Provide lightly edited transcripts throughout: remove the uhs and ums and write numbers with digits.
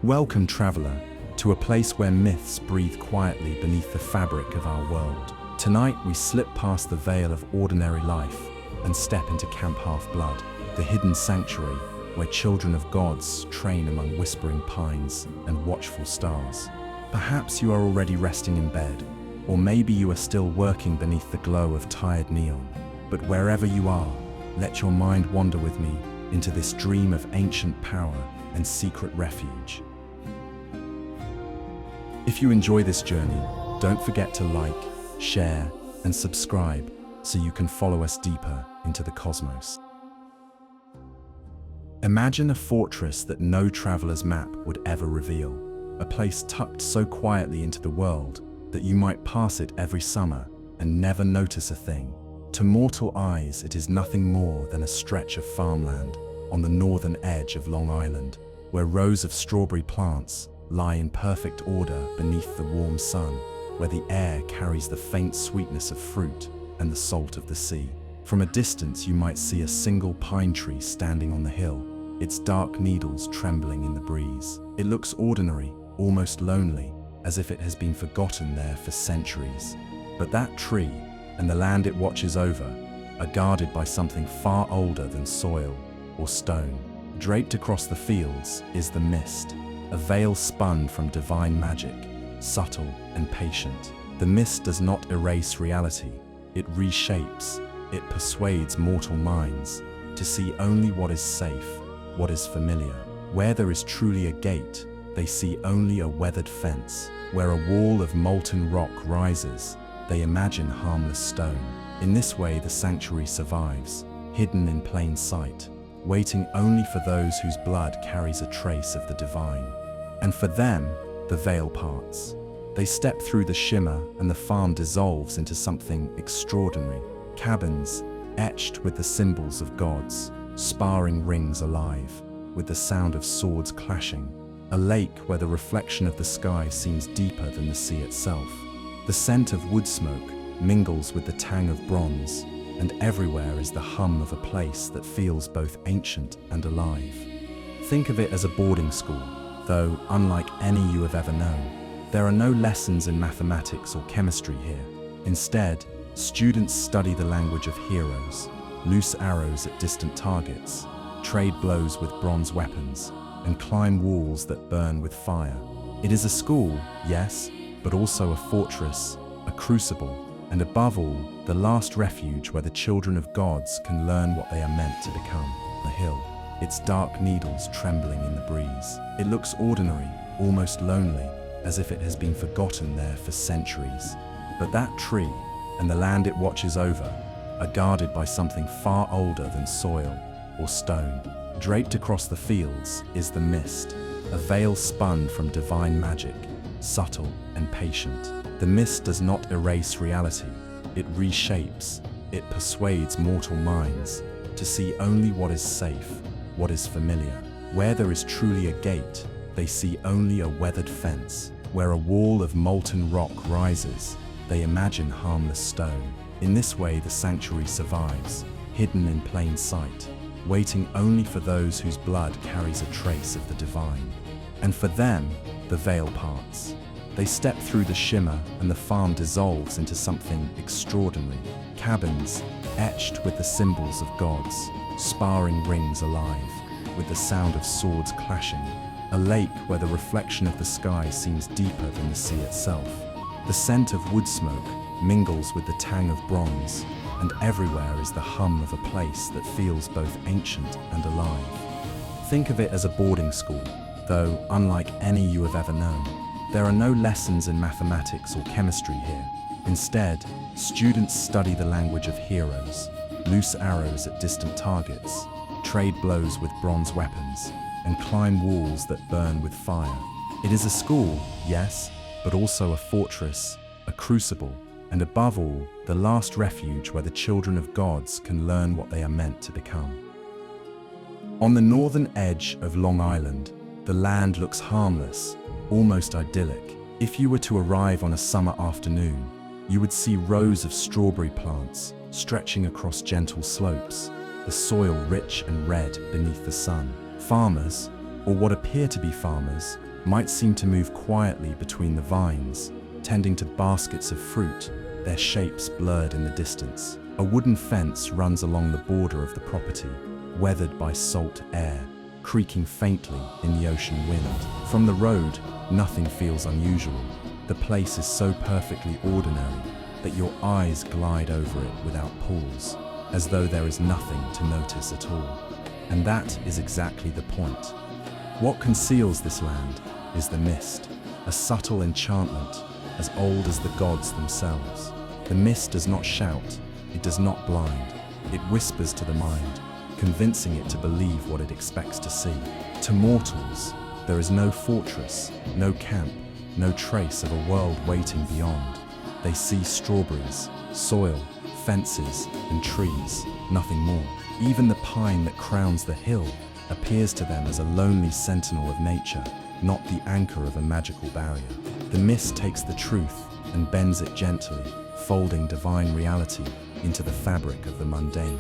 Welcome, traveler, to a place where myths breathe quietly beneath the fabric of our world. Tonight we slip past the veil of ordinary life and step into Camp Half-Blood, the hidden sanctuary where children of gods train among whispering pines and watchful stars. Perhaps you are already resting in bed, or maybe you are still working beneath the glow of tired neon. But wherever you are, let your mind wander with me into this dream of ancient power and secret refuge. If you enjoy this journey, don't forget to like, share, and subscribe so you can follow us deeper into the cosmos. Imagine a fortress that no traveler's map would ever reveal, a place tucked so quietly into the world that you might pass it every summer and never notice a thing. To mortal eyes, it is nothing more than a stretch of farmland on the northern edge of Long Island, where rows of strawberry plants lie in perfect order beneath the warm sun, where the air carries the faint sweetness of fruit and the salt of the sea. From a distance, you might see a single pine tree standing on the hill, its dark needles trembling in the breeze. It looks ordinary, almost lonely, as if it has been forgotten there for centuries. But that tree and the land it watches over are guarded by something far older than soil or stone. Draped across the fields is the mist, a veil spun from divine magic, subtle and patient. The mist does not erase reality, it reshapes, it persuades mortal minds to see only what is safe, what is familiar. Where there is truly a gate, they see only a weathered fence. Where a wall of molten rock rises, they imagine harmless stone. In this way, the sanctuary survives, hidden in plain sight, waiting only for those whose blood carries a trace of the divine. And for them, the veil parts. They step through the shimmer and the farm dissolves into something extraordinary. Cabins, etched with the symbols of gods, sparring rings alive, with the sound of swords clashing. A lake where the reflection of the sky seems deeper than the sea itself. The scent of wood smoke mingles with the tang of bronze, and everywhere is the hum of a place that feels both ancient and alive. Think of it as a boarding school, though unlike any you have ever known. There are no lessons in mathematics or chemistry here. Instead, students study the language of heroes, loose arrows at distant targets, trade blows with bronze weapons, and climb walls that burn with fire. It is a school, yes, but also a fortress, a crucible, and above all, the last refuge where the children of gods can learn what they are meant to become. The hill, its dark needles trembling in the breeze. It looks ordinary, almost lonely, as if it has been forgotten there for centuries. But that tree and the land it watches over are guarded by something far older than soil or stone. Draped across the fields is the mist, a veil spun from divine magic, subtle and patient. The mist does not erase reality, it reshapes, it persuades mortal minds to see only what is safe, what is familiar. Where there is truly a gate, they see only a weathered fence. Where a wall of molten rock rises, they imagine harmless stone. In this way, the sanctuary survives, hidden in plain sight, waiting only for those whose blood carries a trace of the divine. And for them, the veil parts. They step through the shimmer and the farm dissolves into something extraordinary. Cabins, etched with the symbols of gods, sparring rings alive, with the sound of swords clashing. A lake where the reflection of the sky seems deeper than the sea itself. The scent of wood smoke mingles with the tang of bronze, and everywhere is the hum of a place that feels both ancient and alive. Think of it as a boarding school, though unlike any you have ever known. There are no lessons in mathematics or chemistry here. Instead, students study the language of heroes, loose arrows at distant targets, trade blows with bronze weapons, and climb walls that burn with fire. It is a school, yes, but also a fortress, a crucible, and above all, the last refuge where the children of gods can learn what they are meant to become. On the northern edge of Long Island, the land looks harmless, almost idyllic. If you were to arrive on a summer afternoon, you would see rows of strawberry plants stretching across gentle slopes, the soil rich and red beneath the sun. Farmers, or what appear to be farmers, might seem to move quietly between the vines, tending to baskets of fruit, their shapes blurred in the distance. A wooden fence runs along the border of the property, weathered by salt air, creaking faintly in the ocean wind. From the road, nothing feels unusual. The place is so perfectly ordinary that your eyes glide over it without pause, as though there is nothing to notice at all. And that is exactly the point. What conceals this land is the mist, a subtle enchantment as old as the gods themselves. The mist does not shout, it does not blind, it whispers to the mind, convincing it to believe what it expects to see. To mortals, there is no fortress, no camp, no trace of a world waiting beyond. They see strawberries, soil, fences, and trees, nothing more. Even the pine that crowns the hill appears to them as a lonely sentinel of nature, not the anchor of a magical barrier. The mist takes the truth and bends it gently, folding divine reality into the fabric of the mundane.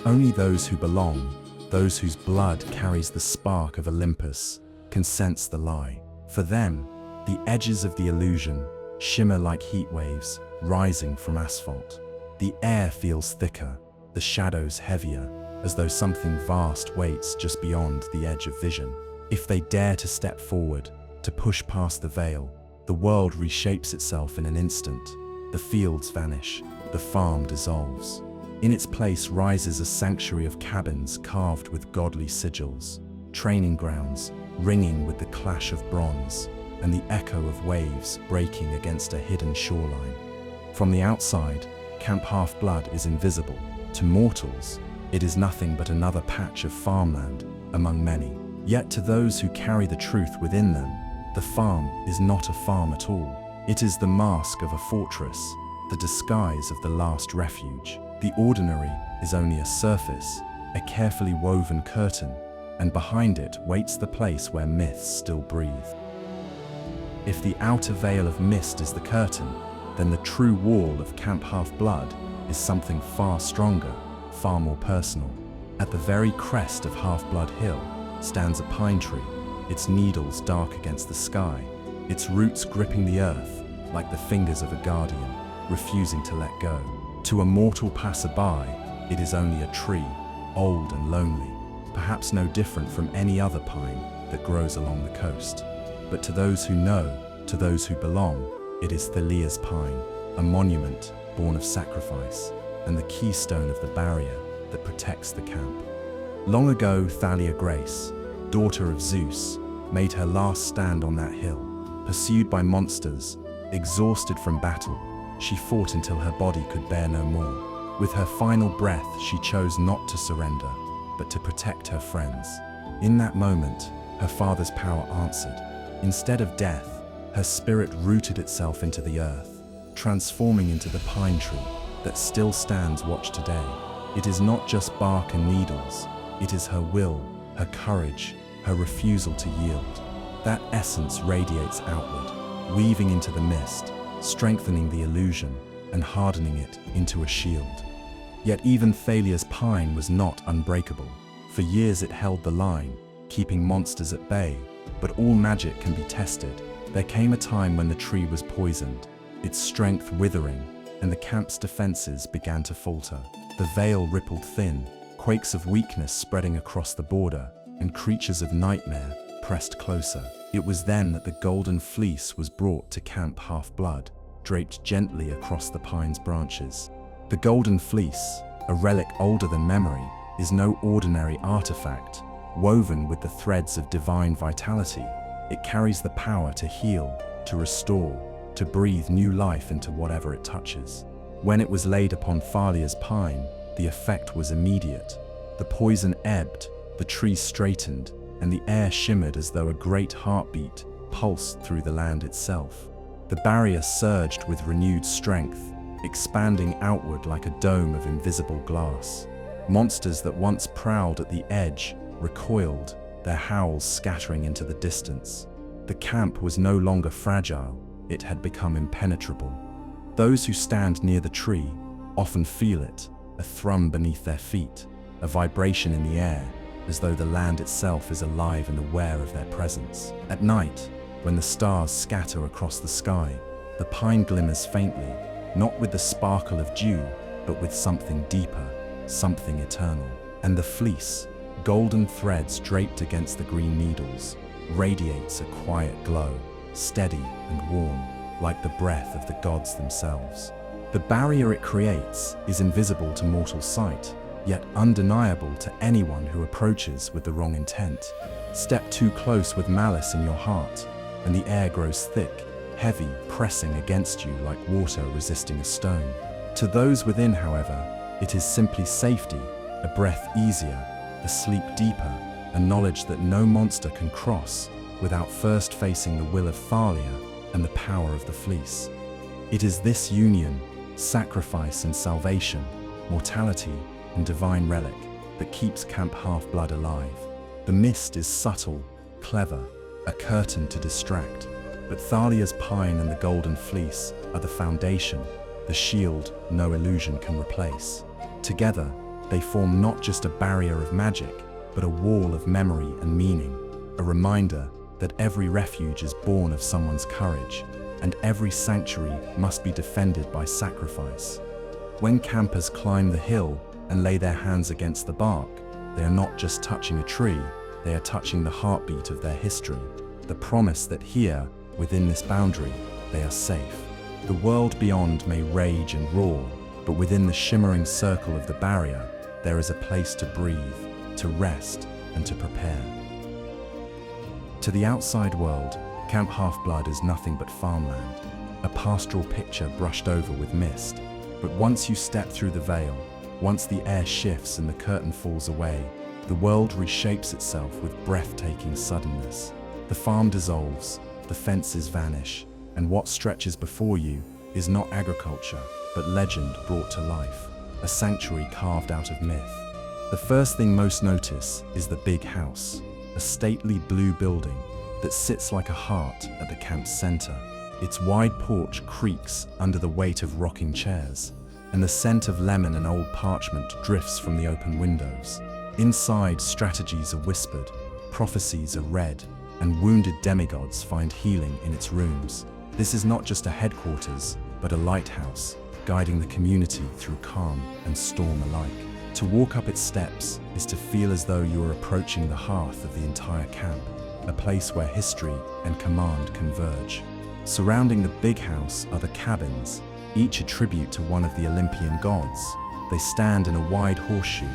Only those who belong, those whose blood carries the spark of Olympus, can sense the lie. For them, the edges of the illusion shimmer like heat waves rising from asphalt. The air feels thicker, the shadows heavier, as though something vast waits just beyond the edge of vision. If they dare to step forward, to push past the veil, the world reshapes itself in an instant. The fields vanish, the farm dissolves. In its place rises a sanctuary of cabins carved with godly sigils, training grounds ringing with the clash of bronze, and the echo of waves breaking against a hidden shoreline. From the outside, Camp Half-Blood is invisible. To mortals, it is nothing but another patch of farmland among many. Yet to those who carry the truth within them, the farm is not a farm at all. It is the mask of a fortress, the disguise of the last refuge. The ordinary is only a surface, a carefully woven curtain, and behind it waits the place where myths still breathe. If the outer veil of mist is the curtain, then the true wall of Camp Half-Blood is something far stronger, far more personal. At the very crest of Half-Blood Hill stands a pine tree, its needles dark against the sky, its roots gripping the earth like the fingers of a guardian, refusing to let go. To a mortal passerby, it is only a tree, old and lonely, perhaps no different from any other pine that grows along the coast. But to those who know, to those who belong, it is Thalia's pine, a monument born of sacrifice, and the keystone of the barrier that protects the camp. Long ago, Thalia Grace, daughter of Zeus, made her last stand on that hill. Pursued by monsters, exhausted from battle, she fought until her body could bear no more. With her final breath, she chose not to surrender, but to protect her friends. In that moment, her father's power answered. Instead of death, her spirit rooted itself into the earth, transforming into the pine tree that still stands watch today. It is not just bark and needles, it is her will, her courage, her refusal to yield. That essence radiates outward, weaving into the mist, strengthening the illusion and hardening it into a shield. Yet even Thalia's pine was not unbreakable. For years it held the line, keeping monsters at bay, but all magic can be tested. There came a time when the tree was poisoned, its strength withering, and the camp's defenses began to falter. The veil rippled thin, quakes of weakness spreading across the border, and creatures of nightmare pressed closer. It was then that the golden fleece was brought to Camp Half-Blood, draped gently across the pine's branches. The golden fleece, a relic older than memory, is no ordinary artifact. Woven with the threads of divine vitality, it carries the power to heal, to restore, to breathe new life into whatever it touches. When it was laid upon Thalia's pine, the effect was immediate. The poison ebbed, the tree straightened, and the air shimmered as though a great heartbeat pulsed through the land itself. The barrier surged with renewed strength, expanding outward like a dome of invisible glass. Monsters that once prowled at the edge recoiled, their howls scattering into the distance. The camp was no longer fragile, it had become impenetrable. Those who stand near the tree, often feel it, a thrum beneath their feet, a vibration in the air, as though the land itself is alive and aware of their presence. At night, when the stars scatter across the sky, the pine glimmers faintly, not with the sparkle of dew, but with something deeper, something eternal. And the fleece, golden threads draped against the green needles, radiates a quiet glow, steady and warm, like the breath of the gods themselves. The barrier it creates is invisible to mortal sight, yet undeniable to anyone who approaches with the wrong intent. Step too close with malice in your heart, and the air grows thick, heavy, pressing against you like water resisting a stone. To those within, however, it is simply safety, a breath easier, a sleep deeper, a knowledge that no monster can cross without first facing the will of Thalia and the power of the fleece. It is this union, sacrifice and salvation, mortality and divine relic, that keeps Camp Half-Blood alive. The mist is subtle, clever, a curtain to distract, but Thalia's pine and the golden fleece are the foundation, the shield no illusion can replace. Together, they form not just a barrier of magic, but a wall of memory and meaning, a reminder that every refuge is born of someone's courage, and every sanctuary must be defended by sacrifice. When campers climb the hill and lay their hands against the bark, they are not just touching a tree, they are touching the heartbeat of their history, the promise that here, within this boundary, they are safe. The world beyond may rage and roar, but within the shimmering circle of the barrier, there is a place to breathe, to rest, and to prepare. To the outside world, Camp Half-Blood is nothing but farmland, a pastoral picture brushed over with mist. But once you step through the veil, once the air shifts and the curtain falls away, the world reshapes itself with breathtaking suddenness. The farm dissolves, the fences vanish, and what stretches before you is not agriculture, but legend brought to life, a sanctuary carved out of myth. The first thing most notice is the big house, a stately blue building that sits like a heart at the camp's center. Its wide porch creaks under the weight of rocking chairs, and the scent of lemon and old parchment drifts from the open windows. Inside, strategies are whispered, prophecies are read, and wounded demigods find healing in its rooms. This is not just a headquarters, but a lighthouse, guiding the community through calm and storm alike. To walk up its steps is to feel as though you are approaching the hearth of the entire camp, a place where history and command converge. Surrounding the big house are the cabins, each a tribute to one of the Olympian gods. They stand in a wide horseshoe,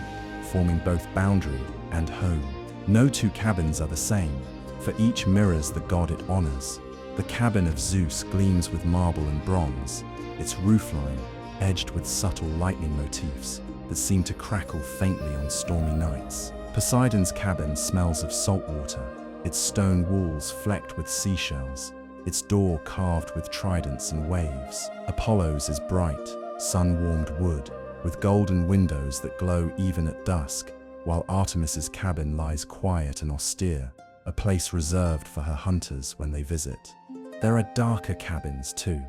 forming both boundary and home. No two cabins are the same, for each mirrors the god it honors. The cabin of Zeus gleams with marble and bronze, its roofline edged with subtle lightning motifs that seem to crackle faintly on stormy nights. Poseidon's cabin smells of salt water, its stone walls flecked with seashells, its door carved with tridents and waves. Apollo's is bright, sun-warmed wood, with golden windows that glow even at dusk, while Artemis's cabin lies quiet and austere, a place reserved for her hunters when they visit. There are darker cabins too.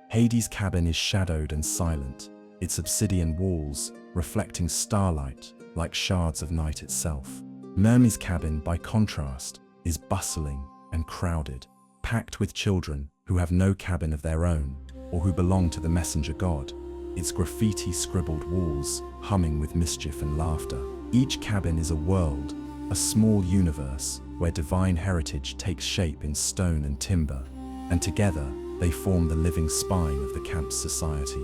Hades' cabin is shadowed and silent, its obsidian walls reflecting starlight like shards of night itself. Hermes' cabin, by contrast, is bustling and crowded, packed with children who have no cabin of their own or who belong to the messenger god, its graffiti-scribbled walls humming with mischief and laughter. Each cabin is a world, a small universe where divine heritage takes shape in stone and timber, and together they form the living spine of the camp's society.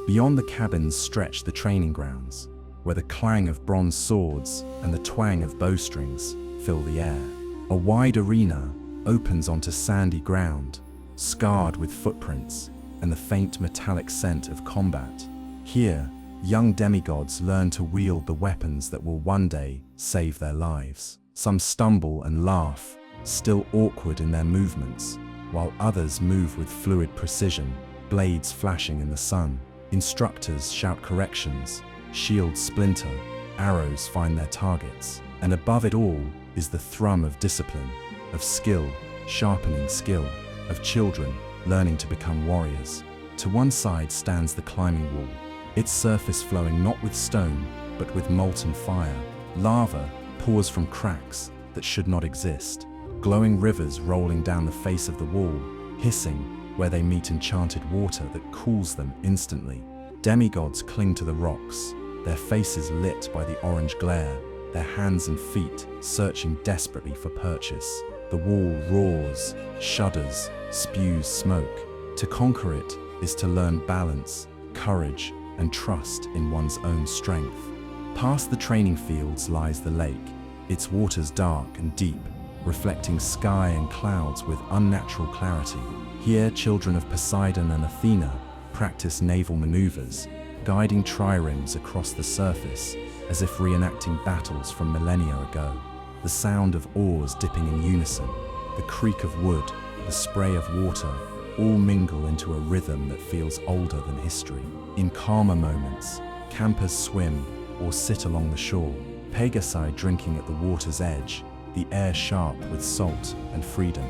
Beyond the cabins stretch the training grounds, where the clang of bronze swords and the twang of bowstrings fill the air. A wide arena opens onto sandy ground, scarred with footprints and the faint metallic scent of combat. Here, young demigods learn to wield the weapons that will one day save their lives. Some stumble and laugh, still awkward in their movements, while others move with fluid precision, blades flashing in the sun. Instructors shout corrections, shields splinter, arrows find their targets, and above it all is the thrum of discipline, of skill, sharpening skill, of children learning to become warriors. To one side stands the climbing wall, its surface flowing not with stone, but with molten fire, lava pours from cracks that should not exist, glowing rivers rolling down the face of the wall, hissing where they meet enchanted water that cools them instantly. Demigods cling to the rocks, their faces lit by the orange glare, their hands and feet searching desperately for purchase. The wall roars, shudders, spews smoke. To conquer it is to learn balance, courage, and trust in one's own strength. Past the training fields lies the lake, its waters dark and deep, reflecting sky and clouds with unnatural clarity. Here, children of Poseidon and Athena practice naval maneuvers, guiding triremes across the surface as if reenacting battles from millennia ago. The sound of oars dipping in unison, the creak of wood, the spray of water, all mingle into a rhythm that feels older than history. In calmer moments, campers swim or sit along the shore, Pegasi drinking at the water's edge, the air sharp with salt and freedom.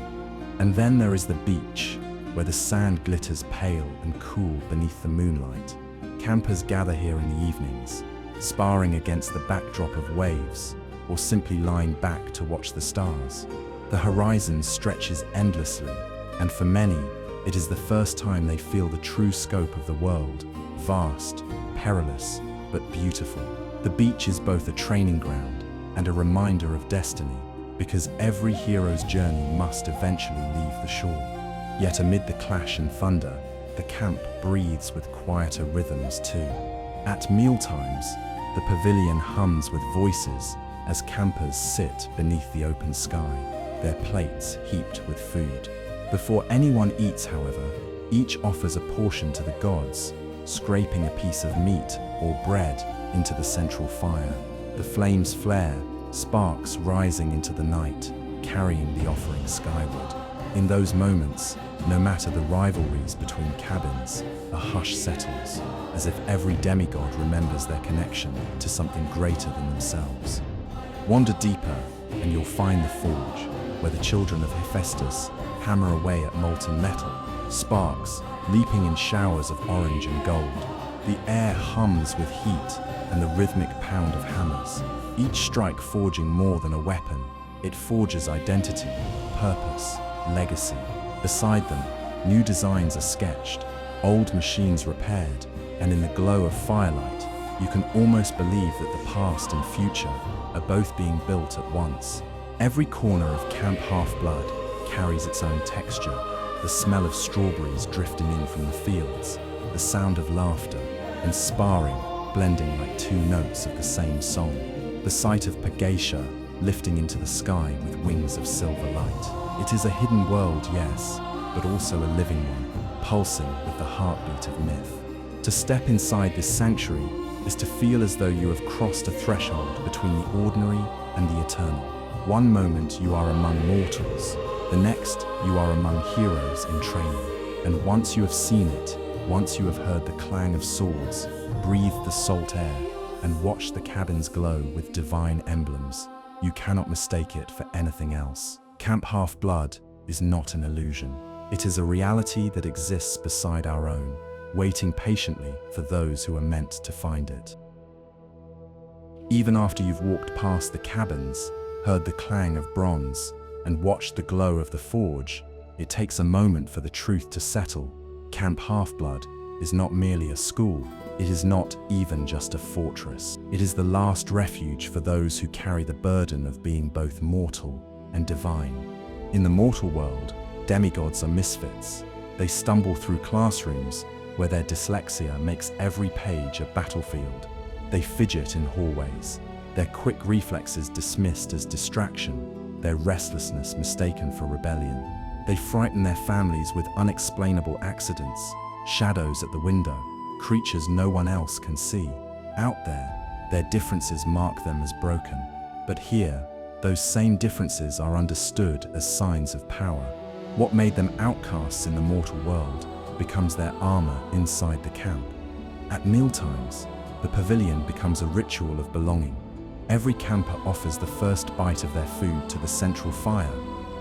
And then there is the beach, where the sand glitters pale and cool beneath the moonlight. Campers gather here in the evenings, sparring against the backdrop of waves, or simply lying back to watch the stars. The horizon stretches endlessly, and for many, it is the first time they feel the true scope of the world, vast, perilous, but beautiful. The beach is both a training ground and a reminder of destiny, because every hero's journey must eventually leave the shore. Yet amid the clash and thunder, the camp breathes with quieter rhythms too. At mealtimes, the pavilion hums with voices as campers sit beneath the open sky, their plates heaped with food. Before anyone eats, however, each offers a portion to the gods, scraping a piece of meat or bread into the central fire. The flames flare, sparks rising into the night, carrying the offering skyward. In those moments, no matter the rivalries between cabins, a hush settles, as if every demigod remembers their connection to something greater than themselves. Wander deeper, and you'll find the forge, where the children of Hephaestus hammer away at molten metal, sparks leaping in showers of orange and gold. The air hums with heat and the rhythmic pound of hammers, each strike forging more than a weapon. It forges identity, purpose, legacy. Beside them, new designs are sketched, old machines repaired, and in the glow of firelight, you can almost believe that the past and future are both being built at once. Every corner of Camp Half-Blood carries its own texture, the smell of strawberries drifting in from the fields, the sound of laughter, and sparring blending like two notes of the same song. The sight of Pagatia lifting into the sky with wings of silver light. It is a hidden world, yes, but also a living one, pulsing with the heartbeat of myth. To step inside this sanctuary is to feel as though you have crossed a threshold between the ordinary and the eternal. One moment you are among mortals, the next you are among heroes in training. And once you have seen it, once you have heard the clang of swords, breathed the salt air, and watched the cabins glow with divine emblems, you cannot mistake it for anything else. Camp Half-Blood is not an illusion. It is a reality that exists beside our own, waiting patiently for those who are meant to find it. Even after you've walked past the cabins, heard the clang of bronze, and watched the glow of the forge, it takes a moment for the truth to settle. Camp Half-Blood is not merely a school. It is not even just a fortress. It is the last refuge for those who carry the burden of being both mortal and divine. In the mortal world, demigods are misfits. They stumble through classrooms where their dyslexia makes every page a battlefield. They fidget in hallways, their quick reflexes dismissed as distraction, their restlessness mistaken for rebellion. They frighten their families with unexplainable accidents, shadows at the window, creatures no one else can see. Out there, their differences mark them as broken. But here, those same differences are understood as signs of power. What made them outcasts in the mortal world becomes their armor inside the camp. At mealtimes, the pavilion becomes a ritual of belonging. Every camper offers the first bite of their food to the central fire,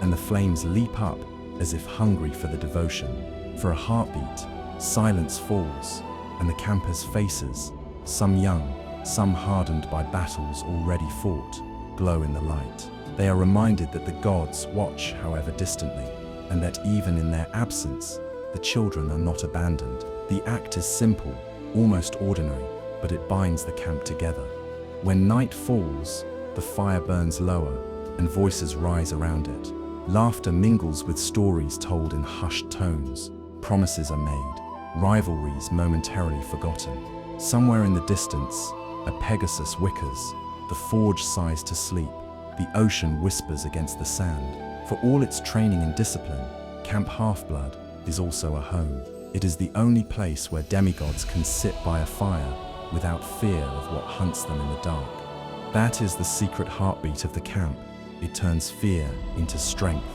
and the flames leap up as if hungry for the devotion. For a heartbeat, silence falls, and the campers' faces, some young, some hardened by battles already fought, glow in the light. They are reminded that the gods watch, however distantly, and that even in their absence, the children are not abandoned. The act is simple, almost ordinary, but it binds the camp together. When night falls, the fire burns lower, and voices rise around it. Laughter mingles with stories told in hushed tones. Promises are made, rivalries momentarily forgotten. Somewhere in the distance, a Pegasus wickers, the forge sighs to sleep, the ocean whispers against the sand. For all its training and discipline, Camp Half-Blood is also a home. It is the only place where demigods can sit by a fire without fear of what hunts them in the dark. That is the secret heartbeat of the camp. It turns fear into strength,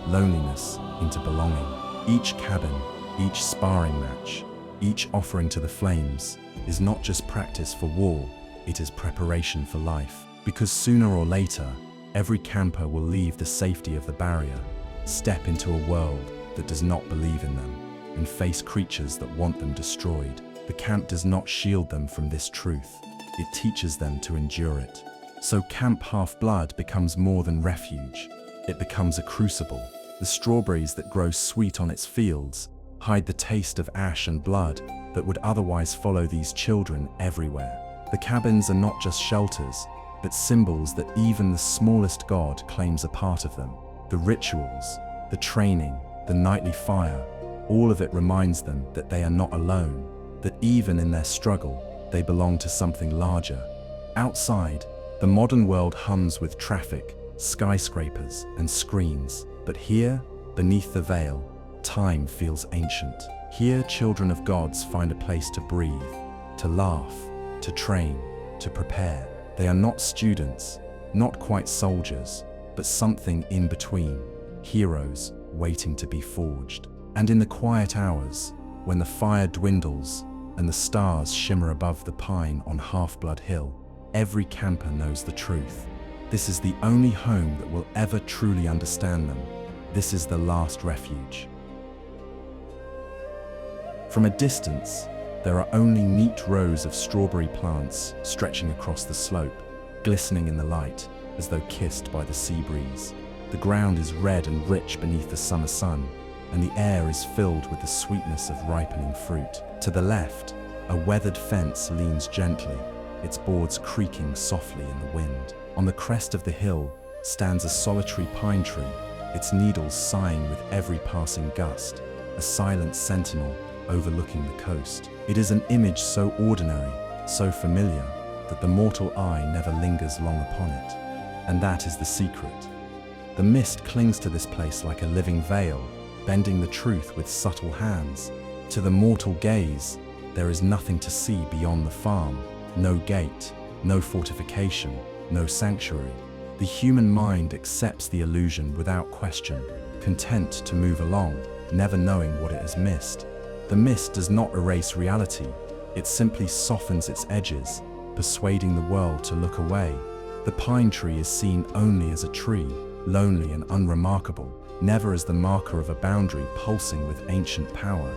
loneliness into belonging. Each cabin, each sparring match, each offering to the flames is not just practice for war, it is preparation for life. Because sooner or later, every camper will leave the safety of the barrier, step into a world that does not believe in them, and face creatures that want them destroyed. The camp does not shield them from this truth, it teaches them to endure it. So Camp Half-Blood becomes more than refuge, it becomes a crucible. The strawberries that grow sweet on its fields hide the taste of ash and blood that would otherwise follow these children everywhere. The cabins are not just shelters, but symbols that even the smallest god claims a part of them. The rituals, the training, the nightly fire, all of it reminds them that they are not alone, that even in their struggle, they belong to something larger. Outside, the modern world hums with traffic, skyscrapers, and screens. But here, beneath the veil, time feels ancient. Here, children of gods find a place to breathe, to laugh, to train, to prepare. They are not students, not quite soldiers, but something in between, heroes waiting to be forged. And in the quiet hours, when the fire dwindles and the stars shimmer above the pine on Half-Blood Hill, every camper knows the truth. This is the only home that will ever truly understand them. This is the last refuge. From a distance, there are only neat rows of strawberry plants stretching across the slope, glistening in the light as though kissed by the sea breeze. The ground is red and rich beneath the summer sun, and the air is filled with the sweetness of ripening fruit. To the left, a weathered fence leans gently, its boards creaking softly in the wind. On the crest of the hill stands a solitary pine tree, its needles sighing with every passing gust, a silent sentinel overlooking the coast. It is an image so ordinary, so familiar, that the mortal eye never lingers long upon it. And that is the secret. The mist clings to this place like a living veil, bending the truth with subtle hands. To the mortal gaze, there is nothing to see beyond the farm, no gate, no fortification, no sanctuary. The human mind accepts the illusion without question, content to move along, never knowing what it has missed. The mist does not erase reality, it simply softens its edges, persuading the world to look away. The pine tree is seen only as a tree, lonely and unremarkable, never as the marker of a boundary pulsing with ancient power.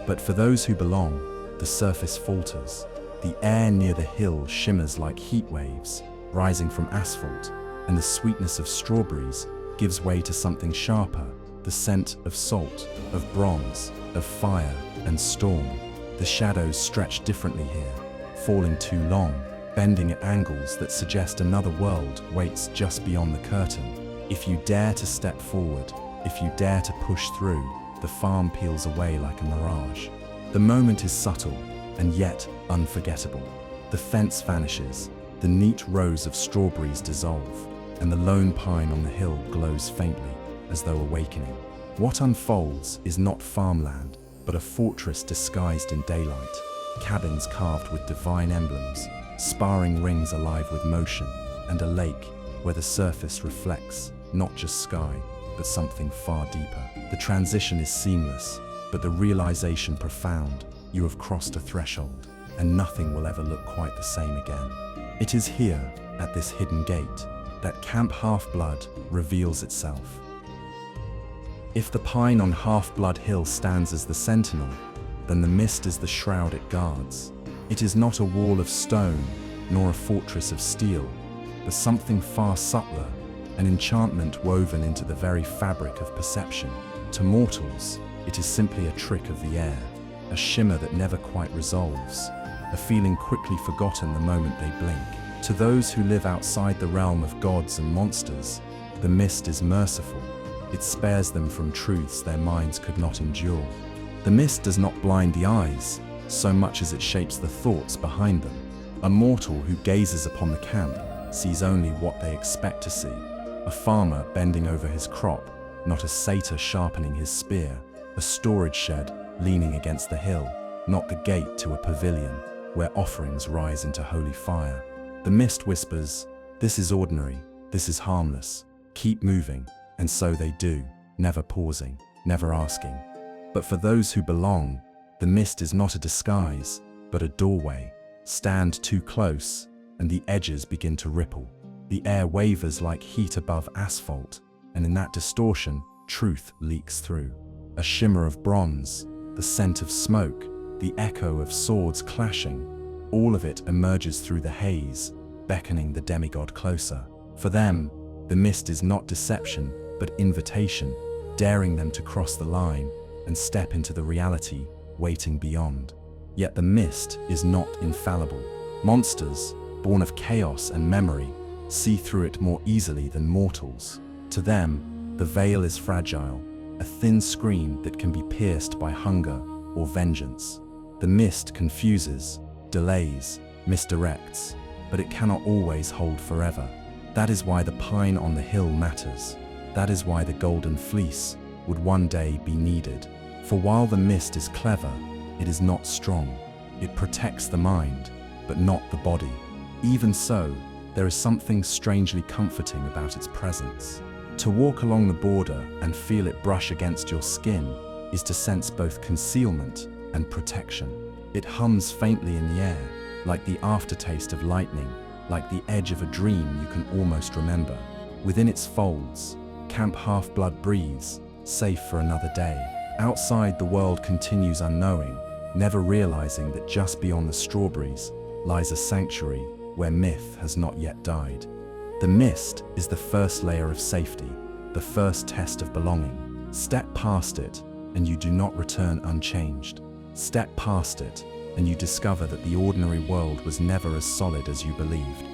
But for those who belong, the surface falters. The air near the hill shimmers like heat waves, rising from asphalt, and the sweetness of strawberries gives way to something sharper, the scent of salt, of bronze, of fire and storm. The shadows stretch differently here, falling too long, bending at angles that suggest another world waits just beyond the curtain. If you dare to step forward, if you dare to push through, the farm peels away like a mirage. The moment is subtle, and yet unforgettable. The fence vanishes, the neat rows of strawberries dissolve, and the lone pine on the hill glows faintly, as though awakening. What unfolds is not farmland, but a fortress disguised in daylight, cabins carved with divine emblems, sparring rings alive with motion, and a lake where the surface reflects not just sky, but something far deeper. The transition is seamless, but the realization profound. You have crossed a threshold, and nothing will ever look quite the same again. It is here, at this hidden gate, that Camp Half-Blood reveals itself. If the pine on Half-Blood Hill stands as the sentinel, then the mist is the shroud it guards. It is not a wall of stone, nor a fortress of steel, but something far subtler, an enchantment woven into the very fabric of perception. To mortals, it is simply a trick of the air, a shimmer that never quite resolves, a feeling quickly forgotten the moment they blink. To those who live outside the realm of gods and monsters, the mist is merciful. It spares them from truths their minds could not endure. The mist does not blind the eyes, so much as it shapes the thoughts behind them. A mortal who gazes upon the camp sees only what they expect to see. A farmer bending over his crop, not a satyr sharpening his spear. A storage shed leaning against the hill, not the gate to a pavilion where offerings rise into holy fire. The mist whispers, "This is ordinary, this is harmless, keep moving," and so they do, never pausing, never asking. But for those who belong, the mist is not a disguise, but a doorway. Stand too close, and the edges begin to ripple. The air wavers like heat above asphalt, and in that distortion, truth leaks through. A shimmer of bronze, the scent of smoke, the echo of swords clashing, all of it emerges through the haze, beckoning the demigod closer. For them, the mist is not deception, but invitation, daring them to cross the line and step into the reality waiting beyond. Yet the mist is not infallible. Monsters, born of chaos and memory, see through it more easily than mortals. To them, the veil is fragile, a thin screen that can be pierced by hunger or vengeance. The mist confuses, delays, misdirects, but it cannot always hold forever. That is why the pine on the hill matters. That is why the golden fleece would one day be needed. For while the mist is clever, it is not strong. It protects the mind, but not the body. Even so, there is something strangely comforting about its presence. To walk along the border and feel it brush against your skin is to sense both concealment and protection. It hums faintly in the air, like the aftertaste of lightning, like the edge of a dream you can almost remember. Within its folds, Camp Half-Blood breathes, safe for another day. Outside, the world continues unknowing, never realizing that just beyond the strawberries lies a sanctuary where myth has not yet died. The mist is the first layer of safety, the first test of belonging. Step past it, and you do not return unchanged. Step past it, and you discover that the ordinary world was never as solid as you believed.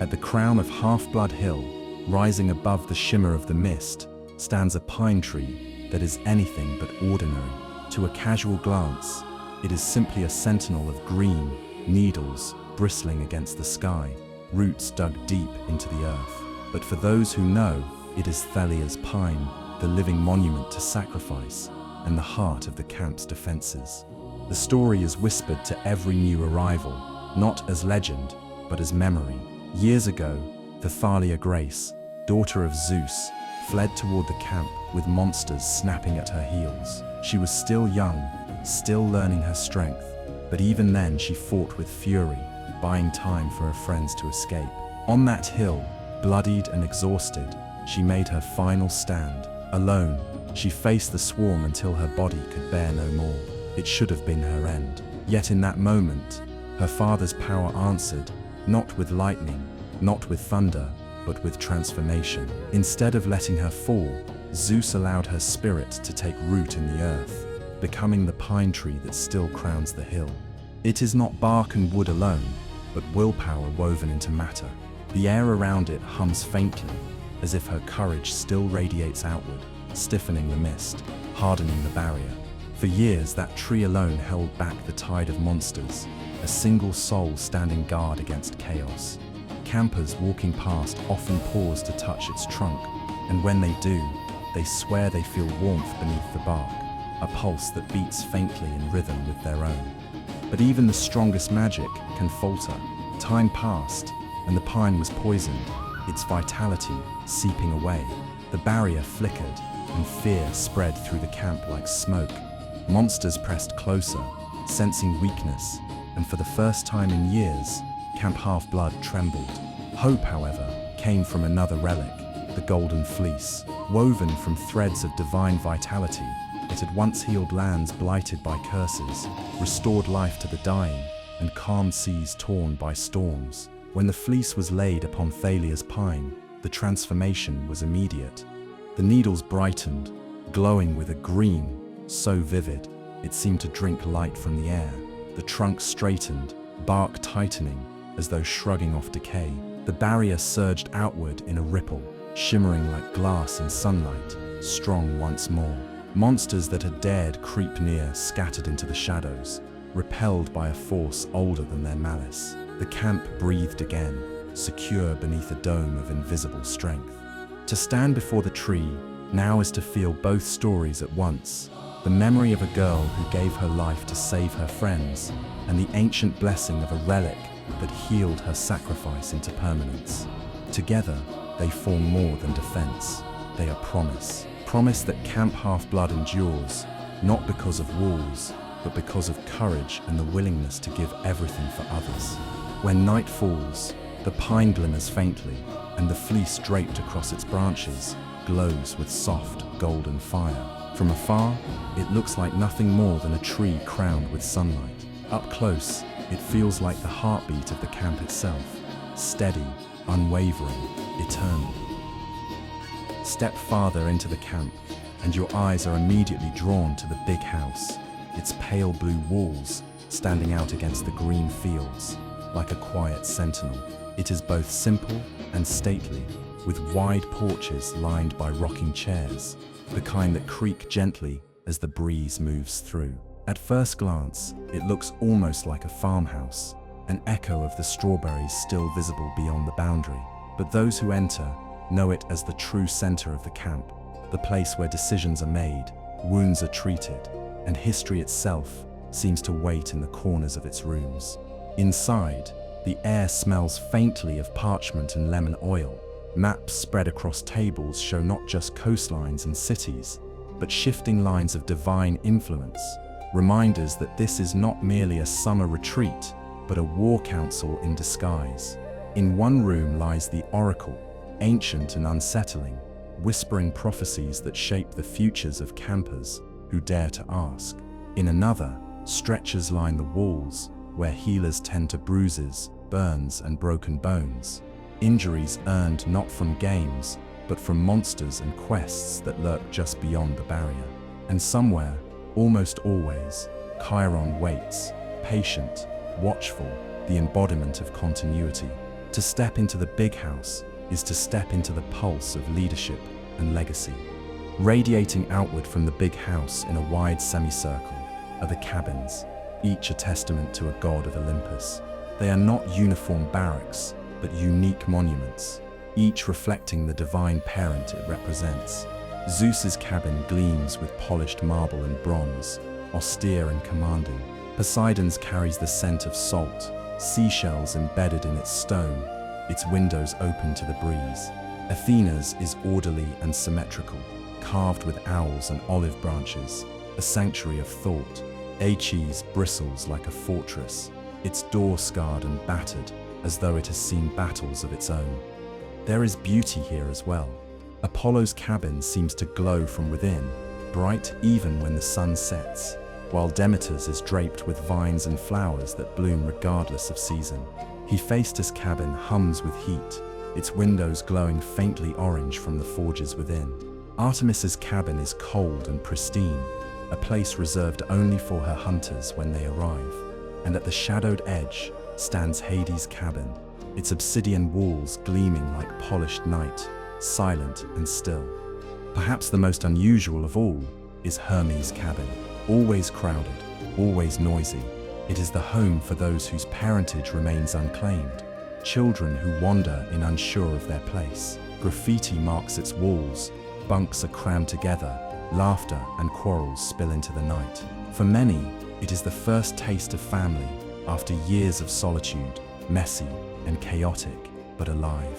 At the crown of Half-Blood Hill, rising above the shimmer of the mist, stands a pine tree that is anything but ordinary. To a casual glance, it is simply a sentinel of green, needles bristling against the sky, roots dug deep into the earth. But for those who know, it is Thalia's pine, the living monument to sacrifice, and the heart of the camp's defenses. The story is whispered to every new arrival, not as legend, but as memory. Years ago, the Thalia Grace, daughter of Zeus, fled toward the camp with monsters snapping at her heels. She was still young, still learning her strength, but even then she fought with fury, buying time for her friends to escape. On that hill, bloodied and exhausted, she made her final stand. Alone, she faced the swarm until her body could bear no more. It should have been her end. Yet in that moment, her father's power answered, not with lightning, not with thunder, but with transformation. Instead of letting her fall, Zeus allowed her spirit to take root in the earth, becoming the pine tree that still crowns the hill. It is not bark and wood alone, but willpower woven into matter. The air around it hums faintly, as if her courage still radiates outward, stiffening the mist, hardening the barrier. For years, that tree alone held back the tide of monsters, a single soul standing guard against chaos. Campers walking past often pause to touch its trunk, and when they do, they swear they feel warmth beneath the bark, a pulse that beats faintly in rhythm with their own. But even the strongest magic can falter. Time passed, and the pine was poisoned, its vitality seeping away. The barrier flickered, and fear spread through the camp like smoke. Monsters pressed closer, sensing weakness, and for the first time in years, Camp Half-Blood trembled. Hope, however, came from another relic, the golden fleece. Woven from threads of divine vitality, it had once healed lands blighted by curses, restored life to the dying, and calmed seas torn by storms. When the fleece was laid upon Thalia's pine, the transformation was immediate. The needles brightened, glowing with a green so vivid it seemed to drink light from the air. The trunk straightened, bark tightening as though shrugging off decay. The barrier surged outward in a ripple, shimmering like glass in sunlight, strong once more. Monsters that had dared creep near scattered into the shadows, repelled by a force older than their malice. The camp breathed again, secure beneath a dome of invisible strength. To stand before the tree now is to feel both stories at once: the memory of a girl who gave her life to save her friends, and the ancient blessing of a relic that healed her sacrifice into permanence. Together, they form more than defense. They are promise. Promise that Camp Half-Blood endures, not because of walls, but because of courage and the willingness to give everything for others. When night falls, the pine glimmers faintly, and the fleece draped across its branches glows with soft, golden fire. From afar, it looks like nothing more than a tree crowned with sunlight. Up close, it feels like the heartbeat of the camp itself, steady, unwavering, eternal. Step farther into the camp, and your eyes are immediately drawn to the big house, its pale blue walls standing out against the green fields, like a quiet sentinel. It is both simple and stately, with wide porches lined by rocking chairs, the kind that creak gently as the breeze moves through. At first glance, it looks almost like a farmhouse, an echo of the strawberries still visible beyond the boundary. But those who enter know it as the true center of the camp, the place where decisions are made, wounds are treated, and history itself seems to wait in the corners of its rooms. Inside, the air smells faintly of parchment and lemon oil. Maps spread across tables show not just coastlines and cities, but shifting lines of divine influence, reminders that this is not merely a summer retreat, but a war council in disguise. In one room lies the oracle, ancient and unsettling, whispering prophecies that shape the futures of campers who dare to ask. In another, stretchers line the walls, where healers tend to bruises, burns, and broken bones, injuries earned not from games, but from monsters and quests that lurk just beyond the barrier. And somewhere, almost always, Chiron waits, patient, watchful, the embodiment of continuity. To step into the big house is to step into the pulse of leadership and legacy. Radiating outward from the big house in a wide semicircle are the cabins, each a testament to a god of Olympus. They are not uniform barracks, but unique monuments, each reflecting the divine parent it represents. Zeus's cabin gleams with polished marble and bronze, austere and commanding. Poseidon's carries the scent of salt, seashells embedded in its stone, its windows open to the breeze. Athena's is orderly and symmetrical, carved with owls and olive branches, a sanctuary of thought. Aches bristles like a fortress, its door scarred and battered, as though it has seen battles of its own. There is beauty here as well. Apollo's cabin seems to glow from within, bright even when the sun sets, while Demeter's is draped with vines and flowers that bloom regardless of season. Hephaestus' cabin hums with heat, its windows glowing faintly orange from the forges within. Artemis's cabin is cold and pristine, a place reserved only for her hunters when they arrive. And at the shadowed edge stands Hades' cabin, its obsidian walls gleaming like polished night, silent and still. Perhaps the most unusual of all is Hermes' cabin, always crowded, always noisy. It is the home for those whose parentage remains unclaimed, children who wander in unsure of their place. Graffiti marks its walls, bunks are crammed together, laughter and quarrels spill into the night. For many, it is the first taste of family after years of solitude, messy and chaotic, but alive.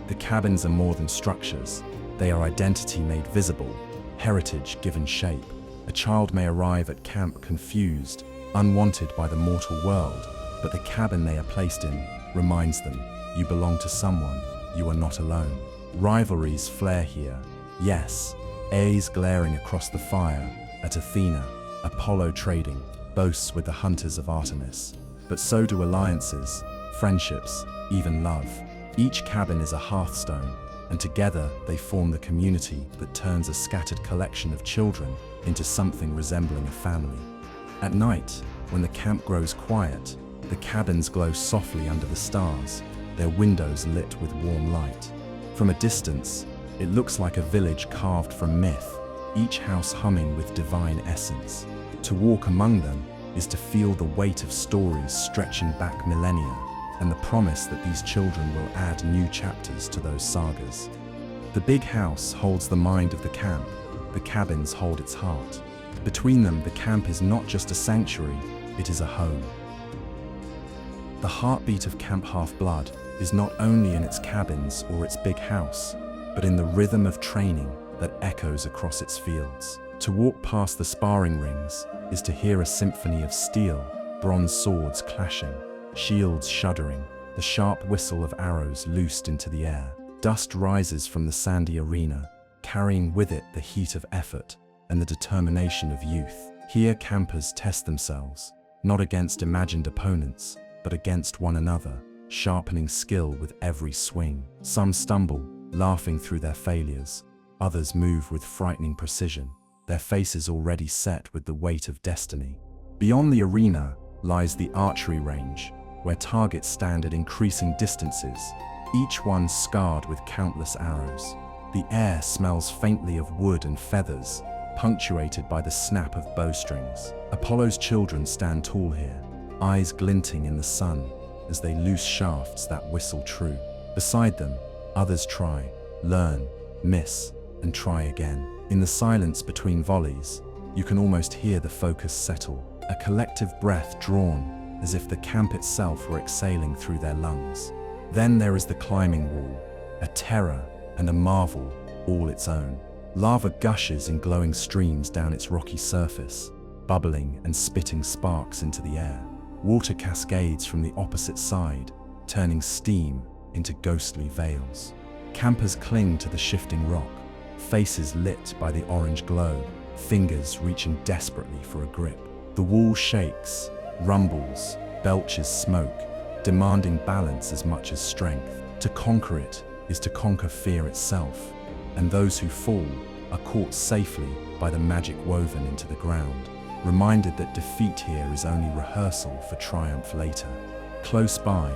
The cabins are more than structures. They are identity made visible, heritage given shape. A child may arrive at camp confused, unwanted by the mortal world, but the cabin they are placed in reminds them, you belong to someone, you are not alone. Rivalries flare here. Yes, Ares glaring across the fire at Athena, Apollo trading boasts with the hunters of Artemis. But so do alliances, friendships, even love. Each cabin is a hearthstone, and together they form the community that turns a scattered collection of children into something resembling a family. At night, when the camp grows quiet, the cabins glow softly under the stars, their windows lit with warm light. From a distance, it looks like a village carved from myth, each house humming with divine essence. To walk among them is to feel the weight of stories stretching back millennia, and the promise that these children will add new chapters to those sagas. The big house holds the mind of the camp, the cabins hold its heart. Between them, the camp is not just a sanctuary, it is a home. The heartbeat of Camp Half-Blood is not only in its cabins or its big house, but in the rhythm of training that echoes across its fields. To walk past the sparring rings is to hear a symphony of steel, bronze swords clashing, shields shuddering, the sharp whistle of arrows loosed into the air. Dust rises from the sandy arena, carrying with it the heat of effort and the determination of youth. Here campers test themselves, not against imagined opponents, but against one another, sharpening skill with every swing. Some stumble, laughing through their failures. Others move with frightening precision, their faces already set with the weight of destiny. Beyond the arena lies the archery range, where targets stand at increasing distances, each one scarred with countless arrows. The air smells faintly of wood and feathers, punctuated by the snap of bowstrings. Apollo's children stand tall here, eyes glinting in the sun as they loose shafts that whistle true. Beside them, others try, learn, miss, and try again. In the silence between volleys, you can almost hear the focus settle, a collective breath drawn as if the camp itself were exhaling through their lungs. Then there is the climbing wall, a terror and a marvel all its own. Lava gushes in glowing streams down its rocky surface, bubbling and spitting sparks into the air. Water cascades from the opposite side, turning steam into ghostly veils. Campers cling to the shifting rock, faces lit by the orange glow, fingers reaching desperately for a grip. The wall shakes, rumbles, belches smoke, demanding balance as much as strength. To conquer it is to conquer fear itself, and those who fall are caught safely by the magic woven into the ground, reminded that defeat here is only rehearsal for triumph later. Close by,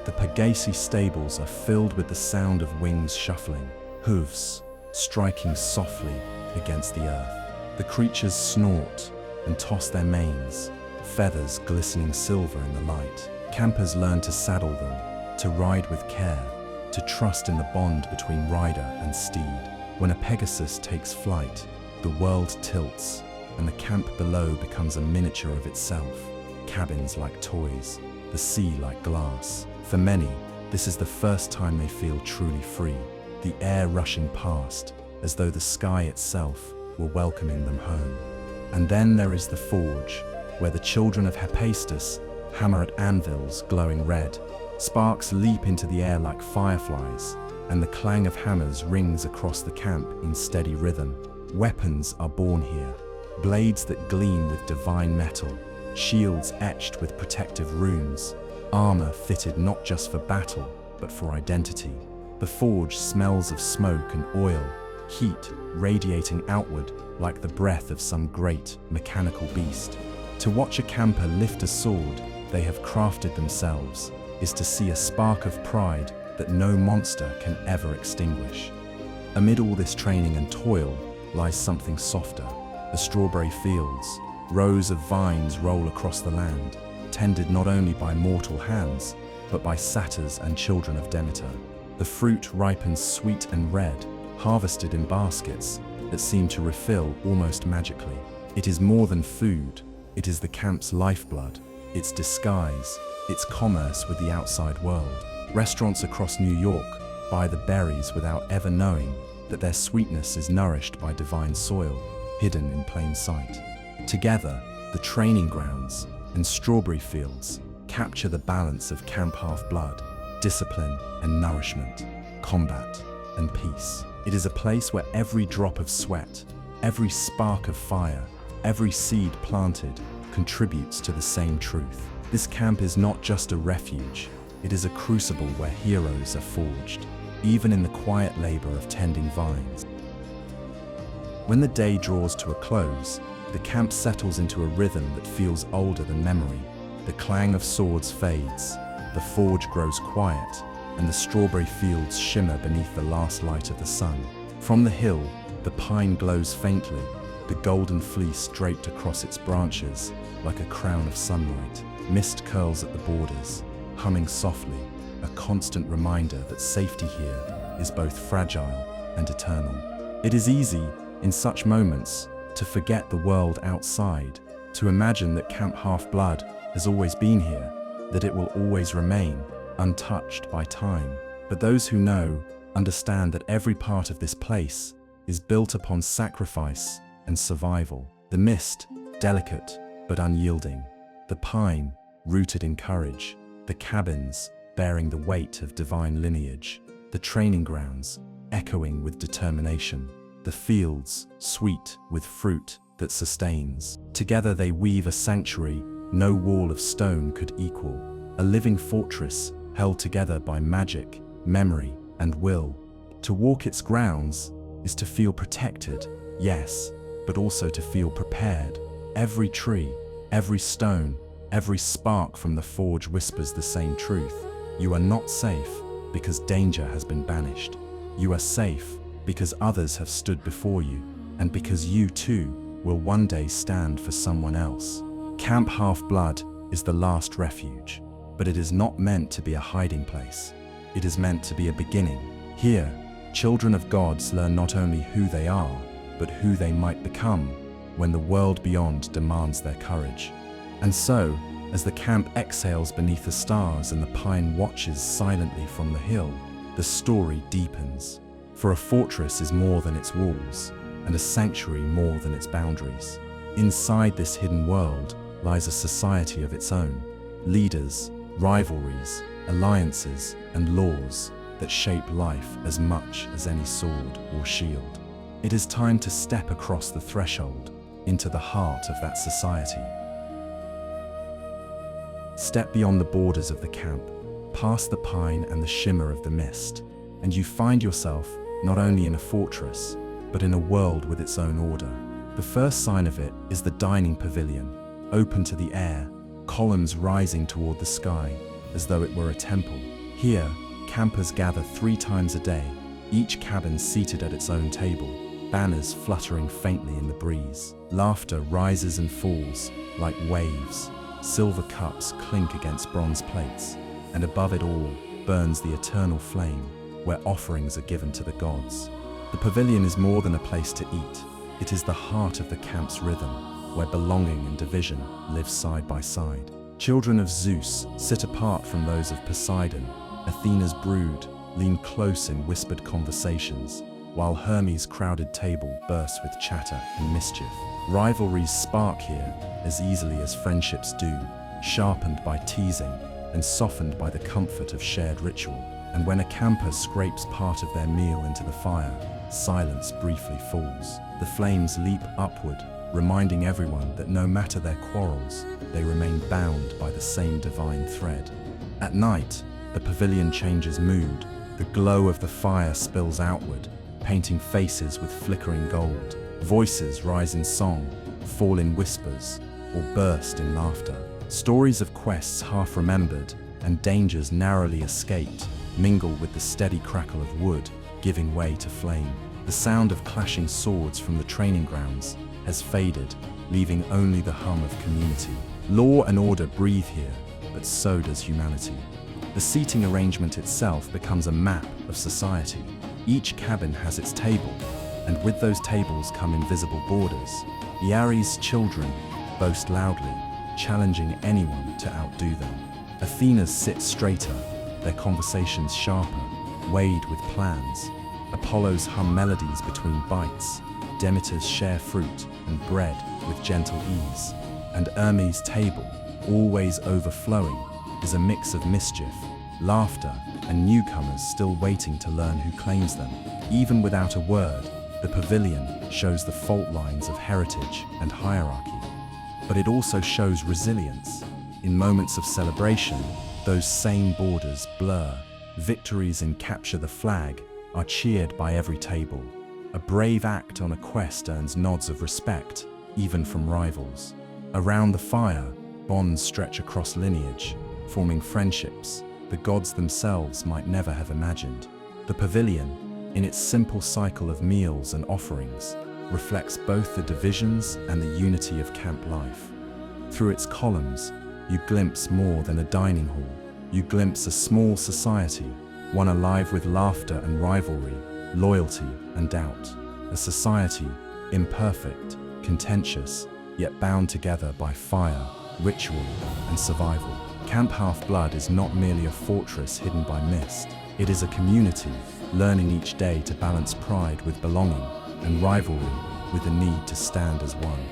the Pegasi stables are filled with the sound of wings shuffling, hooves striking softly against the earth. The creatures snort and toss their manes, feathers glistening silver in the light. Campers learn to saddle them, to ride with care, to trust in the bond between rider and steed. When a Pegasus takes flight, the world tilts, and the camp below becomes a miniature of itself. Cabins like toys, the sea like glass. For many, this is the first time they feel truly free, the air rushing past, as though the sky itself were welcoming them home. And then there is the forge, where the children of Hephaestus hammer at anvils glowing red. Sparks leap into the air like fireflies, and the clang of hammers rings across the camp in steady rhythm. Weapons are born here, blades that gleam with divine metal, shields etched with protective runes, armor fitted not just for battle, but for identity. The forge smells of smoke and oil, heat radiating outward like the breath of some great mechanical beast. To watch a camper lift a sword they have crafted themselves is to see a spark of pride that no monster can ever extinguish. Amid all this training and toil lies something softer. The strawberry fields, rows of vines roll across the land, tended not only by mortal hands, but by satyrs and children of Demeter. The fruit ripens sweet and red, harvested in baskets that seem to refill almost magically. It is more than food, it is the camp's lifeblood, its disguise, its commerce with the outside world. Restaurants across New York buy the berries without ever knowing that their sweetness is nourished by divine soil, hidden in plain sight. Together, the training grounds and strawberry fields capture the balance of Camp Half-Blood, discipline and nourishment, combat and peace. It is a place where every drop of sweat, every spark of fire, every seed planted contributes to the same truth. This camp is not just a refuge, It is a crucible where heroes are forged, even in the quiet labor of tending vines. When the day draws to a close, the camp settles into a rhythm that feels older than memory. The clang of swords fades, the forge grows quiet, and the strawberry fields shimmer beneath the last light of the sun. From the hill, the pine glows faintly, the golden fleece draped across its branches like a crown of sunlight. Mist curls at the borders, humming softly, a constant reminder that safety here is both fragile and eternal. It is easy, in such moments, to forget the world outside, to imagine that Camp Half-Blood has always been here, that it will always remain untouched by time. But those who know understand that every part of this place is built upon sacrifice and survival. The mist, delicate but unyielding. The pine, rooted in courage. The cabins, bearing the weight of divine lineage. The training grounds, echoing with determination. The fields, sweet with fruit that sustains. Together they weave a sanctuary no wall of stone could equal. A living fortress held together by magic, memory, and will. To walk its grounds is to feel protected, yes, but also to feel prepared. Every tree, every stone, every spark from the forge whispers the same truth. You are not safe because danger has been banished. You are safe because others have stood before you, and because you too will one day stand for someone else. Camp Half-Blood is the last refuge, but it is not meant to be a hiding place. It is meant to be a beginning. Here, children of gods learn not only who they are, but who they might become when the world beyond demands their courage. And so, as the camp exhales beneath the stars and the pine watches silently from the hill, the story deepens. For a fortress is more than its walls, and a sanctuary more than its boundaries. Inside this hidden world lies a society of its own, leaders, rivalries, alliances, and laws that shape life as much as any sword or shield. It is time to step across the threshold into the heart of that society. Step beyond the borders of the camp, past the pine and the shimmer of the mist, and you find yourself not only in a fortress, but in a world with its own order. The first sign of it is the dining pavilion, open to the air, columns rising toward the sky, as though it were a temple. Here, campers gather 3 times a day, each cabin seated at its own table, banners fluttering faintly in the breeze. Laughter rises and falls like waves, silver cups clink against bronze plates, and above it all burns the eternal flame, where offerings are given to the gods. The pavilion is more than a place to eat. It is the heart of the camp's rhythm, where belonging and division live side by side. Children of Zeus sit apart from those of Poseidon. Athena's brood lean close in whispered conversations, while Hermes' crowded table bursts with chatter and mischief. Rivalries spark here as easily as friendships do, sharpened by teasing and softened by the comfort of shared ritual. And when a camper scrapes part of their meal into the fire, silence briefly falls. The flames leap upward, reminding everyone that no matter their quarrels, they remain bound by the same divine thread. At night, the pavilion changes mood. The glow of the fire spills outward, painting faces with flickering gold. Voices rise in song, fall in whispers, or burst in laughter. Stories of quests half remembered and dangers narrowly escaped mingle with the steady crackle of wood, giving way to flame. The sound of clashing swords from the training grounds has faded, leaving only the hum of community. Law and order breathe here, but so does humanity. The seating arrangement itself becomes a map of society. Each cabin has its table, and with those tables come invisible borders. Iares' children boast loudly, challenging anyone to outdo them. Athena's sit straighter, their conversations sharper, weighed with plans. Apollo's hum melodies between bites. Demeter's share fruit and bread with gentle ease. And Hermes' table, always overflowing, is a mix of mischief, laughter, and newcomers still waiting to learn who claims them. Even without a word, the pavilion shows the fault lines of heritage and hierarchy. But it also shows resilience. In moments of celebration, those same borders blur. Victories in Capture the Flag are cheered by every table. A brave act on a quest earns nods of respect, even from rivals. Around the fire, bonds stretch across lineage, forming friendships the gods themselves might never have imagined. The pavilion, in its simple cycle of meals and offerings, reflects both the divisions and the unity of camp life. Through its columns, you glimpse more than a dining hall. You glimpse a small society, one alive with laughter and rivalry, loyalty and doubt. A society, imperfect, contentious, yet bound together by fire, ritual, and survival. Camp Half-Blood is not merely a fortress hidden by mist. It is a community, learning each day to balance pride with belonging and rivalry with the need to stand as one.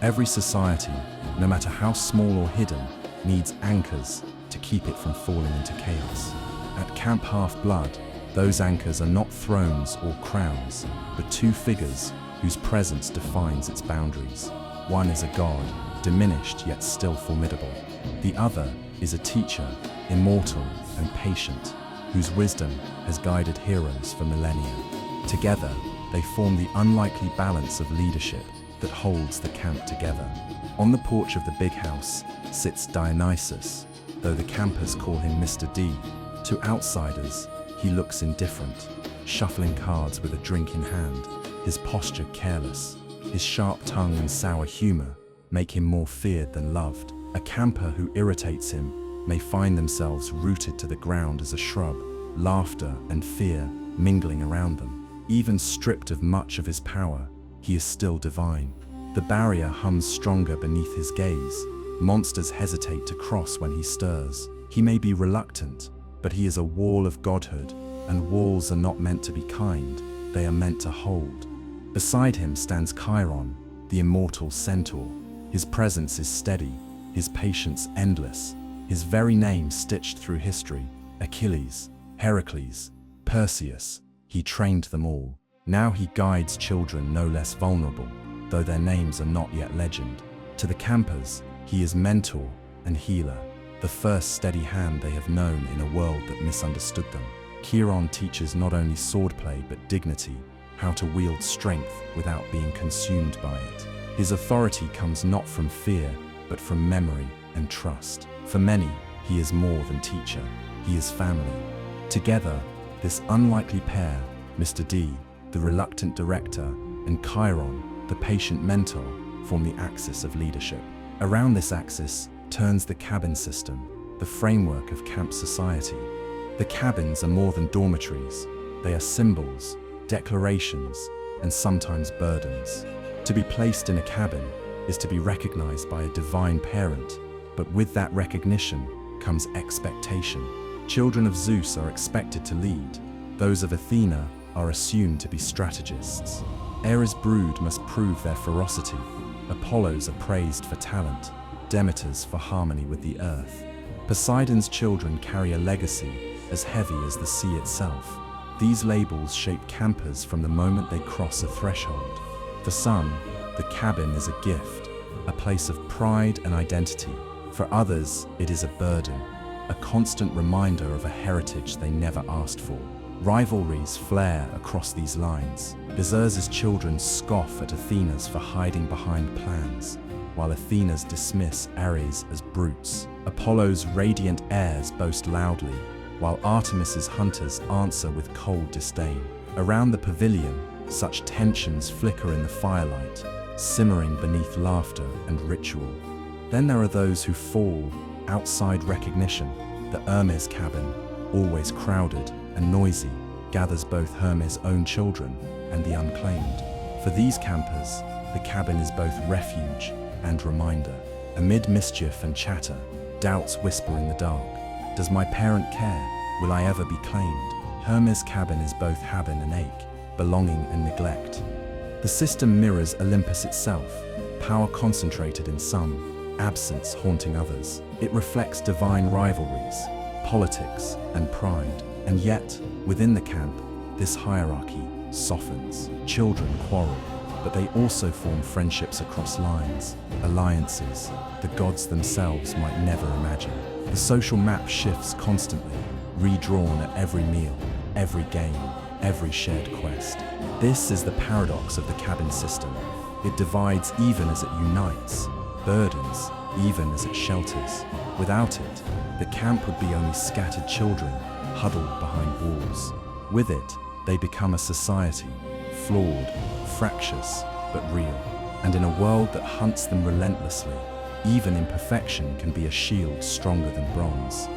Every society, no matter how small or hidden, needs anchors to keep it from falling into chaos. At Camp Half-Blood, those anchors are not thrones or crowns, but two figures whose presence defines its boundaries. One is a god, diminished yet still formidable. The other is a teacher, immortal and patient, whose wisdom has guided heroes for millennia. Together, they form the unlikely balance of leadership that holds the camp together. On the porch of the big house sits Dionysus, though the campers call him Mr. D. To outsiders, he looks indifferent, shuffling cards with a drink in hand, his posture careless. His sharp tongue and sour humor make him more feared than loved. A camper who irritates him may find themselves rooted to the ground as a shrub, laughter and fear mingling around them. Even stripped of much of his power, he is still divine. The barrier hums stronger beneath his gaze. Monsters hesitate to cross when he stirs. He may be reluctant, but he is a wall of godhood, and walls are not meant to be kind, they are meant to hold. Beside him stands Chiron, the immortal centaur. His presence is steady, his patience endless, his very name stitched through history. Achilles, Heracles, Perseus, he trained them all. Now he guides children no less vulnerable, though their names are not yet legend. To the campers, he is mentor and healer, the first steady hand they have known in a world that misunderstood them. Chiron teaches not only swordplay but dignity, how to wield strength without being consumed by it. His authority comes not from fear, but from memory and trust. For many, he is more than teacher, he is family. Together, this unlikely pair, Mr. D, the reluctant director, and Chiron, the patient mentor, form the axis of leadership. Around this axis turns the cabin system, the framework of camp society. The cabins are more than dormitories. They are symbols, declarations, and sometimes burdens. To be placed in a cabin is to be recognized by a divine parent, but with that recognition comes expectation. Children of Zeus are expected to lead. Those of Athena are assumed to be strategists. Ares' brood must prove their ferocity. Apollos are praised for talent, Demeter's for harmony with the earth. Poseidon's children carry a legacy as heavy as the sea itself. These labels shape campers from the moment they cross a threshold. For some, the cabin is a gift, a place of pride and identity. For others, it is a burden, a constant reminder of a heritage they never asked for. Rivalries flare across these lines. Zeus's children scoff at Athena's for hiding behind plans, while Athena's dismiss Ares as brutes. Apollo's radiant heirs boast loudly, while Artemis's hunters answer with cold disdain. Around the pavilion, such tensions flicker in the firelight, simmering beneath laughter and ritual. Then there are those who fall outside recognition. The Hermes cabin, always crowded and noisy, gathers both Hermes' own children and the unclaimed. For these campers, the cabin is both refuge and reminder. Amid mischief and chatter, doubts whisper in the dark. Does my parent care? Will I ever be claimed? Hermes' cabin is both habit and ache, belonging and neglect. The system mirrors Olympus itself, power concentrated in some, absence haunting others. It reflects divine rivalries, politics, and pride. And yet, within the camp, this hierarchy softens. Children quarrel, but they also form friendships across lines, alliances the gods themselves might never imagine. The social map shifts constantly, redrawn at every meal, every game, every shared quest. This is the paradox of the cabin system. It divides even as it unites, burdens even as it shelters. Without it, the camp would be only scattered children huddled behind walls. With it, they become a society, flawed, fractious, but real. And in a world that hunts them relentlessly, even imperfection can be a shield stronger than bronze.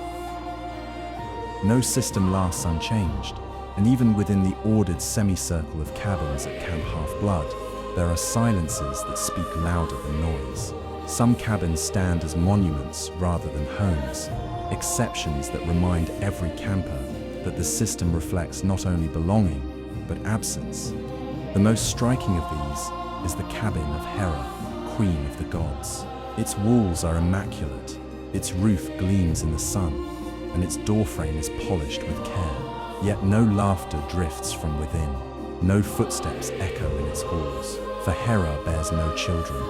No system lasts unchanged, and even within the ordered semicircle of cabins at Camp Half-Blood, there are silences that speak louder than noise. Some cabins stand as monuments rather than homes, exceptions that remind every camper that the system reflects not only belonging, but absence. The most striking of these is the cabin of Hera, queen of the gods. Its walls are immaculate, its roof gleams in the sun, and its doorframe is polished with care. Yet no laughter drifts from within, no footsteps echo in its halls, for Hera bears no children,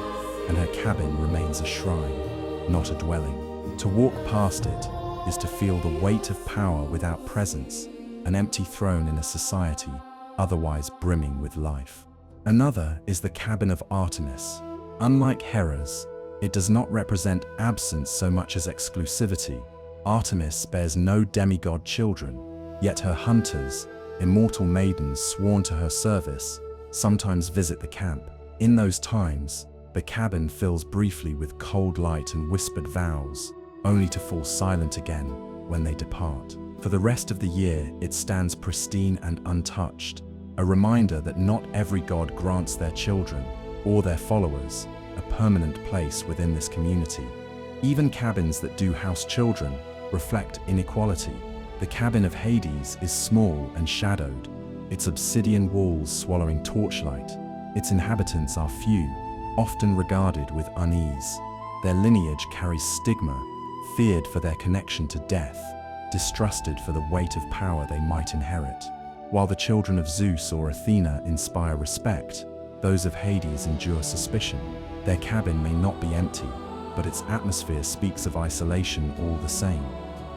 and her cabin remains a shrine, not a dwelling. To walk past it is to feel the weight of power without presence, an empty throne in a society otherwise brimming with life. Another is the cabin of Artemis. Unlike Hera's, it does not represent absence so much as exclusivity. Artemis bears no demigod children, yet her hunters, immortal maidens sworn to her service, sometimes visit the camp. In those times, the cabin fills briefly with cold light and whispered vows, only to fall silent again when they depart. For the rest of the year, it stands pristine and untouched, a reminder that not every god grants their children, or their followers, a permanent place within this community. Even cabins that do house children reflect inequality. The cabin of Hades is small and shadowed, its obsidian walls swallowing torchlight. Its inhabitants are few, often regarded with unease. Their lineage carries stigma, feared for their connection to death, distrusted for the weight of power they might inherit. While the children of Zeus or Athena inspire respect, those of Hades endure suspicion. Their cabin may not be empty, but its atmosphere speaks of isolation all the same.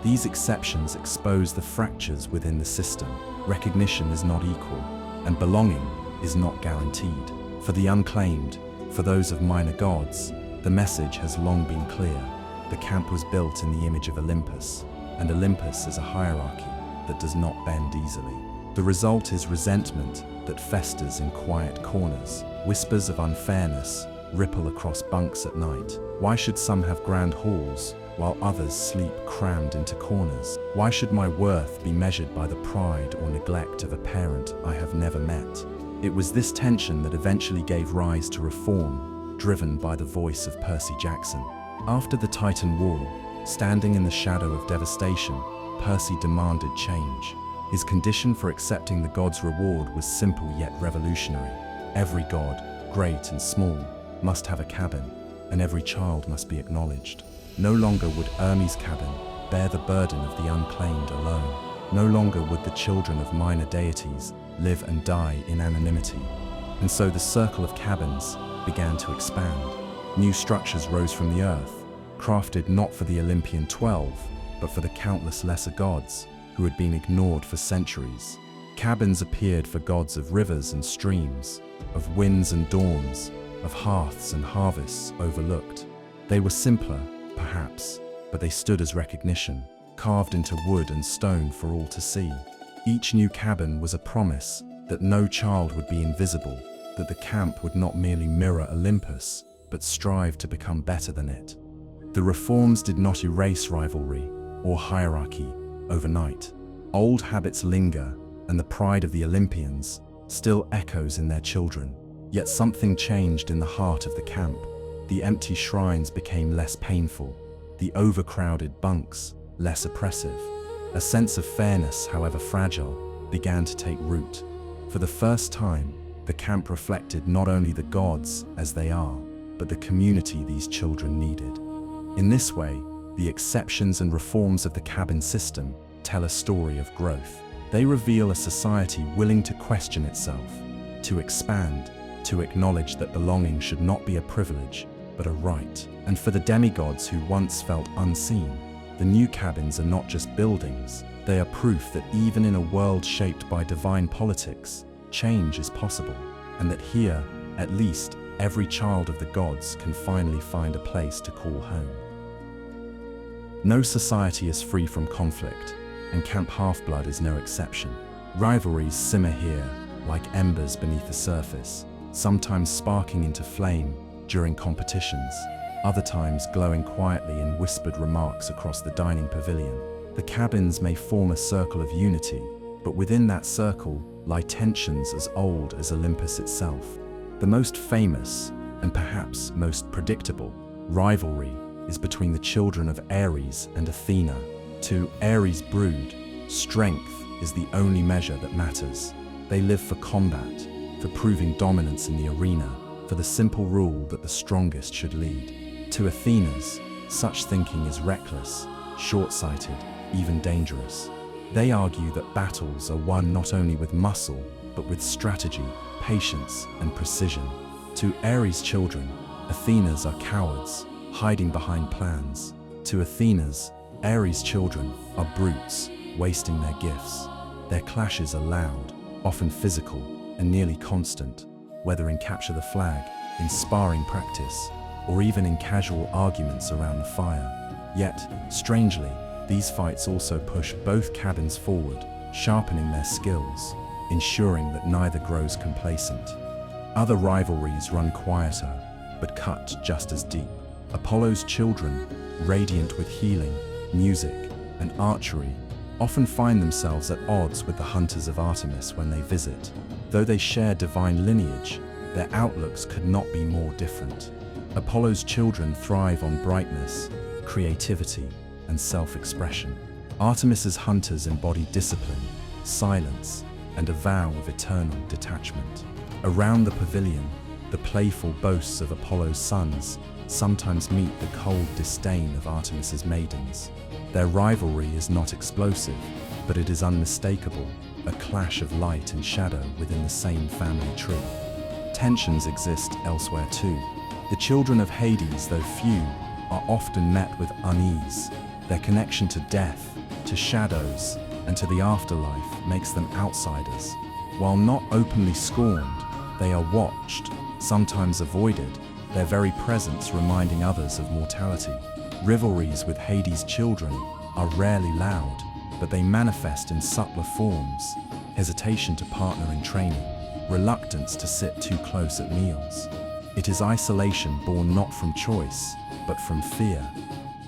These exceptions expose the fractures within the system. Recognition is not equal, and belonging is not guaranteed. For the unclaimed, for those of minor gods, the message has long been clear. The camp was built in the image of Olympus, and Olympus is a hierarchy that does not bend easily. The result is resentment that festers in quiet corners. Whispers of unfairness ripple across bunks at night. Why should some have grand halls, while others sleep crammed into corners? Why should my worth be measured by the pride or neglect of a parent I have never met? It was this tension that eventually gave rise to reform, driven by the voice of Percy Jackson. After the Titan War, standing in the shadow of devastation, Percy demanded change. His condition for accepting the god's reward was simple yet revolutionary. Every god, great and small, must have a cabin, and every child must be acknowledged. No longer would Hermes' cabin bear the burden of the unclaimed alone. No longer would the children of minor deities live and die in anonymity. And so the circle of cabins began to expand. New structures rose from the earth, crafted not for the Olympian 12, but for the countless lesser gods who had been ignored for centuries. Cabins appeared for gods of rivers and streams, of winds and dawns, of hearths and harvests overlooked. They were simpler, perhaps, but they stood as recognition, carved into wood and stone for all to see. Each new cabin was a promise that no child would be invisible, that the camp would not merely mirror Olympus, but strive to become better than it. The reforms did not erase rivalry or hierarchy overnight. Old habits linger, and the pride of the Olympians still echoes in their children. Yet something changed in the heart of the camp. The empty shrines became less painful, the overcrowded bunks less oppressive. A sense of fairness, however fragile, began to take root. For the first time, the camp reflected not only the gods as they are, but the community these children needed. In this way, the exceptions and reforms of the cabin system tell a story of growth. They reveal a society willing to question itself, to expand, to acknowledge that belonging should not be a privilege, but a right. And for the demigods who once felt unseen, The new cabins are not just buildings, they are proof that even in a world shaped by divine politics, change is possible, and that here, at least, every child of the gods can finally find a place to call home. No society is free from conflict, and Camp Half-Blood is no exception. Rivalries simmer here, like embers beneath the surface, sometimes sparking into flame during competitions, other times glowing quietly in whispered remarks across the dining pavilion. The cabins may form a circle of unity, but within that circle lie tensions as old as Olympus itself. The most famous, and perhaps most predictable, rivalry is between the children of Ares and Athena. To Ares' brood, strength is the only measure that matters. They live for combat, for proving dominance in the arena, for the simple rule that the strongest should lead. To Athena's, such thinking is reckless, short-sighted, even dangerous. They argue that battles are won not only with muscle, but with strategy, patience, and precision. To Ares' children, Athena's are cowards, hiding behind plans. To Athena's, Ares' children are brutes, wasting their gifts. Their clashes are loud, often physical, and nearly constant, whether in Capture the Flag, in sparring practice, or even in casual arguments around the fire. Yet, strangely, these fights also push both cabins forward, sharpening their skills, ensuring that neither grows complacent. Other rivalries run quieter, but cut just as deep. Apollo's children, radiant with healing, music, and archery, often find themselves at odds with the hunters of Artemis when they visit. Though they share divine lineage, their outlooks could not be more different. Apollo's children thrive on brightness, creativity, and self-expression. Artemis's hunters embody discipline, silence, and a vow of eternal detachment. Around the pavilion, the playful boasts of Apollo's sons sometimes meet the cold disdain of Artemis's maidens. Their rivalry is not explosive, but it is unmistakable, a clash of light and shadow within the same family tree. Tensions exist elsewhere too. The children of Hades, though few, are often met with unease. Their connection to death, to shadows, and to the afterlife makes them outsiders. While not openly scorned, they are watched, sometimes avoided, their very presence reminding others of mortality. Rivalries with Hades' children are rarely loud, but they manifest in subtler forms: hesitation to partner in training, reluctance to sit too close at meals. It is isolation born not from choice, but from fear.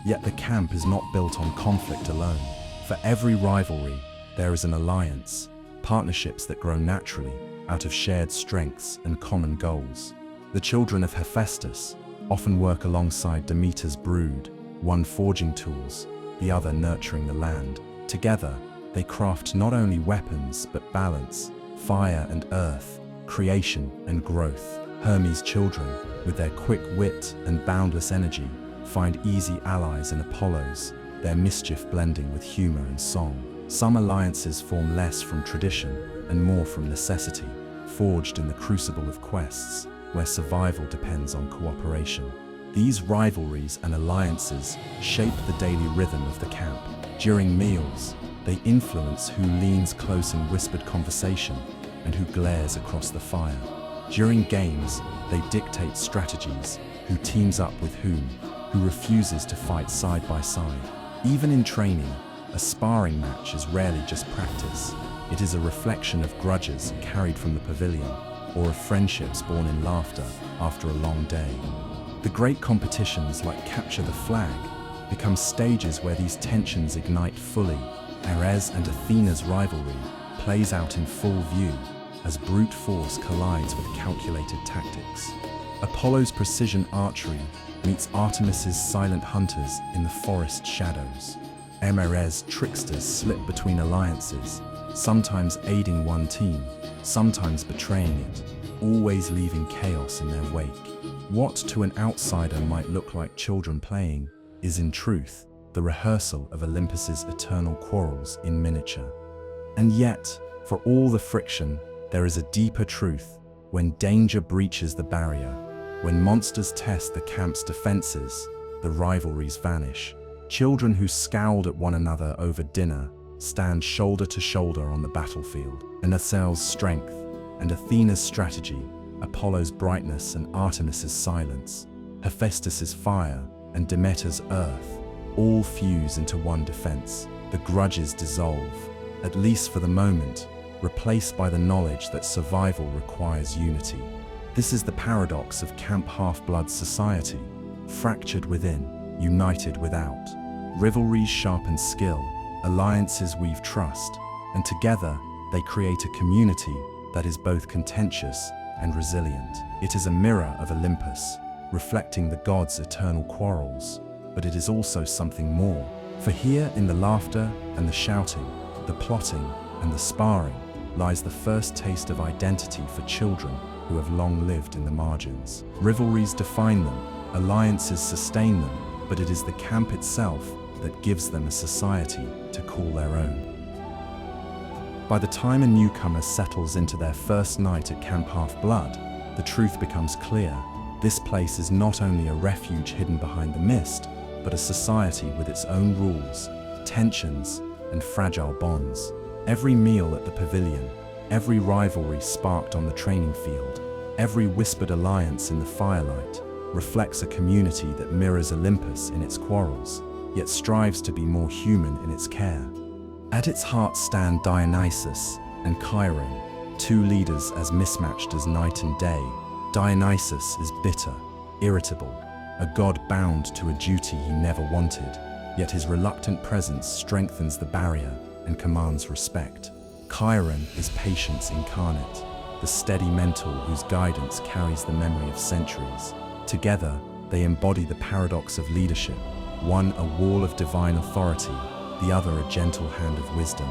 Yet the camp is not built on conflict alone. For every rivalry, there is an alliance, partnerships that grow naturally out of shared strengths and common goals. The children of Hephaestus often work alongside Demeter's brood, one forging tools, the other nurturing the land. Together, they craft not only weapons but balance, fire and earth, creation and growth. Hermes' children, with their quick wit and boundless energy, find easy allies in Apollo's, their mischief blending with humor and song. Some alliances form less from tradition and more from necessity, forged in the crucible of quests, where survival depends on cooperation. These rivalries and alliances shape the daily rhythm of the camp. During meals, they influence who leans close in whispered conversation and who glares across the fire. During games, they dictate strategies, who teams up with whom, who refuses to fight side by side. Even in training, a sparring match is rarely just practice. It is a reflection of grudges carried from the pavilion, or of friendships born in laughter after a long day. The great competitions like Capture the Flag become stages where these tensions ignite fully. Ares and Athena's rivalry plays out in full view as brute force collides with calculated tactics. Apollo's precision archery meets Artemis's silent hunters in the forest shadows. Ares' tricksters slip between alliances, sometimes aiding one team, sometimes betraying it, always leaving chaos in their wake. What to an outsider might look like children playing is in truth the rehearsal of Olympus's eternal quarrels in miniature. And yet, for all the friction, there is a deeper truth. When danger breaches the barrier, when monsters test the camp's defenses, the rivalries vanish. Children who scowled at one another over dinner stand shoulder to shoulder on the battlefield. And Aethel's strength and Athena's strategy, Apollo's brightness and Artemis's silence, Hephaestus's fire and Demeter's earth, all fuse into one defense. The grudges dissolve, at least for the moment, replaced by the knowledge that survival requires unity. This is the paradox of Camp Half-Blood society: fractured within, united without. Rivalries sharpen skill, alliances weave trust, and together they create a community that is both contentious and resilient. It is a mirror of Olympus, reflecting the gods' eternal quarrels, but it is also something more. For here, in the laughter and the shouting, the plotting and the sparring, lies the first taste of identity for children who have long lived in the margins. Rivalries define them, alliances sustain them, but it is the camp itself that gives them a society to call their own. By the time a newcomer settles into their first night at Camp Half-Blood, the truth becomes clear. This place is not only a refuge hidden behind the mist, but a society with its own rules, tensions, and fragile bonds. Every meal at the pavilion, every rivalry sparked on the training field, every whispered alliance in the firelight reflects a community that mirrors Olympus in its quarrels, yet strives to be more human in its care. At its heart stand Dionysus and Chiron, two leaders as mismatched as night and day. Dionysus is bitter, irritable, a god bound to a duty he never wanted, yet his reluctant presence strengthens the barrier and commands respect. Chiron is patience incarnate, the steady mentor whose guidance carries the memory of centuries. Together, they embody the paradox of leadership, one a wall of divine authority, the other a gentle hand of wisdom.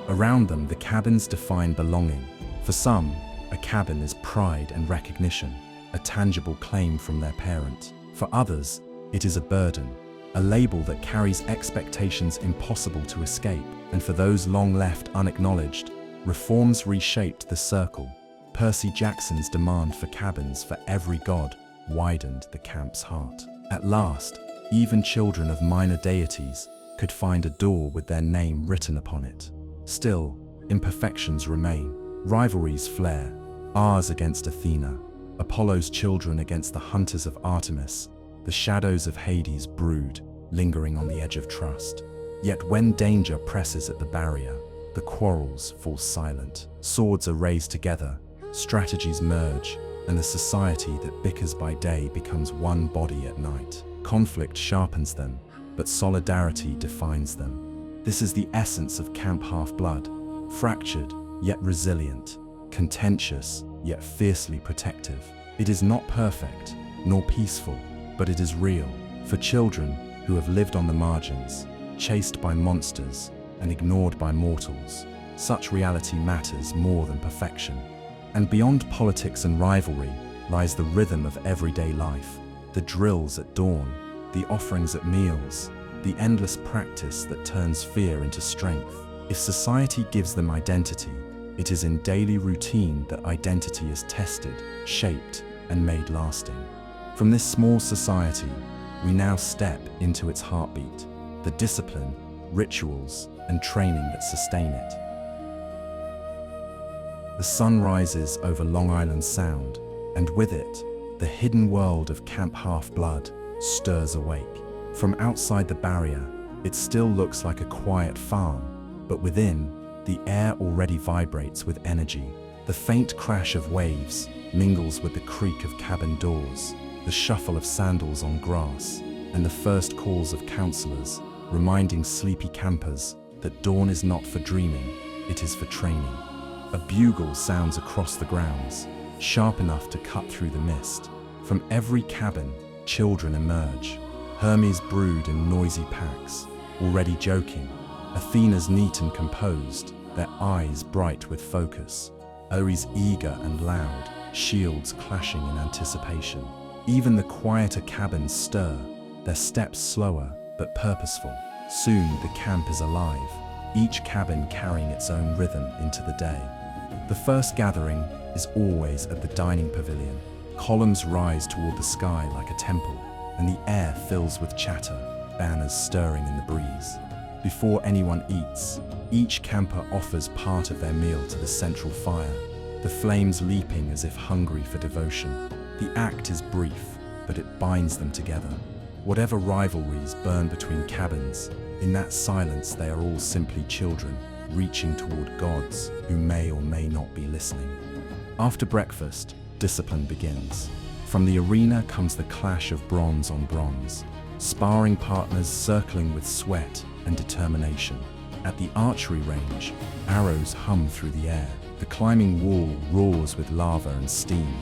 Around them, the cabins define belonging. For some, a cabin is pride and recognition, a tangible claim from their parent. For others, it is a burden, a label that carries expectations impossible to escape. And for those long left unacknowledged, reforms reshaped the circle. Percy Jackson's demand for cabins for every god widened the camp's heart. At last, even children of minor deities could find a door with their name written upon it. Still, imperfections remain. Rivalries flare, ours against Athena, Apollo's children against the hunters of Artemis. The shadows of Hades brood, lingering on the edge of trust. Yet when danger presses at the barrier, the quarrels fall silent. Swords are raised together, strategies merge, and the society that bickers by day becomes one body at night. Conflict sharpens them, but solidarity defines them. This is the essence of Camp Half-Blood: fractured, yet resilient, contentious, yet fiercely protective. It is not perfect, nor peaceful, but it is real. For children who have lived on the margins, chased by monsters and ignored by mortals, such reality matters more than perfection. And beyond politics and rivalry lies the rhythm of everyday life, the drills at dawn, the offerings at meals, the endless practice that turns fear into strength. If society gives them identity, it is in daily routine that identity is tested, shaped, and made lasting. From this small society, we now step into its heartbeat, the discipline, rituals, and training that sustain it. The sun rises over Long Island Sound, and with it, the hidden world of Camp Half-Blood stirs awake. From outside the barrier, it still looks like a quiet farm, but within, the air already vibrates with energy. The faint crash of waves mingles with the creak of cabin doors, the shuffle of sandals on grass, and the first calls of counselors, reminding sleepy campers that dawn is not for dreaming, it is for training. A bugle sounds across the grounds, sharp enough to cut through the mist. From every cabin, children emerge. Hermes brood in noisy packs, already joking. Athena's neat and composed, their eyes bright with focus. Ares eager and loud, shields clashing in anticipation. Even the quieter cabins stir, their steps slower but purposeful. Soon the camp is alive, each cabin carrying its own rhythm into the day. The first gathering is always at the dining pavilion. Columns rise toward the sky like a temple, and the air fills with chatter. banners stirring in the breeze. Before anyone eats, each camper offers part of their meal to the central fire, the flames leaping as if hungry for devotion. The act is brief, but it binds them together. Whatever rivalries burn between cabins, in that silence they are all simply children, reaching toward gods who may or may not be listening. After breakfast, discipline begins. From the arena comes the clash of bronze on bronze, sparring partners circling with sweat and determination. At the archery range, arrows hum through the air. The climbing wall roars with lava and steam,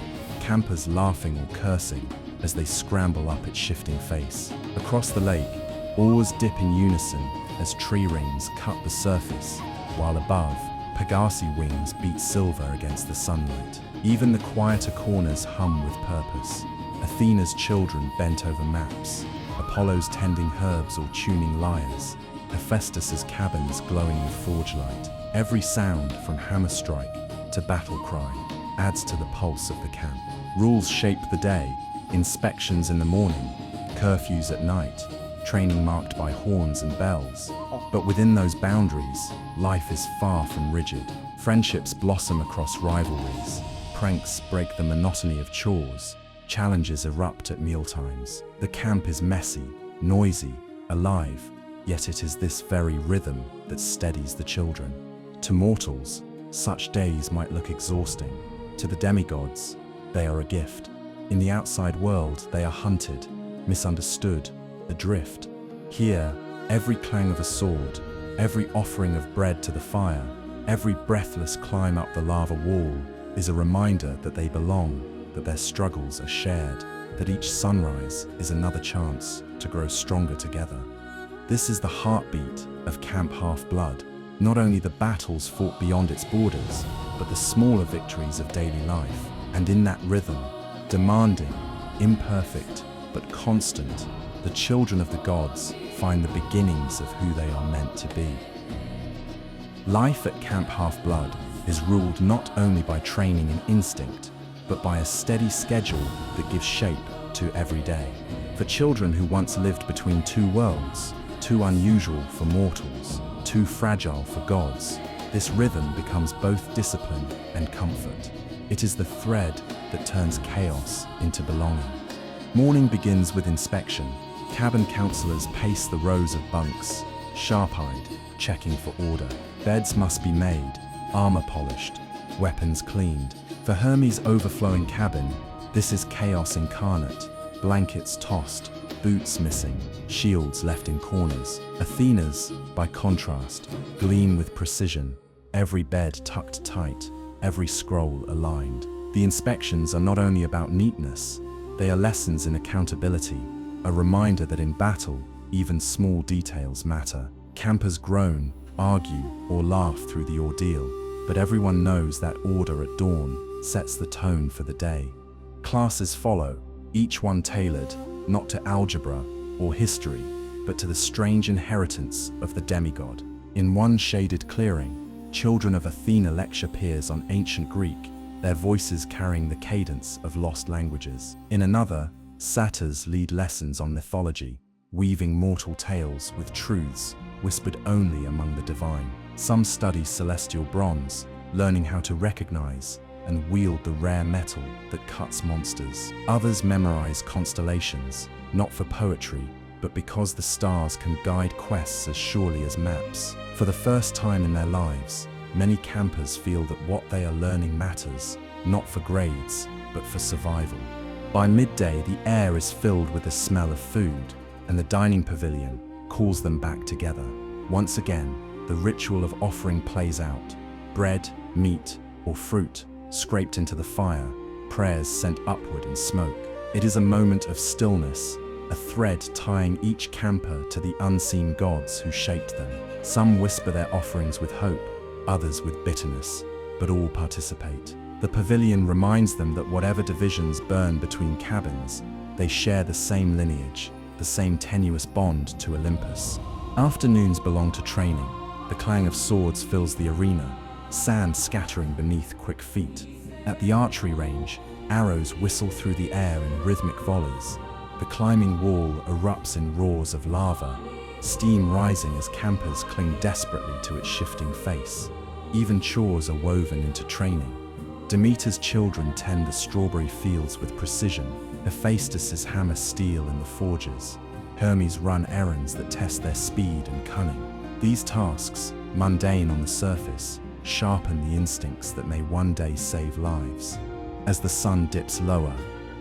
campers laughing or cursing as they scramble up its shifting face. Across the lake, oars dip in unison as tree rings cut the surface, while above, Pegasi wings beat silver against the sunlight. Even the quieter corners hum with purpose. Athena's children bent over maps, Apollo's tending herbs or tuning lyres, Hephaestus's cabins glowing with forge light. Every sound, from hammer strike to battle cry, adds to the pulse of the camp. Rules shape the day, inspections in the morning, curfews at night, training marked by horns and bells. But within those boundaries, life is far from rigid. Friendships blossom across rivalries, pranks break the monotony of chores, challenges erupt at mealtimes. The camp is messy, noisy, alive, yet it is this very rhythm that steadies the children. To mortals, such days might look exhausting. To the demigods, they are a gift. In the outside world, they are hunted, misunderstood, adrift. Here, every clang of a sword, every offering of bread to the fire, every breathless climb up the lava wall is a reminder that they belong, that their struggles are shared, that each sunrise is another chance to grow stronger together. This is the heartbeat of Camp Half-Blood, not only the battles fought beyond its borders, but the smaller victories of daily life. And in that rhythm, demanding, imperfect, but constant, the children of the gods find the beginnings of who they are meant to be. Life at Camp Half-Blood is ruled not only by training and instinct, but by a steady schedule that gives shape to every day. For children who once lived between two worlds, too unusual for mortals, too fragile for gods, this rhythm becomes both discipline and comfort. It is the thread that turns chaos into belonging. Morning begins with inspection. Cabin counselors pace the rows of bunks, sharp-eyed, checking for order. Beds must be made, armor polished, weapons cleaned. For Hermes' overflowing cabin, this is chaos incarnate. Blankets tossed, boots missing, shields left in corners. Athena's, by contrast, gleam with precision. Every bed tucked tight, every scroll aligned. The inspections are not only about neatness, they are lessons in accountability, a reminder that in battle, even small details matter. Campers groan, argue, or laugh through the ordeal, but everyone knows that order at dawn sets the tone for the day. Classes follow, each one tailored, not to algebra or history, but to the strange inheritance of the demigod. In one shaded clearing, children of Athena lecture peers on ancient Greek, their voices carrying the cadence of lost languages. In another, satyrs lead lessons on mythology, weaving mortal tales with truths whispered only among the divine. Some study celestial bronze, learning how to recognize and wield the rare metal that cuts monsters. Others memorize constellations, not for poetry, but because the stars can guide quests as surely as maps. For the first time in their lives, many campers feel that what they are learning matters, not for grades, but for survival. By midday, the air is filled with the smell of food, and the dining pavilion calls them back together. Once again, the ritual of offering plays out. Bread, meat, or fruit scraped into the fire, prayers sent upward in smoke. It is a moment of stillness, a thread tying each camper to the unseen gods who shaped them. Some whisper their offerings with hope, others with bitterness, but all participate. The pavilion reminds them that whatever divisions burn between cabins, they share the same lineage, the same tenuous bond to Olympus. Afternoons belong to training. The clang of swords fills the arena, sand scattering beneath quick feet. At the archery range, arrows whistle through the air in rhythmic volleys. The climbing wall erupts in roars of lava, steam rising as campers cling desperately to its shifting face. Even chores are woven into training. Demeter's children tend the strawberry fields with precision. Hephaestus's hammer steel in the forges. Hermes run errands that test their speed and cunning. These tasks, mundane on the surface, sharpen the instincts that may one day save lives. As the sun dips lower,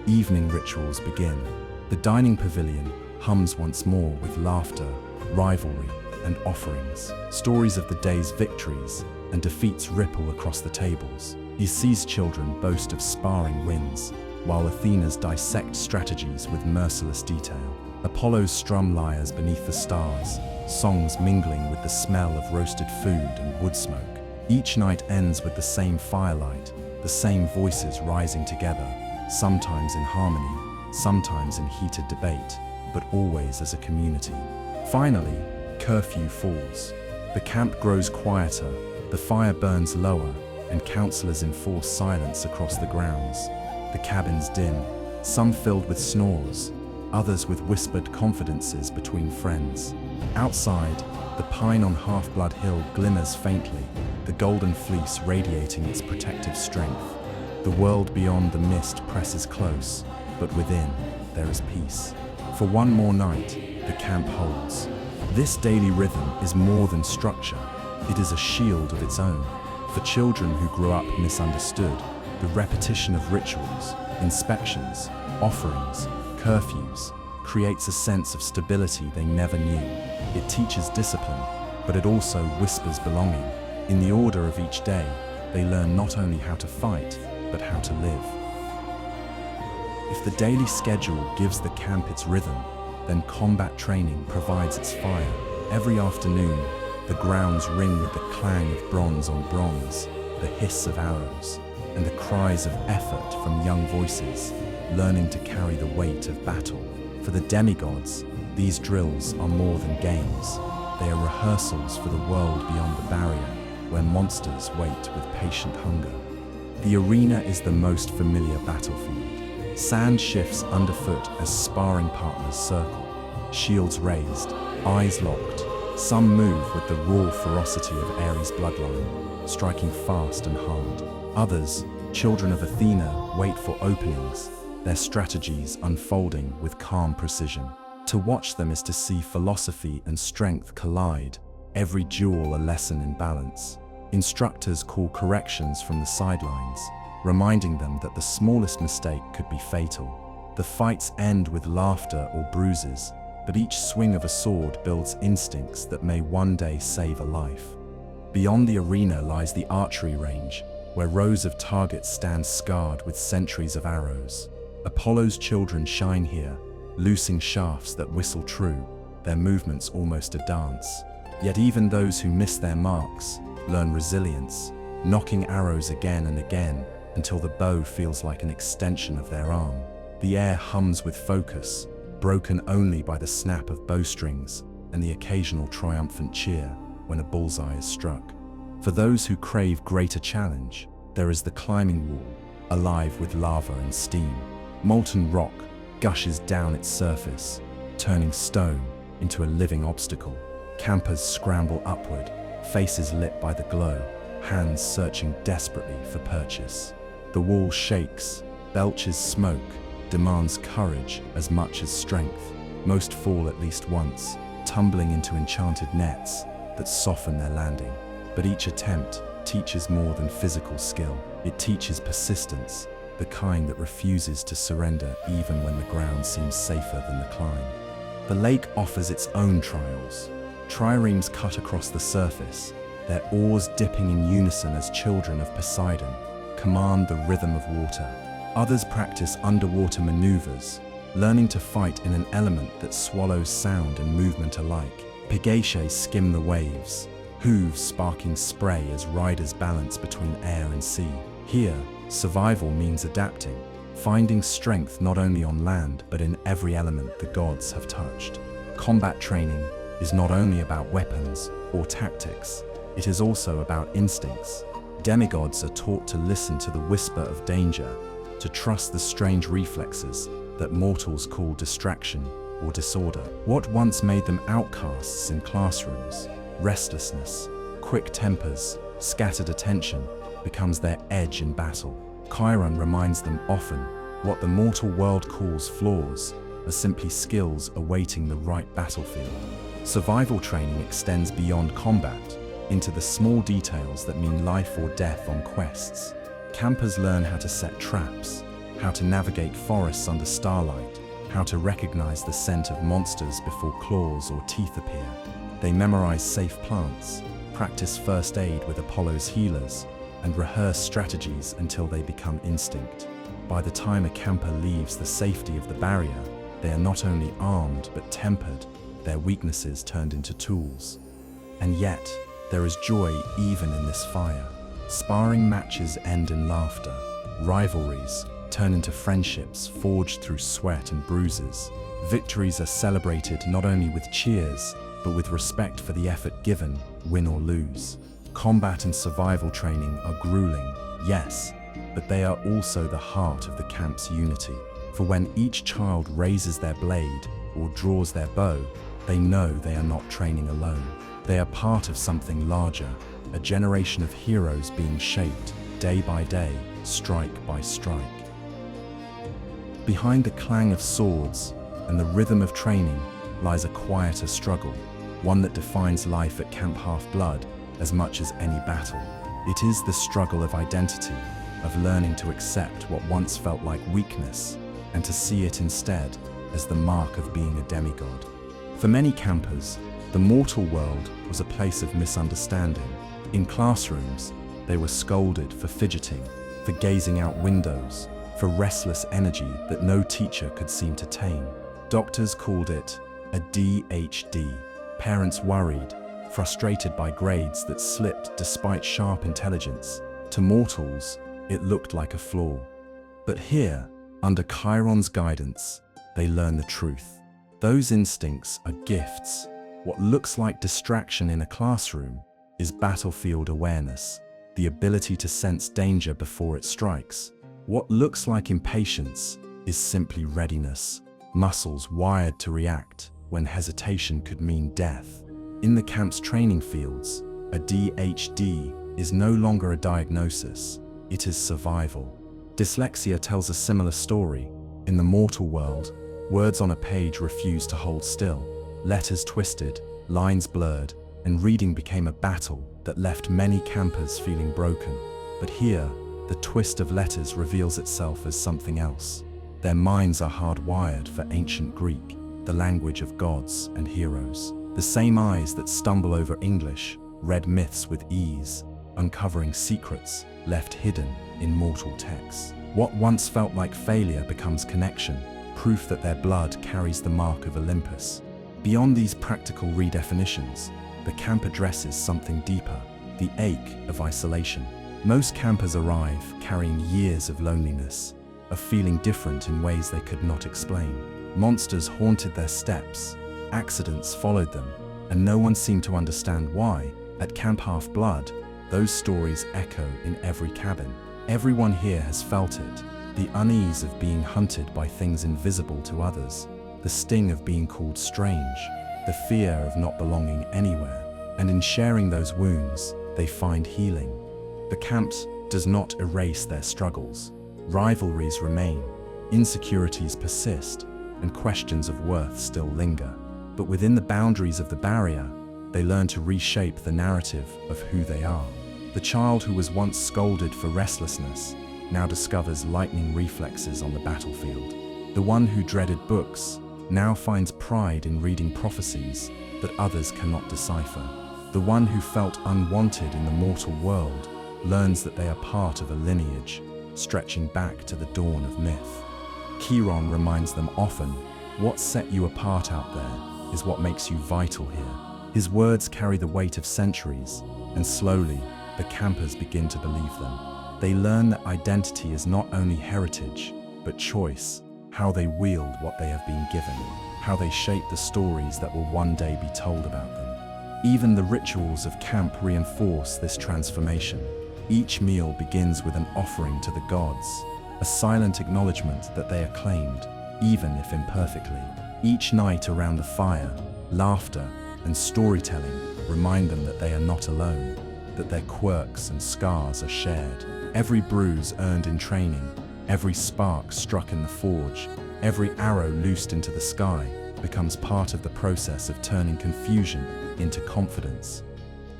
evening rituals begin. The dining pavilion hums once more with laughter, rivalry, and offerings. Stories of the day's victories and defeats ripple across the tables. Theseus' children boast of sparring wins, while Athena's dissect strategies with merciless detail. Apollo's strum lyres beneath the stars, songs mingling with the smell of roasted food and wood smoke. Each night ends with the same firelight, the same voices rising together, sometimes in harmony, sometimes in heated debate, but always as a community. Finally, curfew falls. The camp grows quieter, the fire burns lower, and counselors enforce silence across the grounds. The cabins dim, some filled with snores, others with whispered confidences between friends. Outside, the pine on Half-Blood Hill glimmers faintly, the golden fleece radiating its protective strength. The world beyond the mist presses close, but within, there is peace. For one more night, the camp holds. This daily rhythm is more than structure. It is a shield of its own. For children who grew up misunderstood, the repetition of rituals, inspections, offerings, curfews, creates a sense of stability they never knew. It teaches discipline, but it also whispers belonging. In the order of each day, they learn not only how to fight, but how to live. If the daily schedule gives the camp its rhythm, then combat training provides its fire. Every afternoon, the grounds ring with the clang of bronze on bronze, the hiss of arrows, and the cries of effort from young voices, learning to carry the weight of battle. For the demigods, these drills are more than games. They are rehearsals for the world beyond the barrier, where monsters wait with patient hunger. The arena is the most familiar battlefield. Sand shifts underfoot as sparring partners circle, shields raised, eyes locked. Some move with the raw ferocity of Ares' bloodline, striking fast and hard. Others, children of Athena, wait for openings, their strategies unfolding with calm precision. To watch them is to see philosophy and strength collide, every duel a lesson in balance. Instructors call corrections from the sidelines, reminding them that the smallest mistake could be fatal. The fights end with laughter or bruises, but each swing of a sword builds instincts that may one day save a life. Beyond the arena lies the archery range, where rows of targets stand scarred with centuries of arrows. Apollo's children shine here, loosing shafts that whistle true, their movements almost a dance. Yet even those who miss their marks learn resilience, knocking arrows again and again until the bow feels like an extension of their arm. The air hums with focus, broken only by the snap of bowstrings and the occasional triumphant cheer when a bullseye is struck. For those who crave greater challenge, there is the climbing wall, alive with lava and steam. Molten rock gushes down its surface, turning stone into a living obstacle. Campers scramble upward, faces lit by the glow, hands searching desperately for purchase. The wall shakes, belches smoke, demands courage as much as strength. Most fall at least once, tumbling into enchanted nets that soften their landing. But each attempt teaches more than physical skill. It teaches persistence, the kind that refuses to surrender even when the ground seems safer than the climb. The lake offers its own trials. Triremes cut across the surface, their oars dipping in unison as children of Poseidon command the rhythm of water. Others practice underwater maneuvers, learning to fight in an element that swallows sound and movement alike. Pegasus skim the waves, hooves sparking spray as riders balance between air and sea. Here, survival means adapting, finding strength not only on land but in every element the gods have touched. Combat training is not only about weapons or tactics, it is also about instincts. Demigods are taught to listen to the whisper of danger, to trust the strange reflexes that mortals call distraction or disorder. What once made them outcasts in classrooms, restlessness, quick tempers, scattered attention, becomes their edge in battle. Chiron reminds them often what the mortal world calls flaws are simply skills awaiting the right battlefield. Survival training extends beyond combat into the small details that mean life or death on quests. Campers learn how to set traps, how to navigate forests under starlight, how to recognize the scent of monsters before claws or teeth appear. They memorize safe plants, practice first aid with Apollo's healers, and rehearse strategies until they become instinct. By the time a camper leaves the safety of the barrier, they are not only armed but tempered, their weaknesses turned into tools. And yet, there is joy even in this fire. Sparring matches end in laughter. Rivalries turn into friendships forged through sweat and bruises. Victories are celebrated not only with cheers, but with respect for the effort given, win or lose. Combat and survival training are grueling, yes, but they are also the heart of the camp's unity. For when each child raises their blade or draws their bow, they know they are not training alone. They are part of something larger, a generation of heroes being shaped day by day, strike by strike. Behind the clang of swords and the rhythm of training lies a quieter struggle, one that defines life at Camp Half-Blood as much as any battle. It is the struggle of identity, of learning to accept what once felt like weakness and to see it instead as the mark of being a demigod. For many campers, the mortal world was a place of misunderstanding. In classrooms, they were scolded for fidgeting, for gazing out windows, for restless energy that no teacher could seem to tame. Doctors called it ADHD. Parents worried, frustrated by grades that slipped despite sharp intelligence. To mortals, it looked like a flaw. But here, under Chiron's guidance, they learn the truth. Those instincts are gifts. What looks like distraction in a classroom is battlefield awareness, the ability to sense danger before it strikes. What looks like impatience is simply readiness, muscles wired to react when hesitation could mean death. In the camp's training fields, ADHD is no longer a diagnosis, it is survival. Dyslexia tells a similar story. In the mortal world, words on a page refused to hold still. Letters twisted, lines blurred, and reading became a battle that left many campers feeling broken. But here, the twist of letters reveals itself as something else. Their minds are hardwired for ancient Greek, the language of gods and heroes. The same eyes that stumble over English read myths with ease, uncovering secrets left hidden in mortal texts. What once felt like failure becomes connection, proof that their blood carries the mark of Olympus. Beyond these practical redefinitions, the camp addresses something deeper, the ache of isolation. Most campers arrive carrying years of loneliness, of feeling different in ways they could not explain. Monsters haunted their steps, accidents followed them, and no one seemed to understand why. At Camp Half-Blood, those stories echo in every cabin. Everyone here has felt it, the unease of being hunted by things invisible to others, the sting of being called strange, the fear of not belonging anywhere. And in sharing those wounds, they find healing. The camp does not erase their struggles. Rivalries remain, insecurities persist, and questions of worth still linger. But within the boundaries of the barrier, they learn to reshape the narrative of who they are. The child who was once scolded for restlessness now discovers lightning reflexes on the battlefield. The one who dreaded books now finds pride in reading prophecies that others cannot decipher. The one who felt unwanted in the mortal world learns that they are part of a lineage stretching back to the dawn of myth. Chiron reminds them often, what set you apart out there is what makes you vital here. His words carry the weight of centuries, and slowly, the campers begin to believe them. They learn that identity is not only heritage, but choice, how they wield what they have been given, how they shape the stories that will one day be told about them. Even the rituals of camp reinforce this transformation. Each meal begins with an offering to the gods, a silent acknowledgement that they are claimed. even if imperfectly. Each night around the fire, laughter and storytelling remind them that they are not alone, that their quirks and scars are shared. Every bruise earned in training, every spark struck in the forge, every arrow loosed into the sky becomes part of the process of turning confusion into confidence.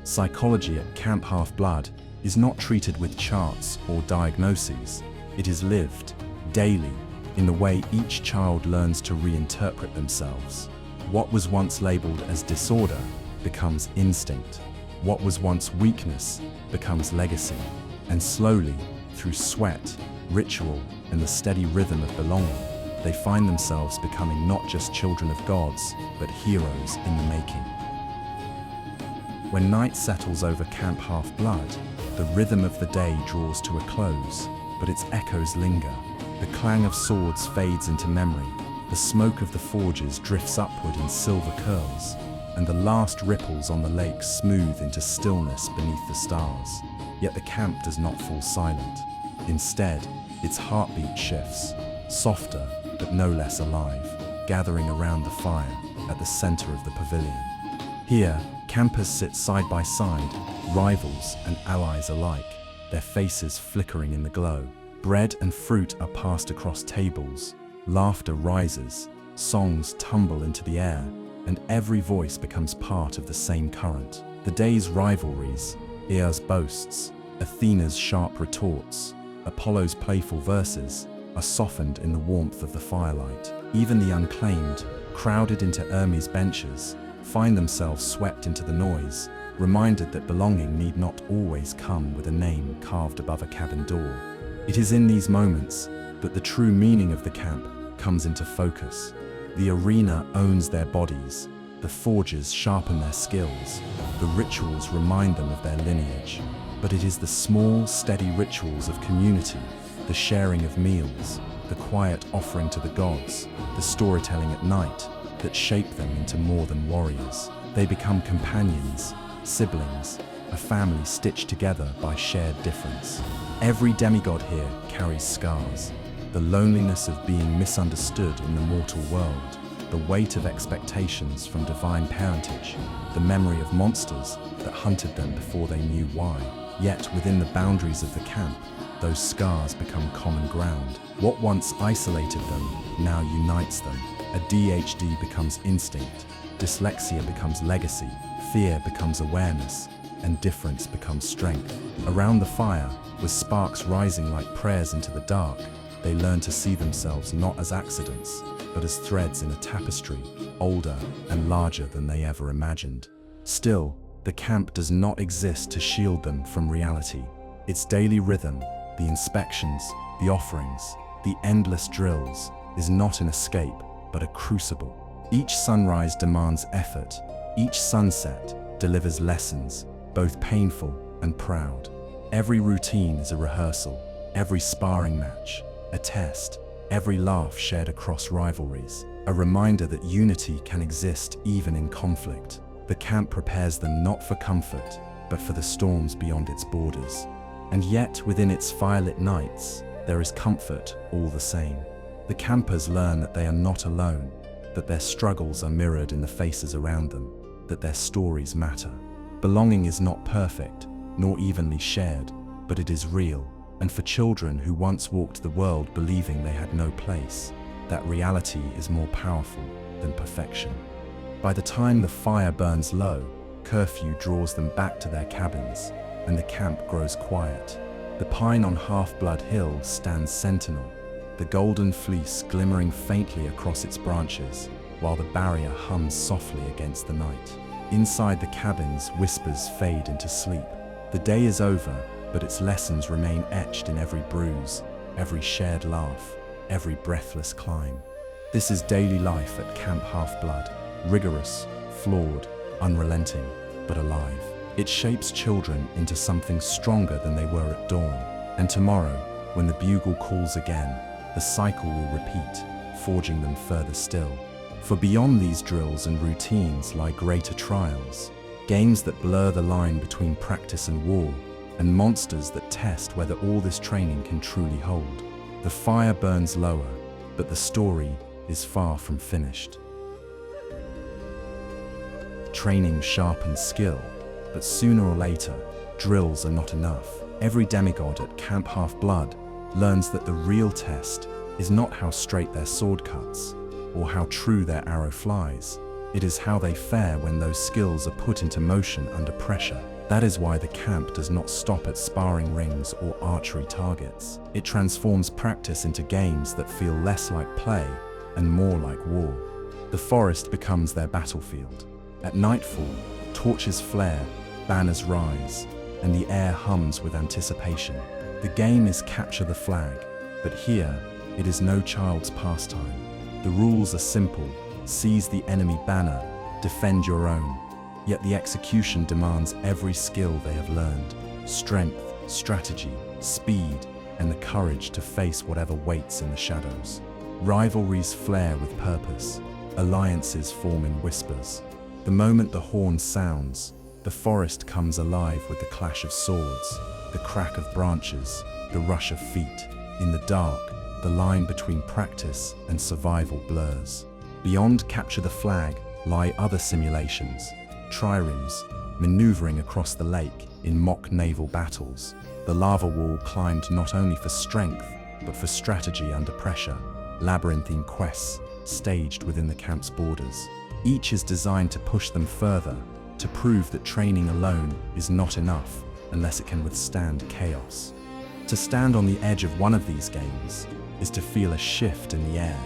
Psychology at Camp Half-Blood is not treated with charts or diagnoses. It is lived, daily, in the way each child learns to reinterpret themselves. What was once labeled as disorder becomes instinct. What was once weakness becomes legacy. And slowly, through sweat, ritual, and the steady rhythm of belonging, they find themselves becoming not just children of gods, but heroes in the making. When night settles over Camp Half-Blood, the rhythm of the day draws to a close, but its echoes linger. The clang of swords fades into memory, the smoke of the forges drifts upward in silver curls, and the last ripples on the lake smooth into stillness beneath the stars. Yet the camp does not fall silent. Instead, its heartbeat shifts, softer but no less alive, gathering around the fire at the center of the pavilion. Here, campers sit side by side, rivals and allies alike, their faces flickering in the glow. Bread and fruit are passed across tables, laughter rises, songs tumble into the air, and every voice becomes part of the same current. The day's rivalries, Ea's boasts, Athena's sharp retorts, Apollo's playful verses, are softened in the warmth of the firelight. Even the unclaimed, crowded into Hermes' benches, find themselves swept into the noise, reminded that belonging need not always come with a name carved above a cabin door. It is in these moments that the true meaning of the camp comes into focus. The arena owns their bodies, the forges sharpen their skills, the rituals remind them of their lineage. But it is the small, steady rituals of community, the sharing of meals, the quiet offering to the gods, the storytelling at night, that shape them into more than warriors. They become companions, siblings, a family stitched together by shared difference. Every demigod here carries scars, the loneliness of being misunderstood in the mortal world, the weight of expectations from divine parentage, the memory of monsters that hunted them before they knew why. Yet within the boundaries of the camp, those scars become common ground. What once isolated them now unites them. ADHD becomes instinct, dyslexia becomes legacy, fear becomes awareness, and difference becomes strength. Around the fire, with sparks rising like prayers into the dark, they learn to see themselves not as accidents, but as threads in a tapestry, older and larger than they ever imagined. Still, the camp does not exist to shield them from reality. Its daily rhythm, the inspections, the offerings, the endless drills, is not an escape, but a crucible. Each sunrise demands effort. Each sunset delivers lessons, both painful and proud. Every routine is a rehearsal, every sparring match, a test, every laugh shared across rivalries, a reminder that unity can exist even in conflict. The camp prepares them not for comfort, but for the storms beyond its borders. And yet, within its firelit nights, there is comfort all the same. The campers learn that they are not alone, that their struggles are mirrored in the faces around them, that their stories matter. Belonging is not perfect, nor evenly shared, but it is real. And for children who once walked the world believing they had no place, that reality is more powerful than perfection. By the time the fire burns low, curfew draws them back to their cabins, and the camp grows quiet. The pine on Half-Blood Hill stands sentinel, the golden fleece glimmering faintly across its branches, while the barrier hums softly against the night. Inside the cabins, whispers fade into sleep. The day is over, but its lessons remain etched in every bruise, every shared laugh, every breathless climb. This is daily life at Camp Half-Blood, rigorous, flawed, unrelenting, but alive. It shapes children into something stronger than they were at dawn. And tomorrow, when the bugle calls again, the cycle will repeat, forging them further still. For beyond these drills and routines lie greater trials, games that blur the line between practice and war, and monsters that test whether all this training can truly hold. The fire burns lower, But the story is far from finished. Training sharpens skill, but sooner or later, drills are not enough. Every demigod at Camp Half-Blood learns that the real test is not how straight their sword cuts, or how true their arrow flies. It is how they fare when those skills are put into motion under pressure. That is why the camp does not stop at sparring rings or archery targets. It transforms practice into games that feel less like play and more like war. The forest becomes their battlefield. At nightfall, torches flare, banners rise, and the air hums with anticipation. The game is capture the flag, but here, it is no child's pastime. The rules are simple: seize the enemy banner, defend your own. Yet the execution demands every skill they have learned: strength, strategy, speed, and the courage to face whatever waits in the shadows. Rivalries flare with purpose, alliances form in whispers. The moment the horn sounds, the forest comes alive with the clash of swords, the crack of branches, the rush of feet. In the dark, the line between practice and survival blurs. Beyond Capture the Flag lie other simulations: triremes, maneuvering across the lake in mock naval battles. The lava wall climbed not only for strength, but for strategy under pressure. Labyrinthine quests staged within the camp's borders. Each is designed to push them further, to prove that training alone is not enough unless it can withstand chaos. To stand on the edge of one of these games is to feel a shift in the air.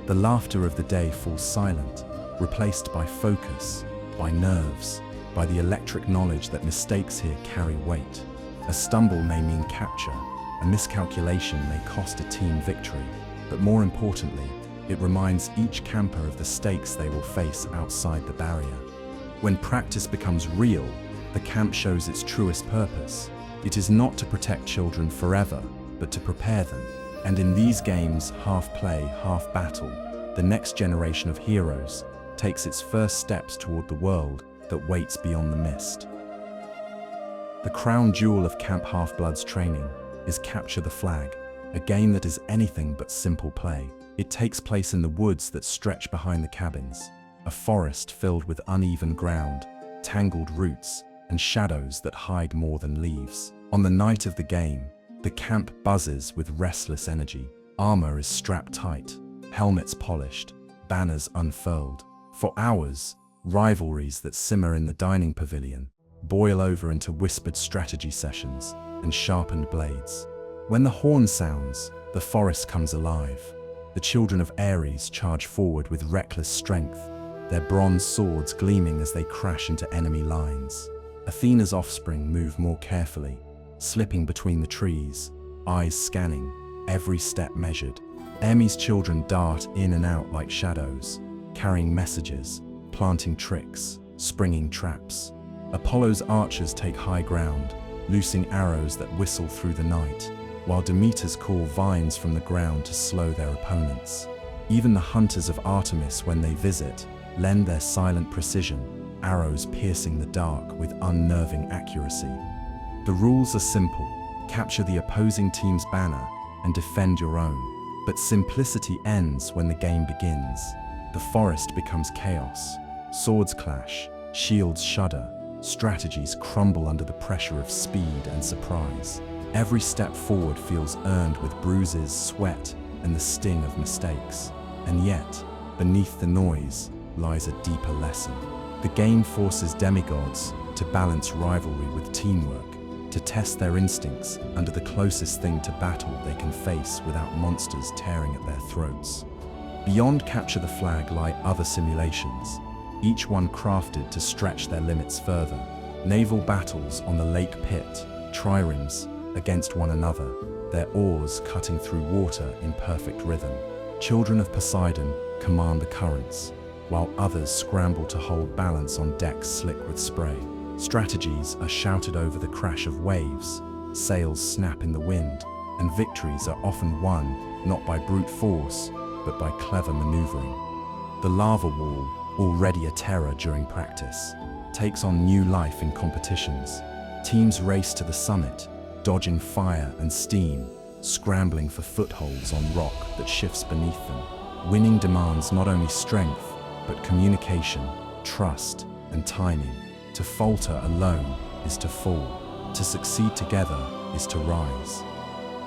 The laughter of the day falls silent, replaced by focus, by nerves, by the electric knowledge that mistakes here carry weight. A stumble may mean capture, a miscalculation may cost a team victory, but more importantly, it reminds each camper of the stakes they will face outside the barrier. When practice becomes real, the camp shows its truest purpose. It is not to protect children forever, but to prepare them. And in these games, half play, half battle, the next generation of heroes takes its first steps toward the world that waits beyond the mist. The crown jewel of Camp Half-Blood's training is Capture the Flag, a game that is anything but simple play. It takes place in the woods that stretch behind the cabins, a forest filled with uneven ground, tangled roots, and shadows that hide more than leaves. On the night of the game, the camp buzzes with restless energy. Armor is strapped tight, helmets polished, banners unfurled. For hours, rivalries that simmer in the dining pavilion boil over into whispered strategy sessions and sharpened blades. When the horn sounds, the forest comes alive. The children of Ares charge forward with reckless strength, their bronze swords gleaming as they crash into enemy lines. Athena's offspring move more carefully, slipping between the trees, eyes scanning, every step measured. Hermes' children dart in and out like shadows, carrying messages, planting tricks, springing traps. Apollo's archers take high ground, loosing arrows that whistle through the night, while Demeter's call vines from the ground to slow their opponents. Even the hunters of Artemis, when they visit, lend their silent precision, arrows piercing the dark with unnerving accuracy. The rules are simple: capture the opposing team's banner and defend your own. But simplicity ends when the game begins. The forest becomes chaos. Swords clash, shields shudder, strategies crumble under the pressure of speed and surprise. Every step forward feels earned with bruises, sweat, and the sting of mistakes. And yet, beneath the noise lies a deeper lesson. The game forces demigods to balance rivalry with teamwork, to test their instincts under the closest thing to battle they can face without monsters tearing at their throats. Beyond Capture the Flag lie other simulations, each one crafted to stretch their limits further. Naval battles on the lake pit, triremes against one another, their oars cutting through water in perfect rhythm. Children of Poseidon command the currents, while others scramble to hold balance on decks slick with spray. Strategies are shouted over the crash of waves, sails snap in the wind, and victories are often won not by brute force, but by clever maneuvering. The lava wall, already a terror during practice, takes on new life in competitions. Teams race to the summit, dodging fire and steam, scrambling for footholds on rock that shifts beneath them. Winning demands not only strength, but communication, trust, and timing. To falter alone is to fall. To succeed together is to rise.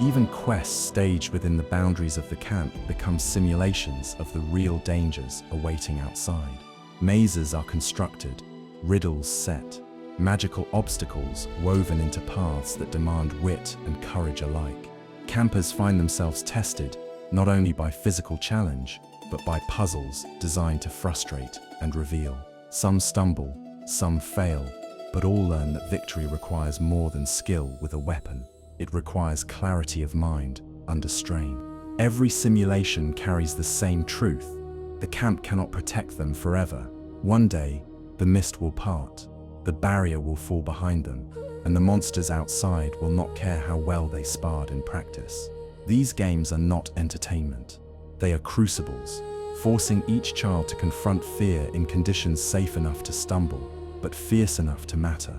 Even quests staged within the boundaries of the camp become simulations of the real dangers awaiting outside. Mazes are constructed, riddles set, magical obstacles woven into paths that demand wit and courage alike. Campers find themselves tested not only by physical challenge, but by puzzles designed to frustrate and reveal. Some stumble, some fail, but all learn that victory requires more than skill with a weapon. It requires clarity of mind under strain. Every simulation carries the same truth. The camp cannot protect them forever. One day, the mist will part, the barrier will fall behind them, and the monsters outside will not care how well they sparred in practice. These games are not entertainment. They are crucibles, forcing each child to confront fear in conditions safe enough to stumble, but fierce enough to matter.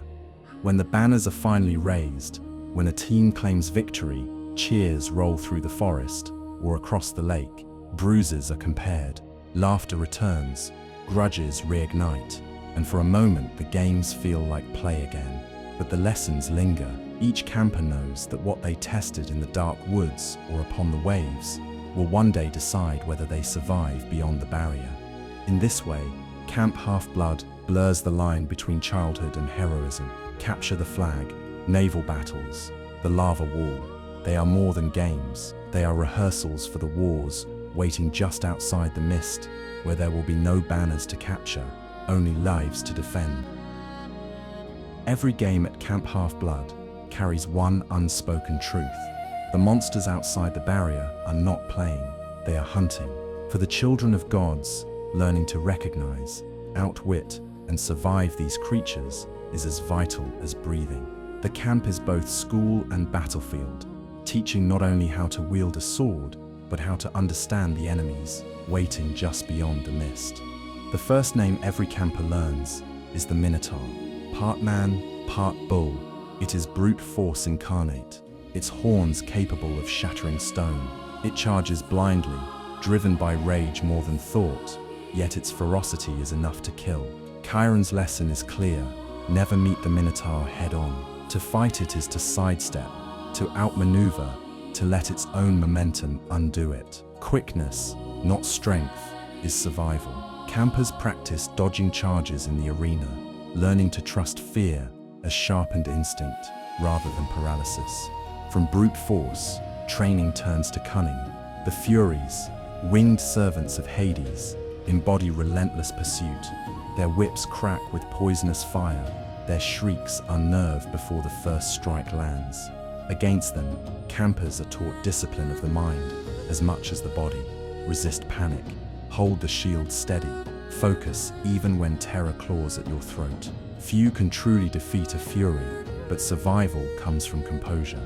When the banners are finally raised, when a team claims victory, cheers roll through the forest or across the lake, bruises are compared, laughter returns, grudges reignite, and for a moment the games feel like play again. But the lessons linger. Each camper knows that what they tested in the dark woods or upon the waves will one day decide whether they survive beyond the barrier. In this way, Camp Half-Blood blurs the line between childhood and heroism. Capture the Flag, naval battles, the lava wall. They are more than games. They are rehearsals for the wars waiting just outside the mist, where there will be no banners to capture, only lives to defend. Every game at Camp Half-Blood carries one unspoken truth. The monsters outside the barrier are not playing, they are hunting. For the children of gods, learning to recognize, outwit, and survive these creatures is as vital as breathing. The camp is both school and battlefield, teaching not only how to wield a sword, but how to understand the enemies waiting just beyond the mist. The first name every camper learns is the Minotaur. Part man, part bull, it is brute force incarnate, its horns capable of shattering stone. It charges blindly, driven by rage more than thought, yet its ferocity is enough to kill. Chiron's lesson is clear: never meet the Minotaur head-on. To fight it is to sidestep, to outmaneuver, to let its own momentum undo it. Quickness, not strength, is survival. Campers practice dodging charges in the arena, learning to trust fear as sharpened instinct rather than paralysis. From brute force, training turns to cunning. The Furies, winged servants of Hades, embody relentless pursuit. Their whips crack with poisonous fire, their shrieks unnerve before the first strike lands. Against them, campers are taught discipline of the mind as much as the body. Resist panic, hold the shield steady, focus even when terror claws at your throat. Few can truly defeat a Fury, but survival comes from composure.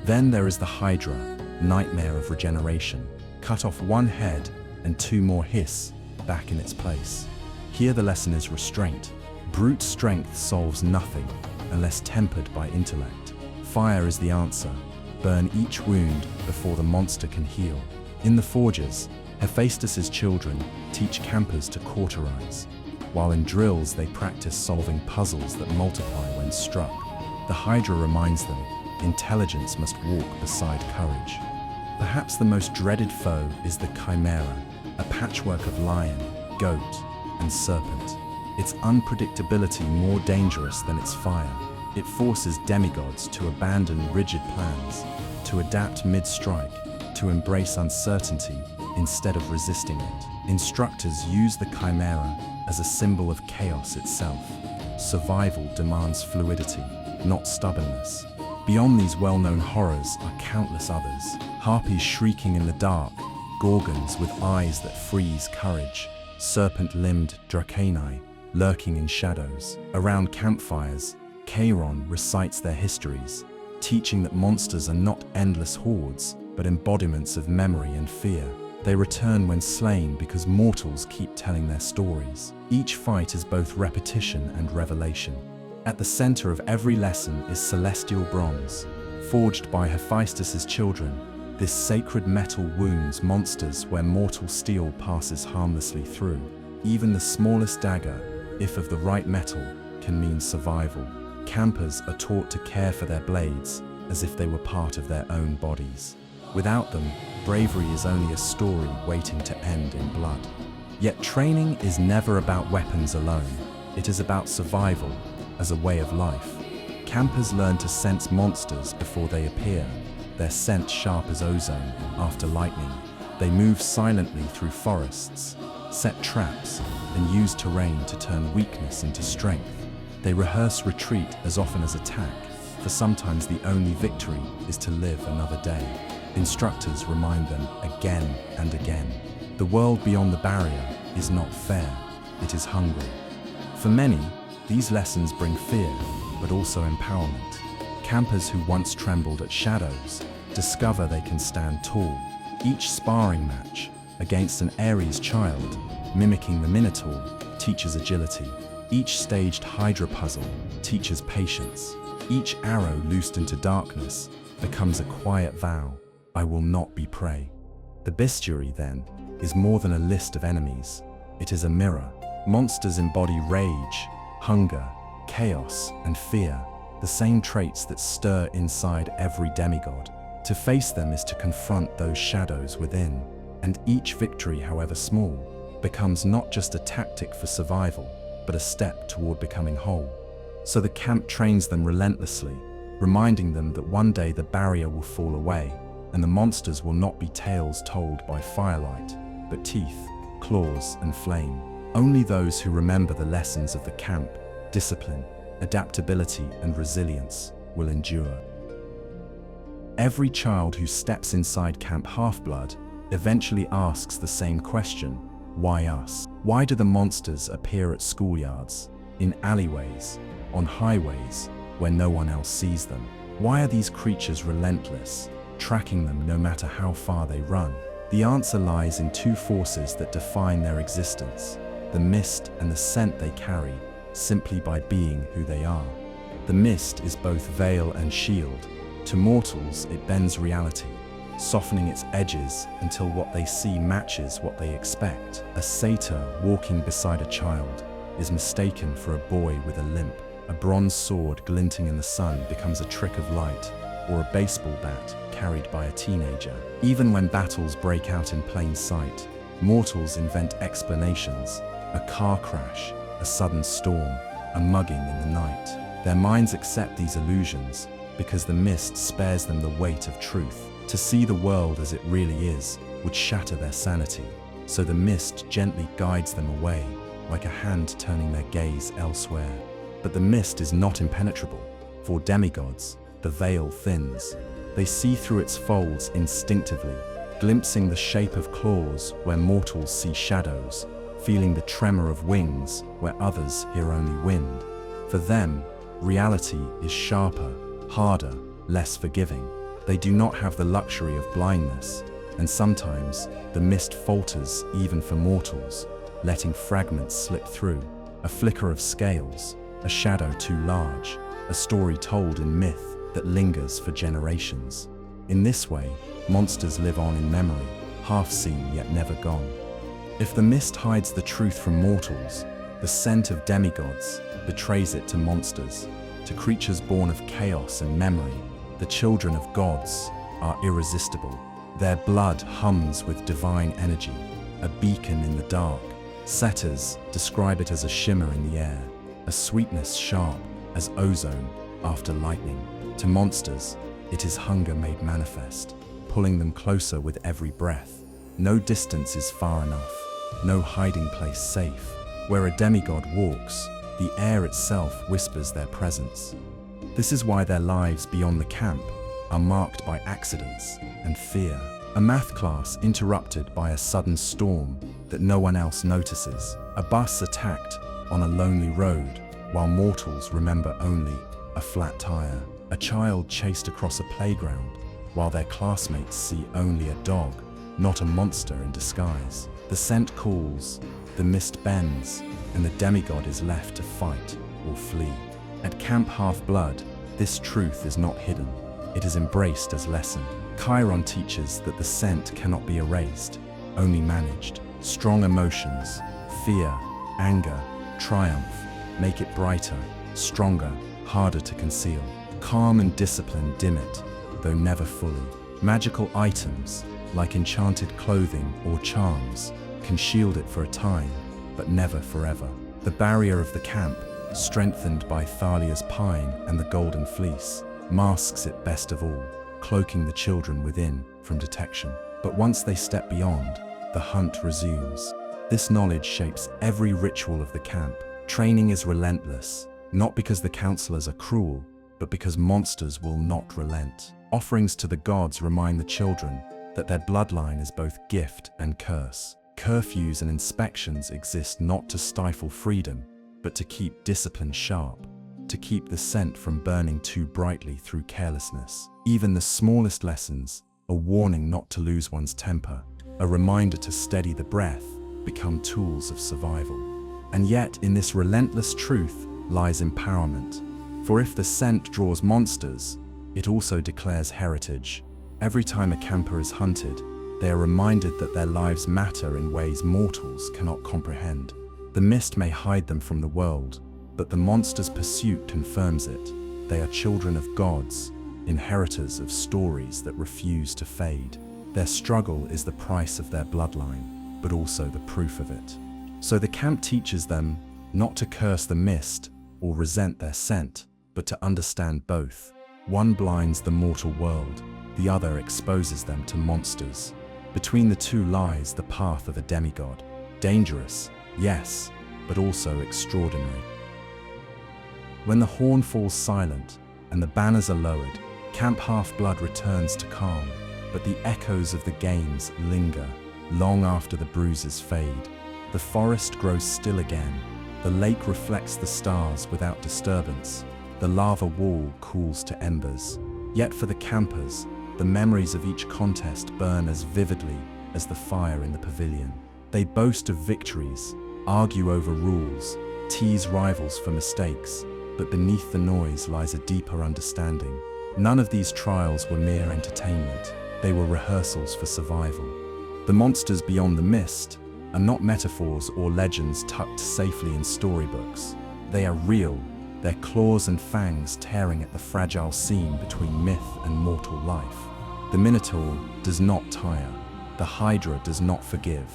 Then there is the Hydra, nightmare of regeneration. Cut off one head and two more hiss back in its place. Here the lesson is restraint. Brute strength solves nothing unless tempered by intellect. Fire is the answer. Burn each wound before the monster can heal. In the forges, Hephaestus's children teach campers to cauterize, while in drills they practice solving puzzles that multiply when struck. The Hydra reminds them, intelligence must walk beside courage. Perhaps the most dreaded foe is the Chimera, a patchwork of lion, goat, and serpent. Its unpredictability more dangerous than its fire. It forces demigods to abandon rigid plans, to adapt mid-strike, to embrace uncertainty instead of resisting it. Instructors use the Chimera as a symbol of chaos itself. Survival demands fluidity, not stubbornness. Beyond these well-known horrors are countless others. Harpies shrieking in the dark, gorgons with eyes that freeze courage, serpent-limbed dracani lurking in shadows. Around campfires, Chiron recites their histories, teaching that monsters are not endless hordes, but embodiments of memory and fear. They return when slain because mortals keep telling their stories. Each fight is both repetition and revelation. At the center of every lesson is celestial bronze, Forged by Hephaestus's children, this sacred metal wounds monsters where mortal steel passes harmlessly through. Even the smallest dagger, if of the right metal, can mean survival. Campers are taught to care for their blades as if they were part of their own bodies. Without them, bravery is only a story waiting to end in blood. Yet training is never about weapons alone. It is about survival as a way of life. Campers learn to sense monsters before they appear, their scent sharp as ozone after lightning. They move silently through forests, set traps, and use terrain to turn weakness into strength. They rehearse retreat as often as attack, for sometimes the only victory is to live another day. Instructors remind them again and again. The world beyond the barrier is not fair, it is hungry. For many, these lessons bring fear, but also empowerment. Campers who once trembled at shadows discover they can stand tall. Each sparring match against an Ares child, mimicking the Minotaur, teaches agility. Each staged Hydra puzzle teaches patience. Each arrow loosed into darkness becomes a quiet vow: I will not be prey. The bestiary, then, is more than a list of enemies. It is a mirror. Monsters embody rage, hunger, chaos, and fear, the same traits that stir inside every demigod. To face them is to confront those shadows within, and each victory, however small, becomes not just a tactic for survival, but a step toward becoming whole. So the camp trains them relentlessly, reminding them that one day the barrier will fall away, and the monsters will not be tales told by firelight, but teeth, claws, and flame. Only those who remember the lessons of the camp, discipline, adaptability, and resilience, will endure. Every child who steps inside Camp Half-Blood eventually asks the same question: why us? Why do the monsters appear at schoolyards, in alleyways, on highways, where no one else sees them? Why are these creatures relentless, tracking them no matter how far they run? The answer lies in two forces that define their existence: the mist and the scent they carry, simply by being who they are. The mist is both veil and shield. To mortals, it bends reality, softening its edges until what they see matches what they expect. A satyr walking beside a child is mistaken for a boy with a limp. A bronze sword glinting in the sun becomes a trick of light, or a baseball bat carried by a teenager. Even when battles break out in plain sight, mortals invent explanations: a car crash, a sudden storm, a mugging in the night. Their minds accept these illusions because the mist spares them the weight of truth. To see the world as it really is would shatter their sanity, so the mist gently guides them away, like a hand turning their gaze elsewhere. But the mist is not impenetrable. For demigods, the veil thins. They see through its folds instinctively, glimpsing the shape of claws where mortals see shadows, feeling the tremor of wings where others hear only wind. For them, reality is sharper, harder, less forgiving. They do not have the luxury of blindness, and sometimes the mist falters even for mortals, letting fragments slip through. A flicker of scales, a shadow too large, a story told in myth that lingers for generations. In this way, monsters live on in memory, half seen yet never gone. If the mist hides the truth from mortals, the scent of demigods betrays it to monsters, to creatures born of chaos and memory. The children of gods are irresistible. Their blood hums with divine energy, a beacon in the dark. Satyrs describe it as a shimmer in the air, a sweetness sharp as ozone after lightning. To monsters, it is hunger made manifest, pulling them closer with every breath. No distance is far enough, no hiding place safe. Where a demigod walks, the air itself whispers their presence. This is why their lives beyond the camp are marked by accidents and fear. A math class interrupted by a sudden storm that no one else notices. A bus attacked on a lonely road while mortals remember only a flat tire. A child chased across a playground while their classmates see only a dog, not a monster in disguise. The scent calls, the mist bends, and the demigod is left to fight or flee. At Camp Half-Blood, this truth is not hidden. it is embraced as lesson. Chiron teaches that the scent cannot be erased, only managed. Strong emotions, fear, anger, triumph, make it brighter, stronger, harder to conceal. Calm and discipline dim it, though never fully. Magical items, like enchanted clothing or charms, can shield it for a time, but never forever. The barrier of the camp, strengthened by Thalia's pine and the golden fleece, masks it best of all, cloaking the children within from detection. But once they step beyond, the hunt resumes. This knowledge shapes every ritual of the camp. Training is relentless, not because the counselors are cruel, but because monsters will not relent. Offerings to the gods remind the children that their bloodline is both gift and curse. Curfews and inspections exist not to stifle freedom, but to keep discipline sharp, to keep the scent from burning too brightly through carelessness. Even the smallest lessons, a warning not to lose one's temper, a reminder to steady the breath, become tools of survival. And yet, in this relentless truth lies empowerment. For if the scent draws monsters, it also declares heritage. Every time a camper is hunted, they are reminded that their lives matter in ways mortals cannot comprehend. The mist may hide them from the world, but the monster's pursuit confirms it. They are children of gods, inheritors of stories that refuse to fade. Their struggle is the price of their bloodline, but also the proof of it. So the camp teaches them not to curse the mist or resent their scent, but to understand both. One blinds the mortal world, the other exposes them to monsters. Between the two lies the path of a demigod. Dangerous, yes, but also extraordinary. When the horn falls silent and the banners are lowered, Camp Half-Blood returns to calm, but the echoes of the games linger long after the bruises fade. The forest grows still again. The lake reflects the stars without disturbance. The lava wall cools to embers. Yet for the campers, the memories of each contest burn as vividly as the fire in the pavilion. They boast of victories, argue over rules, tease rivals for mistakes, but beneath the noise lies a deeper understanding. None of these trials were mere entertainment. They were rehearsals for survival. The monsters beyond the mist are not metaphors or legends tucked safely in storybooks. They are real, their claws and fangs tearing at the fragile seam between myth and mortal life. The Minotaur does not tire. The Hydra does not forgive.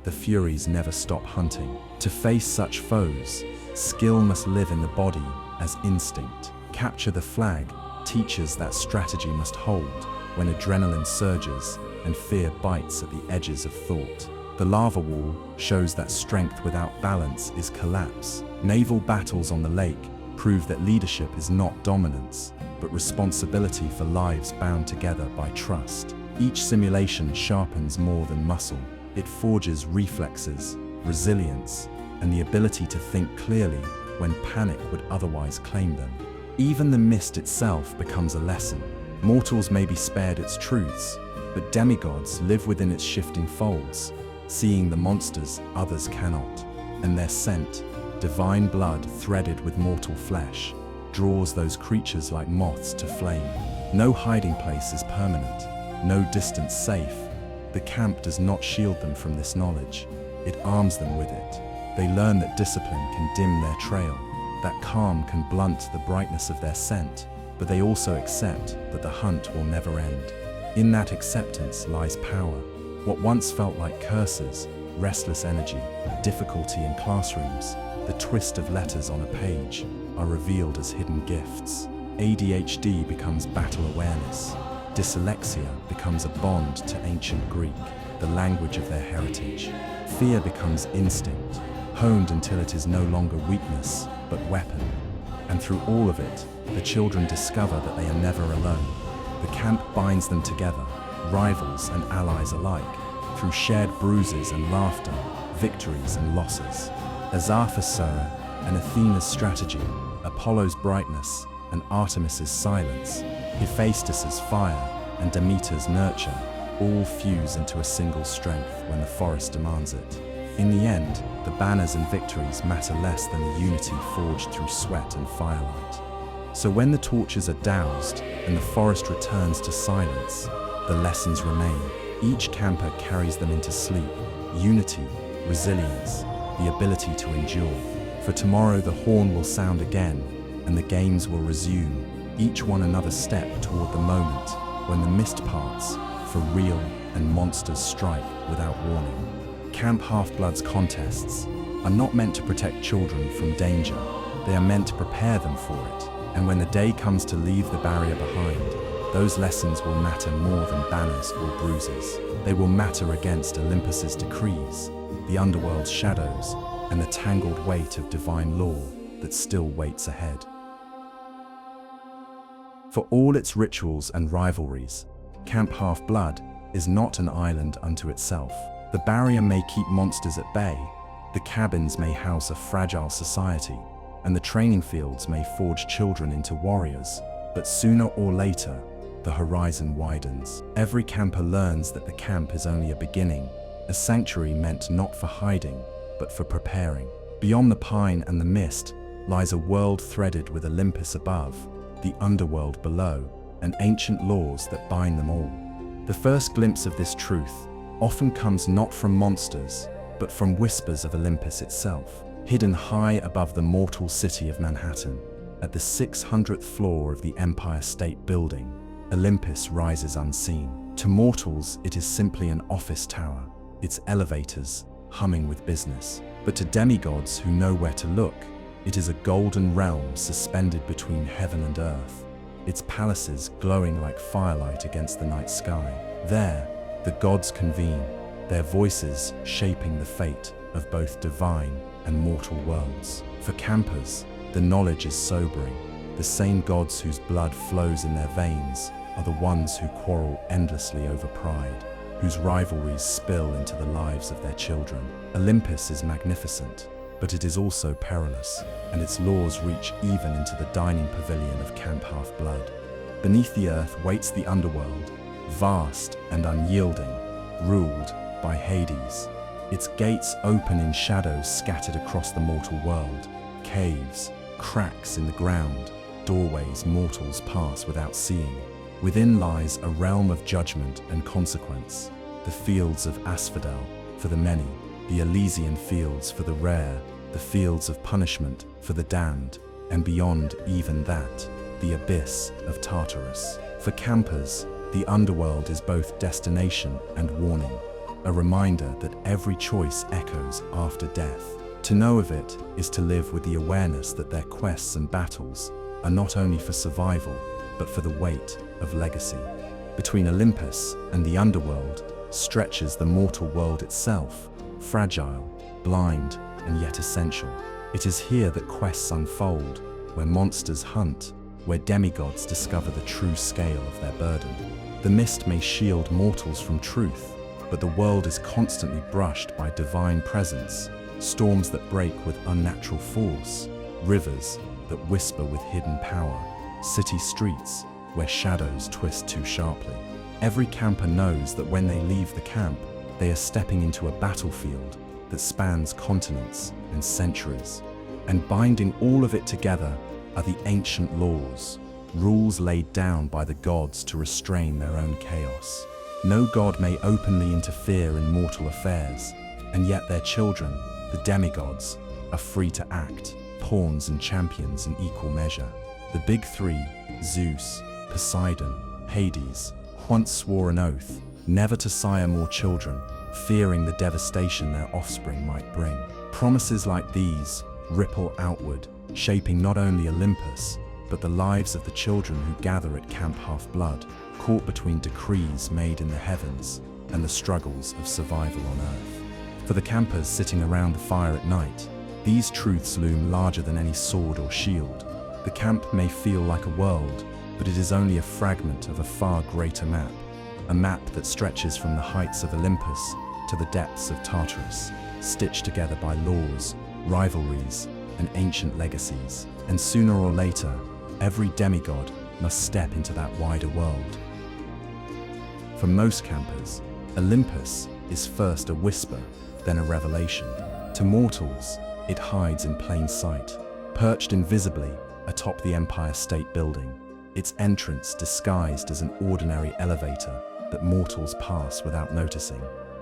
The Furies never stop hunting. To face such foes, skill must live in the body as instinct. Capture the Flag teaches that strategy must hold when adrenaline surges and fear bites at the edges of thought. The Lava Wall shows that strength without balance is collapse. Naval battles on the lake prove that leadership is not dominance, but responsibility for lives bound together by trust. Each simulation sharpens more than muscle. It forges reflexes, resilience, and the ability to think clearly when panic would otherwise claim them. Even the mist itself becomes a lesson. Mortals may be spared its truths, but demigods live within its shifting folds, seeing the monsters others cannot. And their scent, divine blood threaded with mortal flesh, draws those creatures like moths to flame. No hiding place is permanent, no distance safe. The camp does not shield them from this knowledge, it arms them with it. They learn that discipline can dim their trail, that calm can blunt the brightness of their scent, but they also accept that the hunt will never end. In that acceptance lies power. What once felt like curses, restless energy, difficulty in classrooms, the twist of letters on a page, are revealed as hidden gifts. ADHD becomes battle awareness. Dyslexia becomes a bond to ancient Greek, the language of their heritage. Fear becomes instinct, honed until it is no longer weakness, but weapon. And through all of it, the children discover that they are never alone. The camp binds them together, rivals and allies alike, through shared bruises and laughter, victories and losses. Azarthus and Athena's strategy, Apollo's brightness and Artemis's silence, Hephaestus's fire and Demeter's nurture, all fuse into a single strength when the forest demands it. In the end, the banners and victories matter less than the unity forged through sweat and firelight. So when the torches are doused and the forest returns to silence, the lessons remain. Each camper carries them into sleep: unity, resilience, the ability to endure. For tomorrow the horn will sound again, and the games will resume, each one another step toward the moment when the mist parts for real and monsters strike without warning. Camp Half-Blood's contests are not meant to protect children from danger. They are meant to prepare them for it. And when the day comes to leave the barrier behind, those lessons will matter more than banners or bruises. They will matter against Olympus's decrees, the underworld's shadows, and the tangled weight of divine law that still waits ahead. For all its rituals and rivalries, Camp Half-Blood is not an island unto itself. The barrier may keep monsters at bay, the cabins may house a fragile society, and the training fields may forge children into warriors, but sooner or later, the horizon widens. Every camper learns that the camp is only a beginning, a sanctuary meant not for hiding, but for preparing. Beyond the pine and the mist lies a world threaded with Olympus above, the underworld below, and ancient laws that bind them all. The first glimpse of this truth often comes not from monsters, but from whispers of Olympus itself. Hidden high above the mortal city of Manhattan, at the 600th floor of the Empire State Building, Olympus rises unseen. To mortals, it is simply an office tower, its elevators humming with business. But to demigods who know where to look, it is a golden realm suspended between heaven and earth, its palaces glowing like firelight against the night sky. There, the gods convene, their voices shaping the fate of both divine and mortal worlds. For campers, the knowledge is sobering. The same gods whose blood flows in their veins are the ones who quarrel endlessly over pride, whose rivalries spill into the lives of their children. Olympus is magnificent, but it is also perilous, and its laws reach even into the dining pavilion of Camp Half-Blood. Beneath the earth waits the underworld, vast and unyielding, ruled by Hades. Its gates open in shadows scattered across the mortal world, caves, cracks in the ground, doorways mortals pass without seeing. Within lies a realm of judgment and consequence, the fields of asphodel for the many, the Elysian fields for the rare, the fields of punishment for the damned, and beyond even that, the abyss of Tartarus. For campers, the underworld is both destination and warning, a reminder that every choice echoes after death. To know of it is to live with the awareness that their quests and battles are not only for survival, but for the weight of legacy. Between Olympus and the underworld stretches the mortal world itself, fragile, blind, and yet essential. It is here that quests unfold, where monsters hunt, where demigods discover the true scale of their burden. The mist may shield mortals from truth, but the world is constantly brushed by divine presence, storms that break with unnatural force, rivers that whisper with hidden power, city streets where shadows twist too sharply. Every camper knows that when they leave the camp, they are stepping into a battlefield that spans continents and centuries. And binding all of it together are the ancient laws, rules laid down by the gods to restrain their own chaos. No god may openly interfere in mortal affairs, and yet their children, the demigods, are free to act, pawns and champions in equal measure. The big three, Zeus, Poseidon, Hades, once swore an oath never to sire more children, fearing the devastation their offspring might bring. Promises like these ripple outward, shaping not only Olympus, but the lives of the children who gather at Camp Half-Blood, caught between decrees made in the heavens and the struggles of survival on Earth. For the campers sitting around the fire at night, these truths loom larger than any sword or shield. The camp may feel like a world, but it is only a fragment of a far greater map, a map that stretches from the heights of Olympus to the depths of Tartarus, stitched together by laws, rivalries, and ancient legacies. And sooner or later, every demigod must step into that wider world. For most campers, Olympus is first a whisper, then a revelation. To mortals, it hides in plain sight, perched invisibly atop the Empire State Building, its entrance disguised as an ordinary elevator that mortals pass without noticing.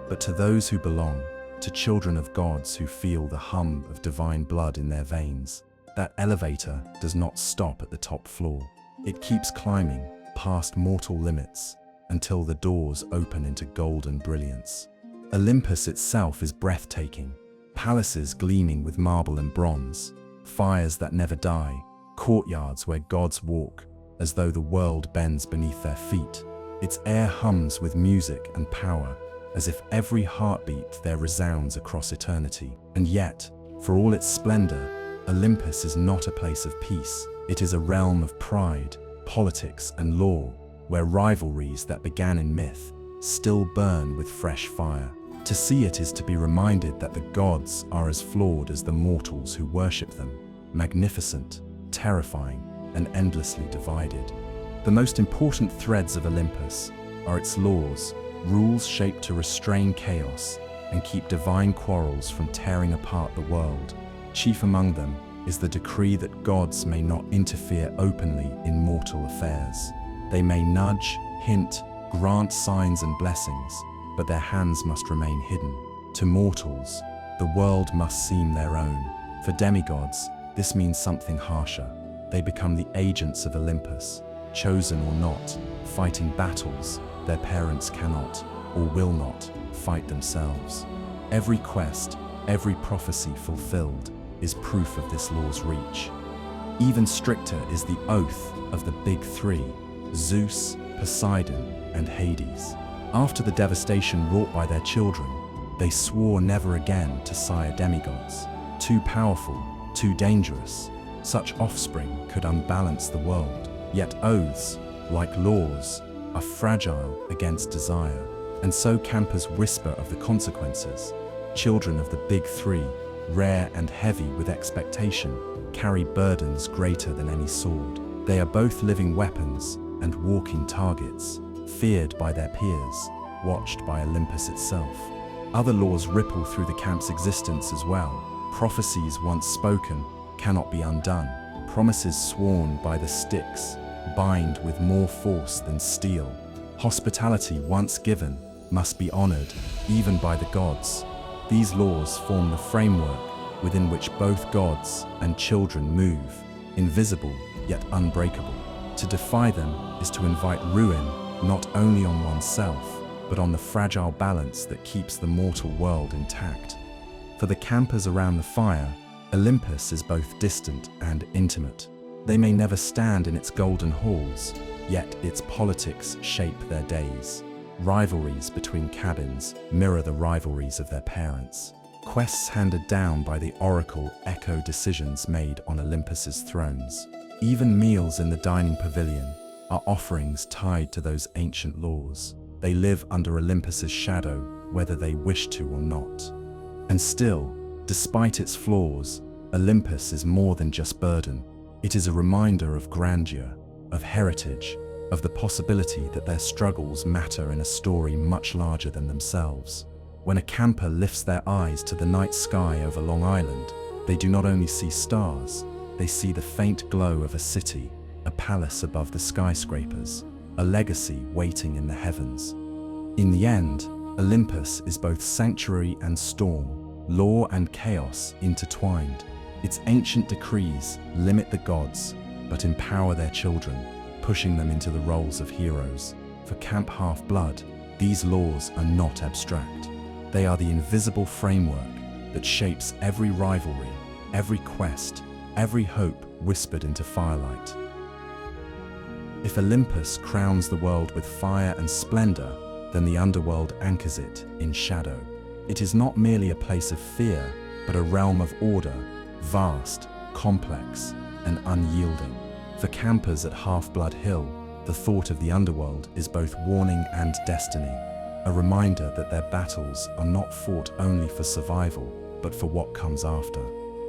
But to those who belong, to children of gods who feel the hum of divine blood in their veins, that elevator does not stop at the top floor. It keeps climbing past mortal limits until the doors open into golden brilliance. Olympus itself is breathtaking, palaces gleaming with marble and bronze, fires that never die, courtyards where gods walk as though the world bends beneath their feet. Its air hums with music and power, as if every heartbeat there resounds across eternity. And yet, for all its splendor, Olympus is not a place of peace. It is a realm of pride, politics, and law, where rivalries that began in myth still burn with fresh fire. To see it is to be reminded that the gods are as flawed as the mortals who worship them, magnificent, terrifying, and endlessly divided. The most important threads of Olympus are its laws, rules shaped to restrain chaos and keep divine quarrels from tearing apart the world. Chief among them is the decree that gods may not interfere openly in mortal affairs. They may nudge, hint, grant signs and blessings, but their hands must remain hidden. To mortals, the world must seem their own. For demigods, this means something harsher. They become the agents of Olympus, chosen or not, fighting battles their parents cannot or will not fight themselves. Every quest, every prophecy fulfilled is proof of this law's reach. Even stricter is the oath of the big three: Zeus, Poseidon, and Hades. After the devastation wrought by their children, they swore never again to sire demigods. Too powerful, too dangerous, such offspring could unbalance the world. Yet oaths, like laws, are fragile against desire, and so campers whisper of the consequences. Children of the big three, rare and heavy with expectation, carry burdens greater than any sword. They are both living weapons and walking targets, feared by their peers, watched by Olympus itself. Other laws ripple through the camp's existence as well. Prophecies once spoken cannot be undone. Promises sworn by the Styx bind with more force than steel. Hospitality once given must be honored, even by the gods. These laws form the framework within which both gods and children move, invisible yet unbreakable. To defy them is to invite ruin not only on oneself, but on the fragile balance that keeps the mortal world intact. For the campers around the fire, Olympus is both distant and intimate. They may never stand in its golden halls, yet its politics shape their days. Rivalries between cabins mirror the rivalries of their parents. Quests handed down by the oracle echo decisions made on Olympus's thrones. Even meals in the dining pavilion are offerings tied to those ancient laws. They live under Olympus's shadow, whether they wish to or not. And still, despite its flaws, Olympus is more than just burden. It is a reminder of grandeur, of heritage, of the possibility that their struggles matter in a story much larger than themselves. When a camper lifts their eyes to the night sky over Long Island, they do not only see stars, they see the faint glow of a city, a palace above the skyscrapers, a legacy waiting in the heavens. In the end, Olympus is both sanctuary and storm, law and chaos intertwined. Its ancient decrees limit the gods, but empower their children, pushing them into the roles of heroes. For Camp Half-Blood, these laws are not abstract. They are the invisible framework that shapes every rivalry, every quest, every hope whispered into firelight. If Olympus crowns the world with fire and splendor, then the underworld anchors it in shadow. It is not merely a place of fear, but a realm of order, vast, complex, and unyielding. For campers at Half-Blood Hill, the thought of the underworld is both warning and destiny, a reminder that their battles are not fought only for survival, but for what comes after.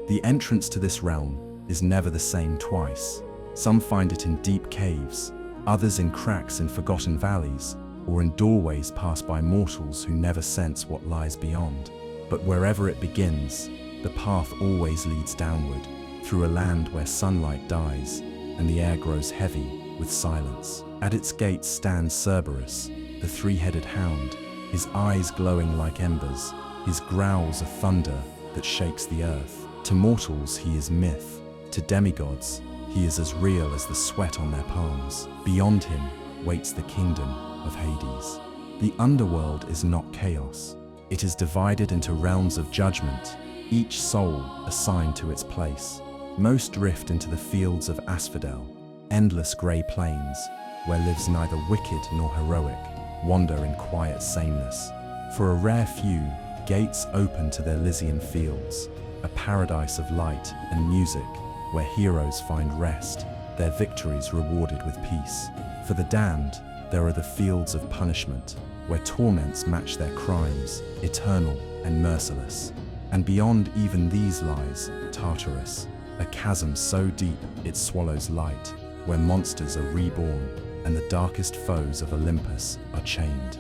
The entrance to this realm is never the same twice. Some find it in deep caves, others in cracks in forgotten valleys, or in doorways passed by mortals who never sense what lies beyond. But wherever it begins, the path always leads downward, through a land where sunlight dies and the air grows heavy with silence. At its gates stands Cerberus, the three-headed hound, his eyes glowing like embers, his growls a thunder that shakes the earth. To mortals he is myth, to demigods he is as real as the sweat on their palms. Beyond him waits the kingdom of Hades. The underworld is not chaos. It is divided into realms of judgment, each soul assigned to its place. Most drift into the fields of asphodel, endless grey plains, where lives neither wicked nor heroic, wander in quiet sameness. For a rare few, gates open to their Elysian fields, a paradise of light and music, where heroes find rest, their victories rewarded with peace. For the damned, there are the fields of punishment, where torments match their crimes, eternal and merciless. And beyond even these lies Tartarus, a chasm so deep it swallows light, where monsters are reborn and the darkest foes of Olympus are chained.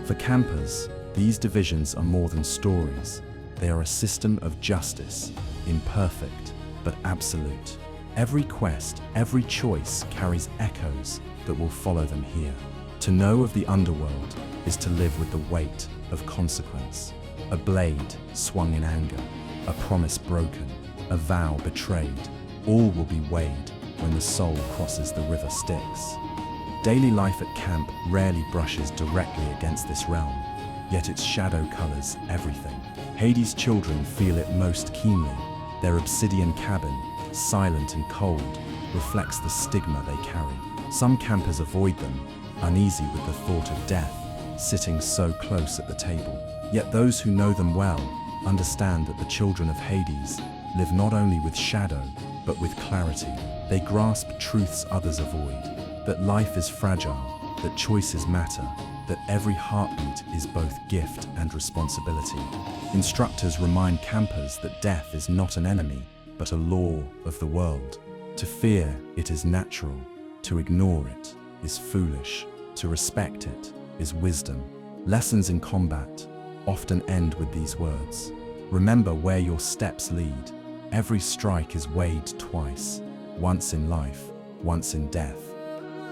For campers, these divisions are more than stories. They are a system of justice, imperfect but absolute. Every quest, every choice carries echoes that will follow them here. To know of the underworld is to live with the weight of consequence. A blade swung in anger, a promise broken, a vow betrayed, all will be weighed when the soul crosses the river Styx. Daily life at camp rarely brushes directly against this realm, yet its shadow colors everything. Hades' children feel it most keenly. Their obsidian cabin, silent and cold, reflects the stigma they carry. Some campers avoid them, uneasy with the thought of death, sitting so close at the table. Yet those who know them well understand that the children of Hades live not only with shadow, but with clarity. They grasp truths others avoid, that life is fragile, that choices matter, that every heartbeat is both gift and responsibility. Instructors remind campers that death is not an enemy, but a law of the world. To fear it is natural, to ignore it is foolish, to respect it is wisdom. Lessons in combat often end with these words. Remember where your steps lead. Every strike is weighed twice, once in life, once in death.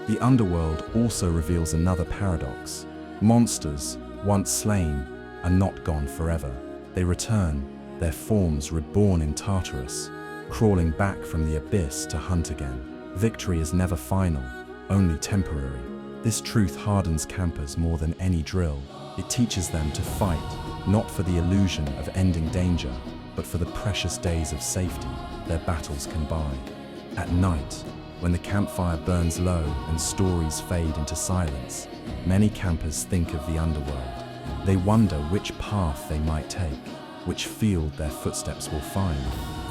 The underworld also reveals another paradox. Monsters, once slain, are not gone forever. They return, their forms reborn in Tartarus, crawling back from the abyss to hunt again. Victory is never final, only temporary. This truth hardens campers more than any drill. It teaches them to fight, not for the illusion of ending danger, but for the precious days of safety their battles can buy. At night, when the campfire burns low and stories fade into silence, many campers think of the underworld. They wonder which path they might take, which field their footsteps will find.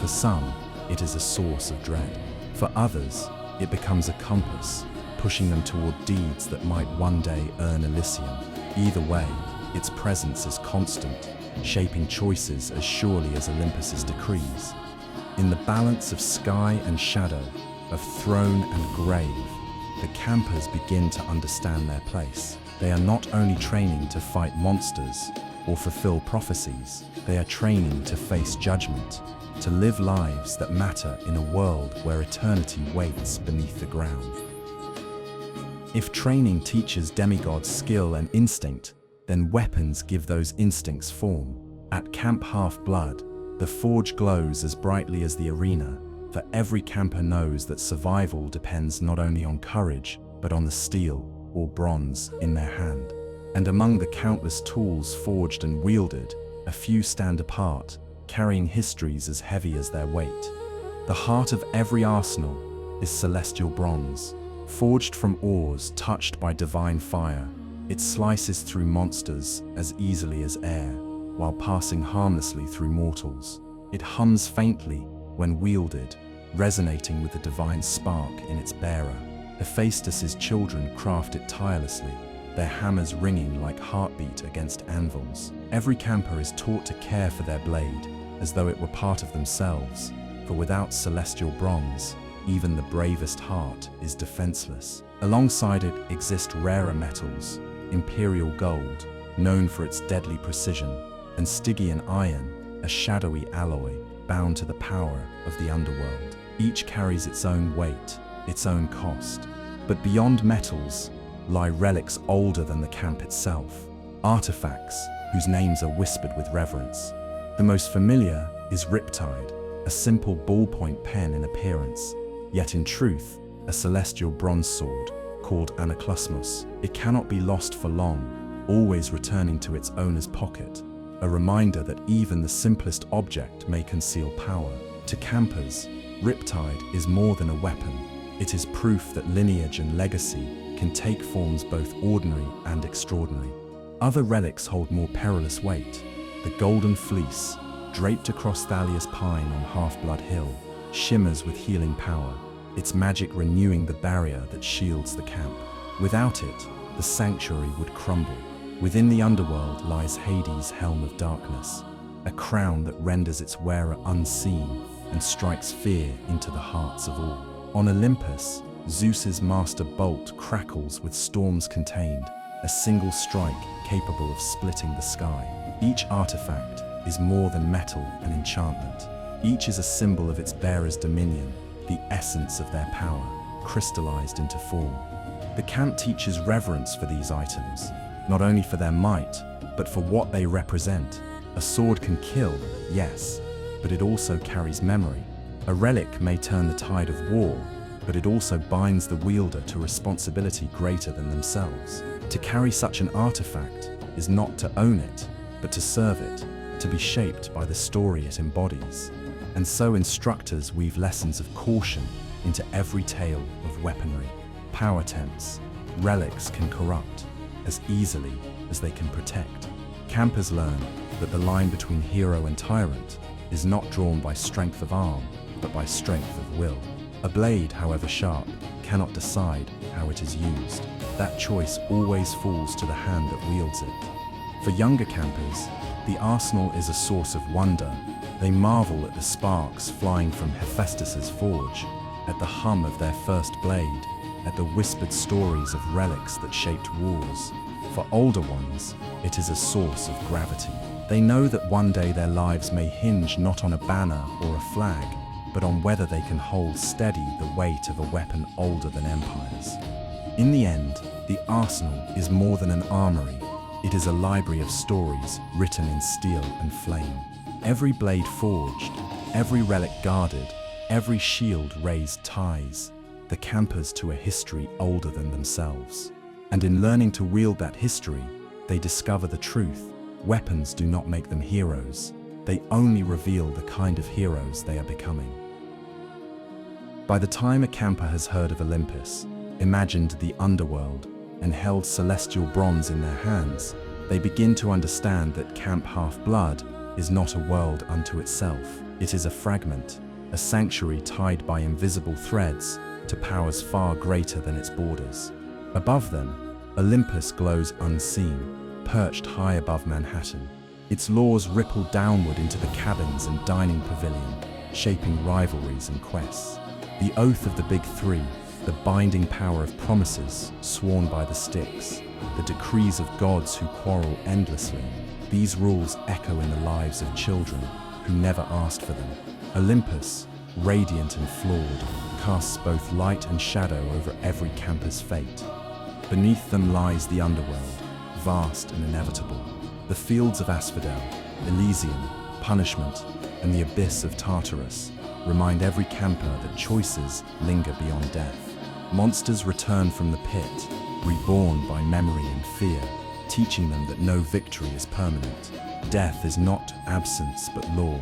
For some, it is a source of dread. For others, it becomes a compass, pushing them toward deeds that might one day earn Elysium. Either way, its presence is constant, shaping choices as surely as Olympus's decrees. In the balance of sky and shadow, of throne and grave, the campers begin to understand their place. They are not only training to fight monsters or fulfill prophecies, they are training to face judgment, to live lives that matter in a world where eternity waits beneath the ground. If training teaches demigods skill and instinct, then weapons give those instincts form. At Camp Half-Blood, the forge glows as brightly as the arena, for every camper knows that survival depends not only on courage, but on the steel or bronze in their hand. And among the countless tools forged and wielded, a few stand apart, carrying histories as heavy as their weight. The heart of every arsenal is celestial bronze, forged from ores touched by divine fire. It slices through monsters as easily as air, while passing harmlessly through mortals. It hums faintly when wielded, resonating with the divine spark in its bearer. Hephaestus's children craft it tirelessly, their hammers ringing like heartbeat against anvils. Every camper is taught to care for their blade, as though it were part of themselves, for without celestial bronze, even the bravest heart is defenseless. Alongside it exist rarer metals, imperial gold, known for its deadly precision, and Stygian iron, a shadowy alloy, bound to the power of the underworld. Each carries its own weight, its own cost. But beyond metals lie relics older than the camp itself, artifacts whose names are whispered with reverence. The most familiar is Riptide, a simple ballpoint pen in appearance, yet in truth, a celestial bronze sword called Anaklusmus. It cannot be lost for long, always returning to its owner's pocket, a reminder that even the simplest object may conceal power. To campers, Riptide is more than a weapon. It is proof that lineage and legacy can take forms both ordinary and extraordinary. Other relics hold more perilous weight. The golden fleece, draped across Thalia's pine on Half-Blood Hill, shimmers with healing power, its magic renewing the barrier that shields the camp. Without it, the sanctuary would crumble. Within the underworld lies Hades' helm of darkness, a crown that renders its wearer unseen and strikes fear into the hearts of all. On Olympus, Zeus's master bolt crackles with storms contained, a single strike capable of splitting the sky. Each artifact is more than metal and enchantment. Each is a symbol of its bearer's dominion, the essence of their power, crystallized into form. The camp teaches reverence for these items, not only for their might, but for what they represent. A sword can kill, yes, but it also carries memory. A relic may turn the tide of war, but it also binds the wielder to responsibility greater than themselves. To carry such an artifact is not to own it, but to serve it, to be shaped by the story it embodies. And so instructors weave lessons of caution into every tale of weaponry. Power tempts, relics can corrupt as easily as they can protect. Campers learn that the line between hero and tyrant is not drawn by strength of arm, but by strength of will. A blade, however sharp, cannot decide how it is used. That choice always falls to the hand that wields it. For younger campers, the arsenal is a source of wonder. They marvel at the sparks flying from Hephaestus's forge, at the hum of their first blade, at the whispered stories of relics that shaped wars. For older ones, it is a source of gravity. They know that one day their lives may hinge not on a banner or a flag, but on whether they can hold steady the weight of a weapon older than empires. In the end, the arsenal is more than an armory. It is a library of stories written in steel and flame. Every blade forged, every relic guarded, every shield raised ties the campers to a history older than themselves. And in learning to wield that history, they discover the truth. Weapons do not make them heroes. They only reveal the kind of heroes they are becoming. By the time a camper has heard of Olympus, imagined the underworld, and held celestial bronze in their hands, they begin to understand that Camp Half-Blood is not a world unto itself. It is a fragment, a sanctuary tied by invisible threads to powers far greater than its borders. Above them, Olympus glows unseen, perched high above Manhattan. Its laws ripple downward into the cabins and dining pavilion, shaping rivalries and quests. The oath of the Big Three, the binding power of promises sworn by the Styx, the decrees of gods who quarrel endlessly. These rules echo in the lives of children who never asked for them. Olympus, radiant and flawed, casts both light and shadow over every camper's fate. Beneath them lies the underworld, vast and inevitable. The fields of Asphodel, Elysium, punishment, and the abyss of Tartarus remind every camper that choices linger beyond death. Monsters return from the pit, reborn by memory and fear, teaching them that no victory is permanent. Death is not absence but law,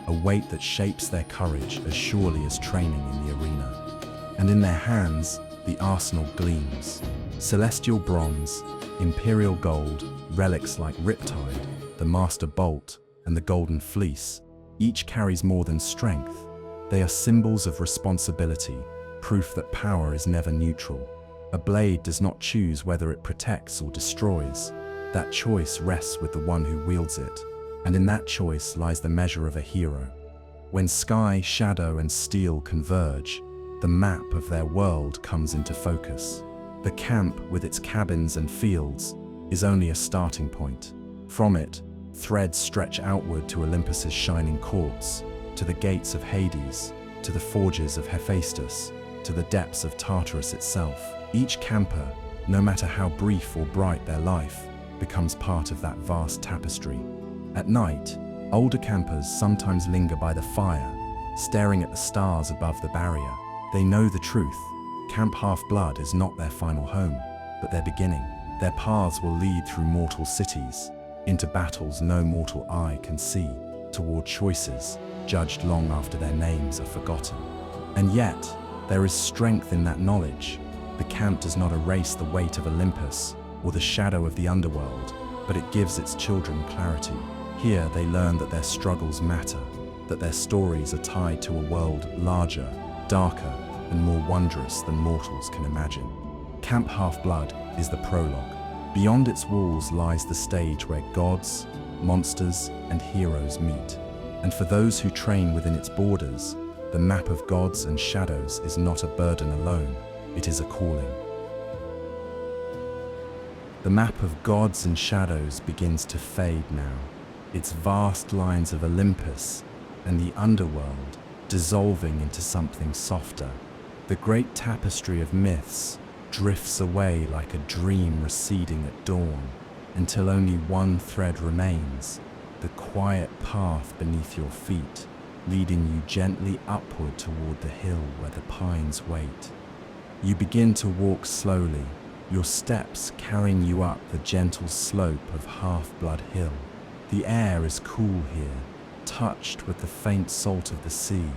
a weight that shapes their courage as surely as training in the arena. And in their hands, the arsenal gleams. Celestial bronze, imperial gold, relics like Riptide, the master bolt, and the golden fleece, each carries more than strength. They are symbols of responsibility, proof that power is never neutral. A blade does not choose whether it protects or destroys. That choice rests with the one who wields it, and in that choice lies the measure of a hero. When sky, shadow, and steel converge, the map of their world comes into focus. The camp, with its cabins and fields, is only a starting point. From it, threads stretch outward to Olympus's shining courts, to the gates of Hades, to the forges of Hephaestus, to the depths of Tartarus itself. Each camper, no matter how brief or bright their life, becomes part of that vast tapestry. At night, older campers sometimes linger by the fire, staring at the stars above the barrier. They know the truth. Camp Half-Blood is not their final home, but their beginning. Their paths will lead through mortal cities, into battles no mortal eye can see, toward choices judged long after their names are forgotten. And yet, there is strength in that knowledge. The camp does not erase the weight of Olympus or the shadow of the underworld, but it gives its children clarity. Here they learn that their struggles matter, that their stories are tied to a world larger, darker, and more wondrous than mortals can imagine. Camp Half-Blood is the prologue. Beyond its walls lies the stage where gods, monsters, and heroes meet. And for those who train within its borders, the map of gods and shadows is not a burden alone, it is a calling. The map of gods and shadows begins to fade now, its vast lines of Olympus and the underworld dissolving into something softer. The great tapestry of myths drifts away like a dream receding at dawn, until only one thread remains, the quiet path beneath your feet, leading you gently upward toward the hill where the pines wait. You begin to walk slowly, your steps carrying you up the gentle slope of Half-Blood Hill. The air is cool here, touched with the faint salt of the sea,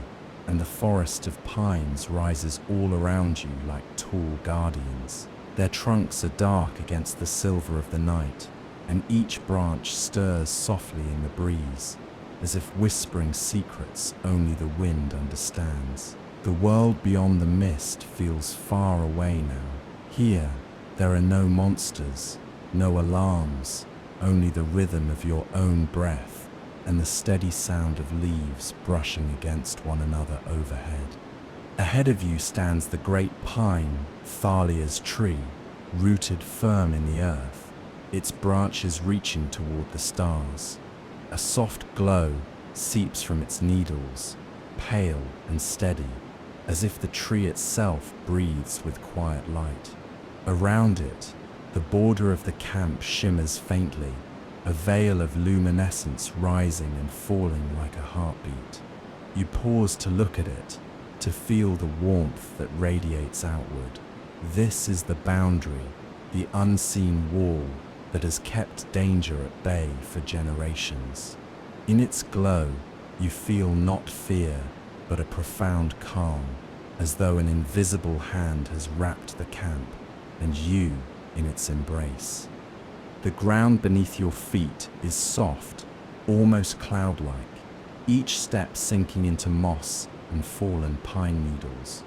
and the forest of pines rises all around you like tall guardians. Their trunks are dark against the silver of the night, and each branch stirs softly in the breeze, as if whispering secrets only the wind understands. The world beyond the mist feels far away now. Here, there are no monsters, no alarms, only the rhythm of your own breath and the steady sound of leaves brushing against one another overhead. Ahead of you stands the great pine, Thalia's tree, rooted firm in the earth, its branches reaching toward the stars. A soft glow seeps from its needles, pale and steady, as if the tree itself breathes with quiet light. Around it, the border of the camp shimmers faintly, a veil of luminescence rising and falling like a heartbeat. You pause to look at it, to feel the warmth that radiates outward. This is the boundary, the unseen wall that has kept danger at bay for generations. In its glow, you feel not fear, but a profound calm, as though an invisible hand has wrapped the camp, and you in its embrace. The ground beneath your feet is soft, almost cloud-like, each step sinking into moss and fallen pine needles.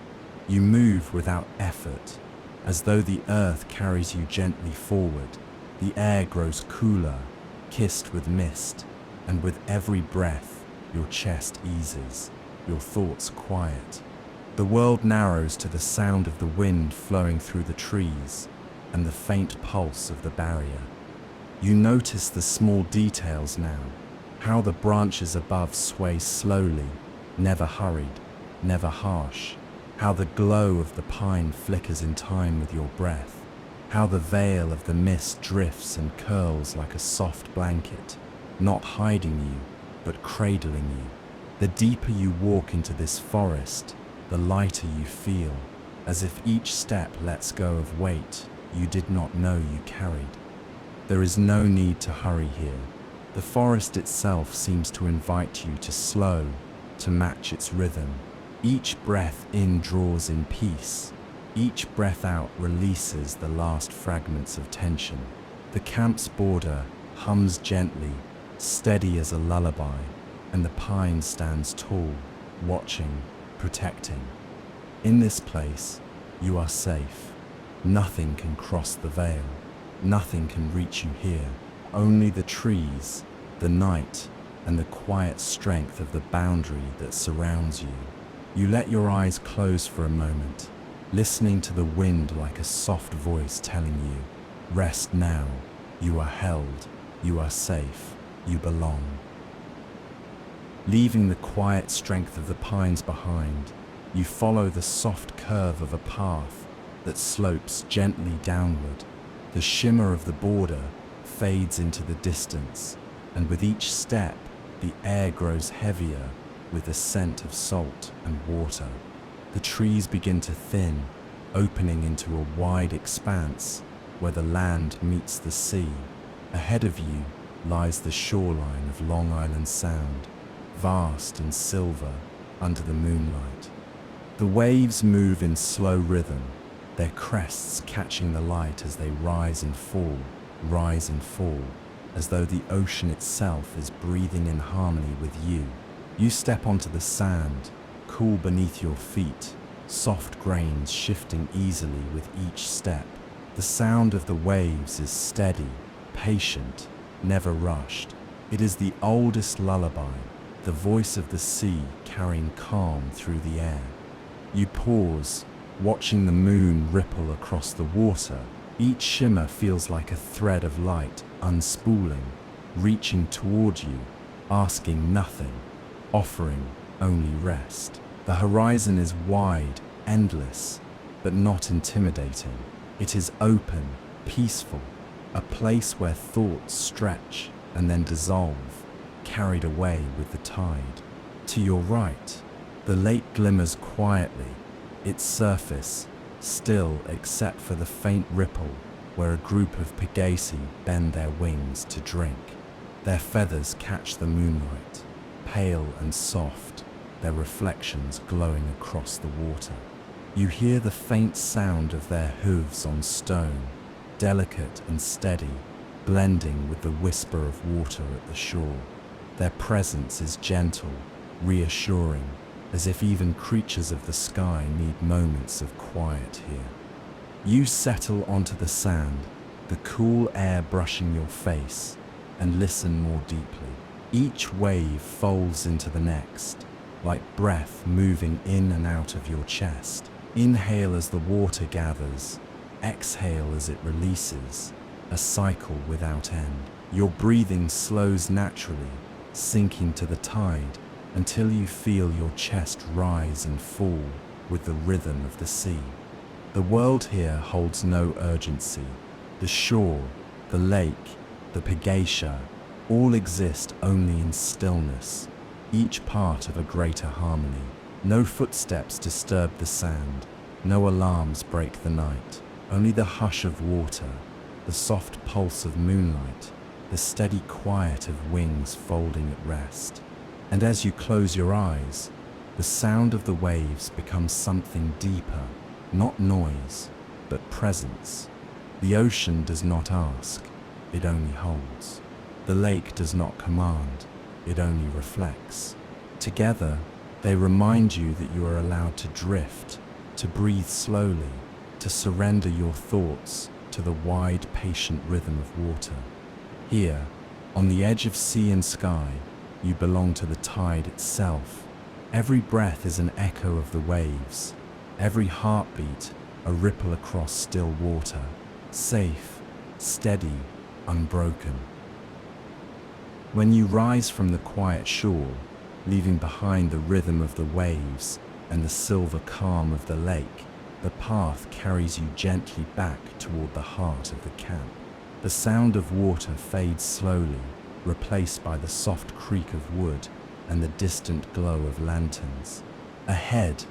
You move without effort, as though the earth carries you gently forward. The air grows cooler, kissed with mist, and with every breath, your chest eases, your thoughts quiet. The world narrows to the sound of the wind flowing through the trees and the faint pulse of the barrier. You notice the small details now, how the branches above sway slowly, never hurried, never harsh, how the glow of the pine flickers in time with your breath, how the veil of the mist drifts and curls like a soft blanket, not hiding you, but cradling you. The deeper you walk into this forest, the lighter you feel, as if each step lets go of weight you did not know you carried. There is no need to hurry here. The forest itself seems to invite you to slow, to match its rhythm. Each breath in draws in peace. Each breath out releases the last fragments of tension. The camp's border hums gently, steady as a lullaby, and the pine stands tall, watching, protecting. In this place, you are safe. Nothing can cross the veil. Nothing can reach you here. Only the trees, the night, and the quiet strength of the boundary that surrounds you. You let your eyes close for a moment, listening to the wind like a soft voice telling you, rest now, you are held, you are safe, you belong. Leaving the quiet strength of the pines behind, you follow the soft curve of a path that slopes gently downward. The shimmer of the border fades into the distance, and with each step, the air grows heavier with the scent of salt and water. The trees begin to thin, opening into a wide expanse where the land meets the sea. Ahead of you lies the shoreline of Long Island Sound, vast and silver under the moonlight. The waves move in slow rhythm, their crests catching the light as they rise and fall, as though the ocean itself is breathing in harmony with you. You step onto the sand, cool beneath your feet, soft grains shifting easily with each step. The sound of the waves is steady, patient, never rushed. It is the oldest lullaby, the voice of the sea carrying calm through the air. You pause, watching the moon ripple across the water. Each shimmer feels like a thread of light unspooling, reaching toward you, asking nothing, offering only rest. The horizon is wide, endless, but not intimidating. It is open, peaceful, a place where thoughts stretch and then dissolve, carried away with the tide. To your right, the lake glimmers quietly, its surface still except for the faint ripple where a group of Pegasi bend their wings to drink. Their feathers catch the moonlight, pale and soft, their reflections glowing across the water. You hear the faint sound of their hooves on stone, delicate and steady, blending with the whisper of water at the shore. Their presence is gentle, reassuring, as if even creatures of the sky need moments of quiet here. You settle onto the sand, the cool air brushing your face, and listen more deeply. Each wave folds into the next, like breath moving in and out of your chest. Inhale as the water gathers, exhale as it releases, a cycle without end. Your breathing slows naturally, sinking to the tide, until you feel your chest rise and fall with the rhythm of the sea. The world here holds no urgency. The shore, the lake, the Pegasia, all exist only in stillness, each part of a greater harmony. No footsteps disturb the sand, no alarms break the night, only the hush of water, the soft pulse of moonlight, the steady quiet of wings folding at rest. And as you close your eyes, the sound of the waves becomes something deeper, not noise, but presence. The ocean does not ask, it only holds. The lake does not command, it only reflects. Together, they remind you that you are allowed to drift, to breathe slowly, to surrender your thoughts to the wide, patient rhythm of water. Here, on the edge of sea and sky, you belong to the tide itself. Every breath is an echo of the waves, every heartbeat a ripple across still water, safe, steady, unbroken. When you rise from the quiet shore, leaving behind the rhythm of the waves and the silver calm of the lake, the path carries you gently back toward the heart of the camp. The sound of water fades slowly, replaced by the soft creak of wood and the distant glow of lanterns. Ahead,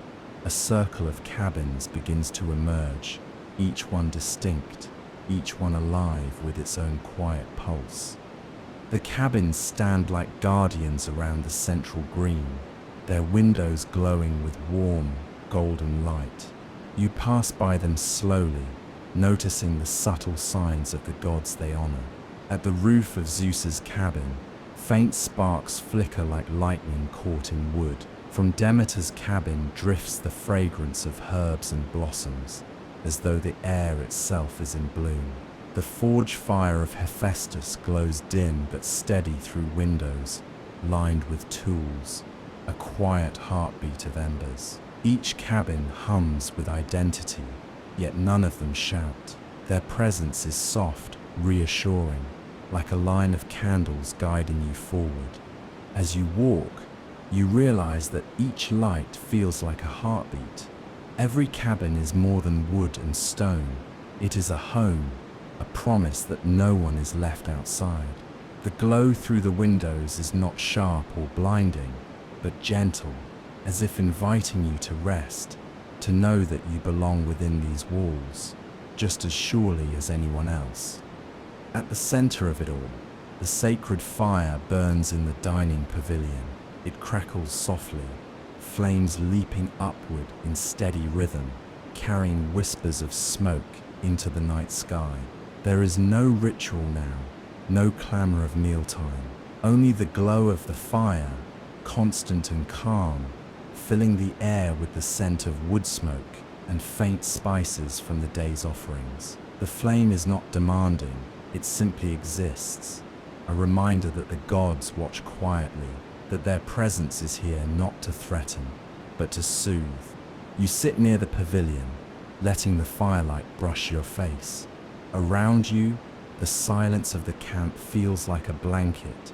a circle of cabins begins to emerge, each one distinct, each one alive with its own quiet pulse. The cabins stand like guardians around the central green, their windows glowing with warm, golden light. You pass by them slowly, noticing the subtle signs of the gods they honor. At the roof of Zeus's cabin, faint sparks flicker like lightning caught in wood. From Demeter's cabin drifts the fragrance of herbs and blossoms, as though the air itself is in bloom. The forge fire of Hephaestus glows dim but steady through windows, lined with tools, a quiet heartbeat of embers. Each cabin hums with identity, yet none of them shout. Their presence is soft, reassuring, like a line of candles guiding you forward. As you walk, You realize that each light feels like a heartbeat. Every cabin is more than wood and stone. It is a home, a promise that no one is left outside. The glow through the windows is not sharp or blinding, but gentle, as if inviting you to rest, to know that you belong within these walls, just as surely as anyone else. At the center of it all, the sacred fire burns in the dining pavilion. It crackles softly, flames leaping upward in steady rhythm, carrying whispers of smoke into the night sky. There is no ritual now, no clamor of mealtime, only the glow of the fire, constant and calm, filling the air with the scent of wood smoke and faint spices from the day's offerings. The flame is not demanding, it simply exists, a reminder that the gods watch quietly, that their presence is here not to threaten, but to soothe. You sit near the pavilion, letting the firelight brush your face. Around you, the silence of the camp feels like a blanket,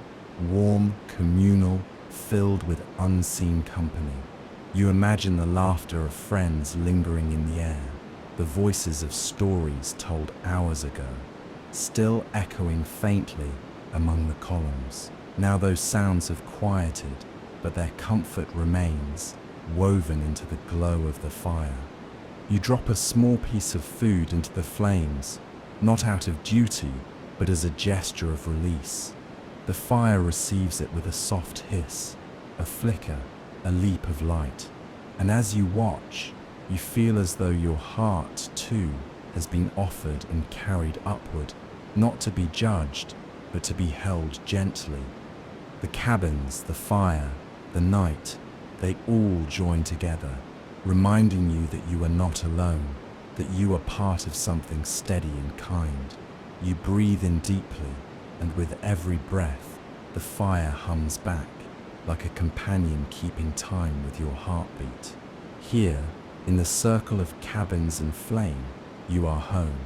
warm, communal, filled with unseen company. You imagine the laughter of friends lingering in the air, the voices of stories told hours ago, still echoing faintly among the columns. Now those sounds have quieted, but their comfort remains, woven into the glow of the fire. You drop a small piece of food into the flames, not out of duty, but as a gesture of release. The fire receives it with a soft hiss, a flicker, a leap of light. And as you watch, you feel as though your heart, too, has been offered and carried upward, not to be judged, but to be held gently. The cabins, the fire, the night, they all join together, reminding you that you are not alone, that you are part of something steady and kind. You breathe in deeply, and with every breath, the fire hums back, like a companion keeping time with your heartbeat. Here, in the circle of cabins and flame, you are home.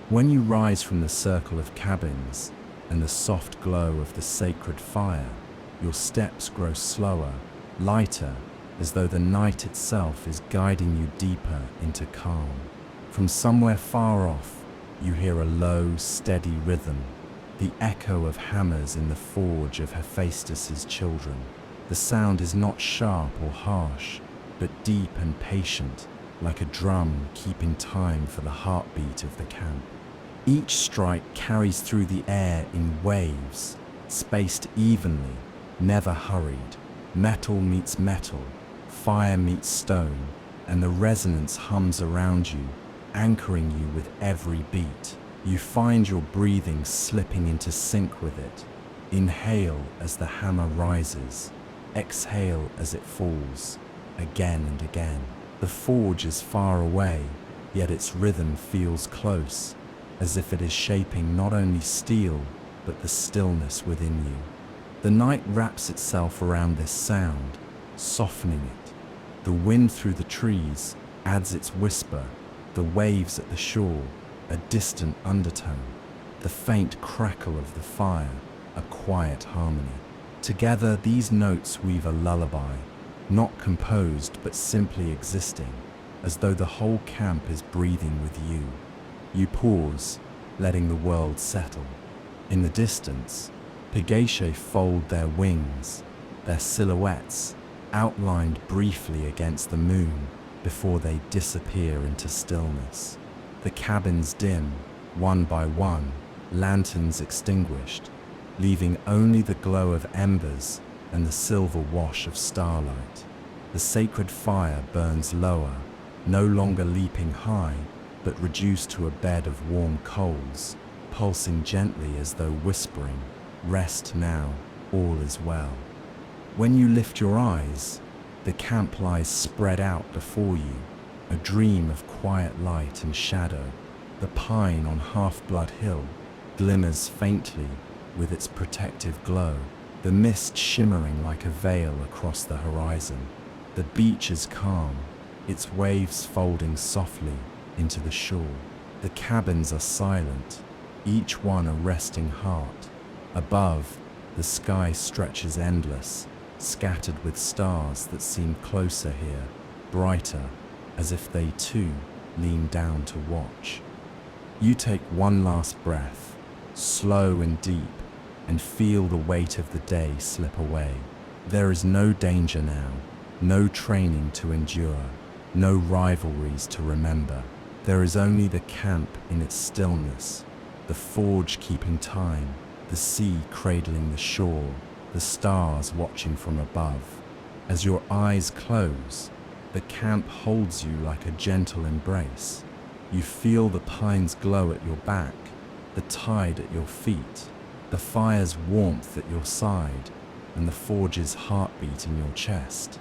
When you rise from the circle of cabins and the soft glow of the sacred fire, your steps grow slower, lighter, as though the night itself is guiding you deeper into calm. From somewhere far off, you hear a low, steady rhythm, the echo of hammers in the forge of Hephaestus's children. The sound is not sharp or harsh, but deep and patient, like a drum keeping time for the heartbeat of the camp. Each strike carries through the air in waves, spaced evenly, never hurried. Metal meets metal, fire meets stone, and the resonance hums around you, anchoring you with every beat. You find your breathing slipping into sync with it. Inhale as the hammer rises, exhale as it falls, again and again. The forge is far away, yet its rhythm feels close, as if it is shaping not only steel, but the stillness within you. The night wraps itself around this sound, softening it. The wind through the trees adds its whisper, the waves at the shore, a distant undertone, the faint crackle of the fire, a quiet harmony. Together, these notes weave a lullaby, not composed but simply existing, as though the whole camp is breathing with you. You pause, letting the world settle. In the distance, Pegasus fold their wings, their silhouettes outlined briefly against the moon before they disappear into stillness. The cabins dim, one by one, lanterns extinguished, leaving only the glow of embers and the silver wash of starlight. The sacred fire burns lower, no longer leaping high, but reduced to a bed of warm coals, pulsing gently as though whispering, "Rest now, all is well." When you lift your eyes, the camp lies spread out before you, a dream of quiet light and shadow. The pine on Half-Blood Hill glimmers faintly with its protective glow, the mist shimmering like a veil across the horizon. The beach is calm, its waves folding softly into the shore. The cabins are silent, each one a resting heart. Above, the sky stretches endless, scattered with stars that seem closer here, brighter, as if they too lean down to watch. You take one last breath, slow and deep, and feel the weight of the day slip away. There is no danger now, no training to endure, no rivalries to remember. There is only the camp in its stillness, the forge keeping time, the sea cradling the shore, the stars watching from above. As your eyes close, the camp holds you like a gentle embrace. You feel the pines glow at your back, the tide at your feet, the fire's warmth at your side, and the forge's heartbeat in your chest.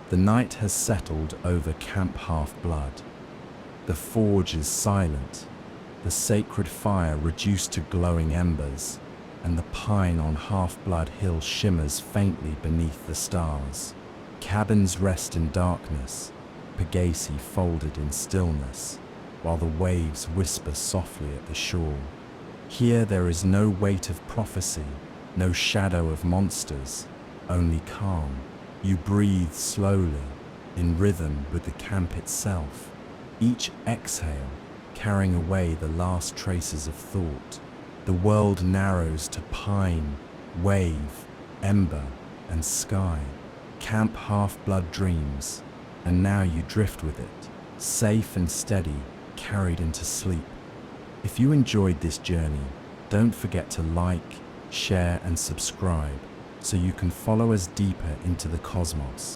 The night has settled over Camp Half-Blood. The forge is silent, the sacred fire reduced to glowing embers, and the pine on Half-Blood Hill shimmers faintly beneath the stars. Cabins rest in darkness, Pegasi folded in stillness, while the waves whisper softly at the shore. Here there is no weight of prophecy, no shadow of monsters, only calm. You breathe slowly, in rhythm with the camp itself, each exhale carrying away the last traces of thought. The world narrows to pine, wave, ember, and sky. Camp Half-Blood dreams, and now you drift with it, safe and steady, carried into sleep. If you enjoyed this journey, don't forget to like, share, and subscribe so you can follow us deeper into the cosmos.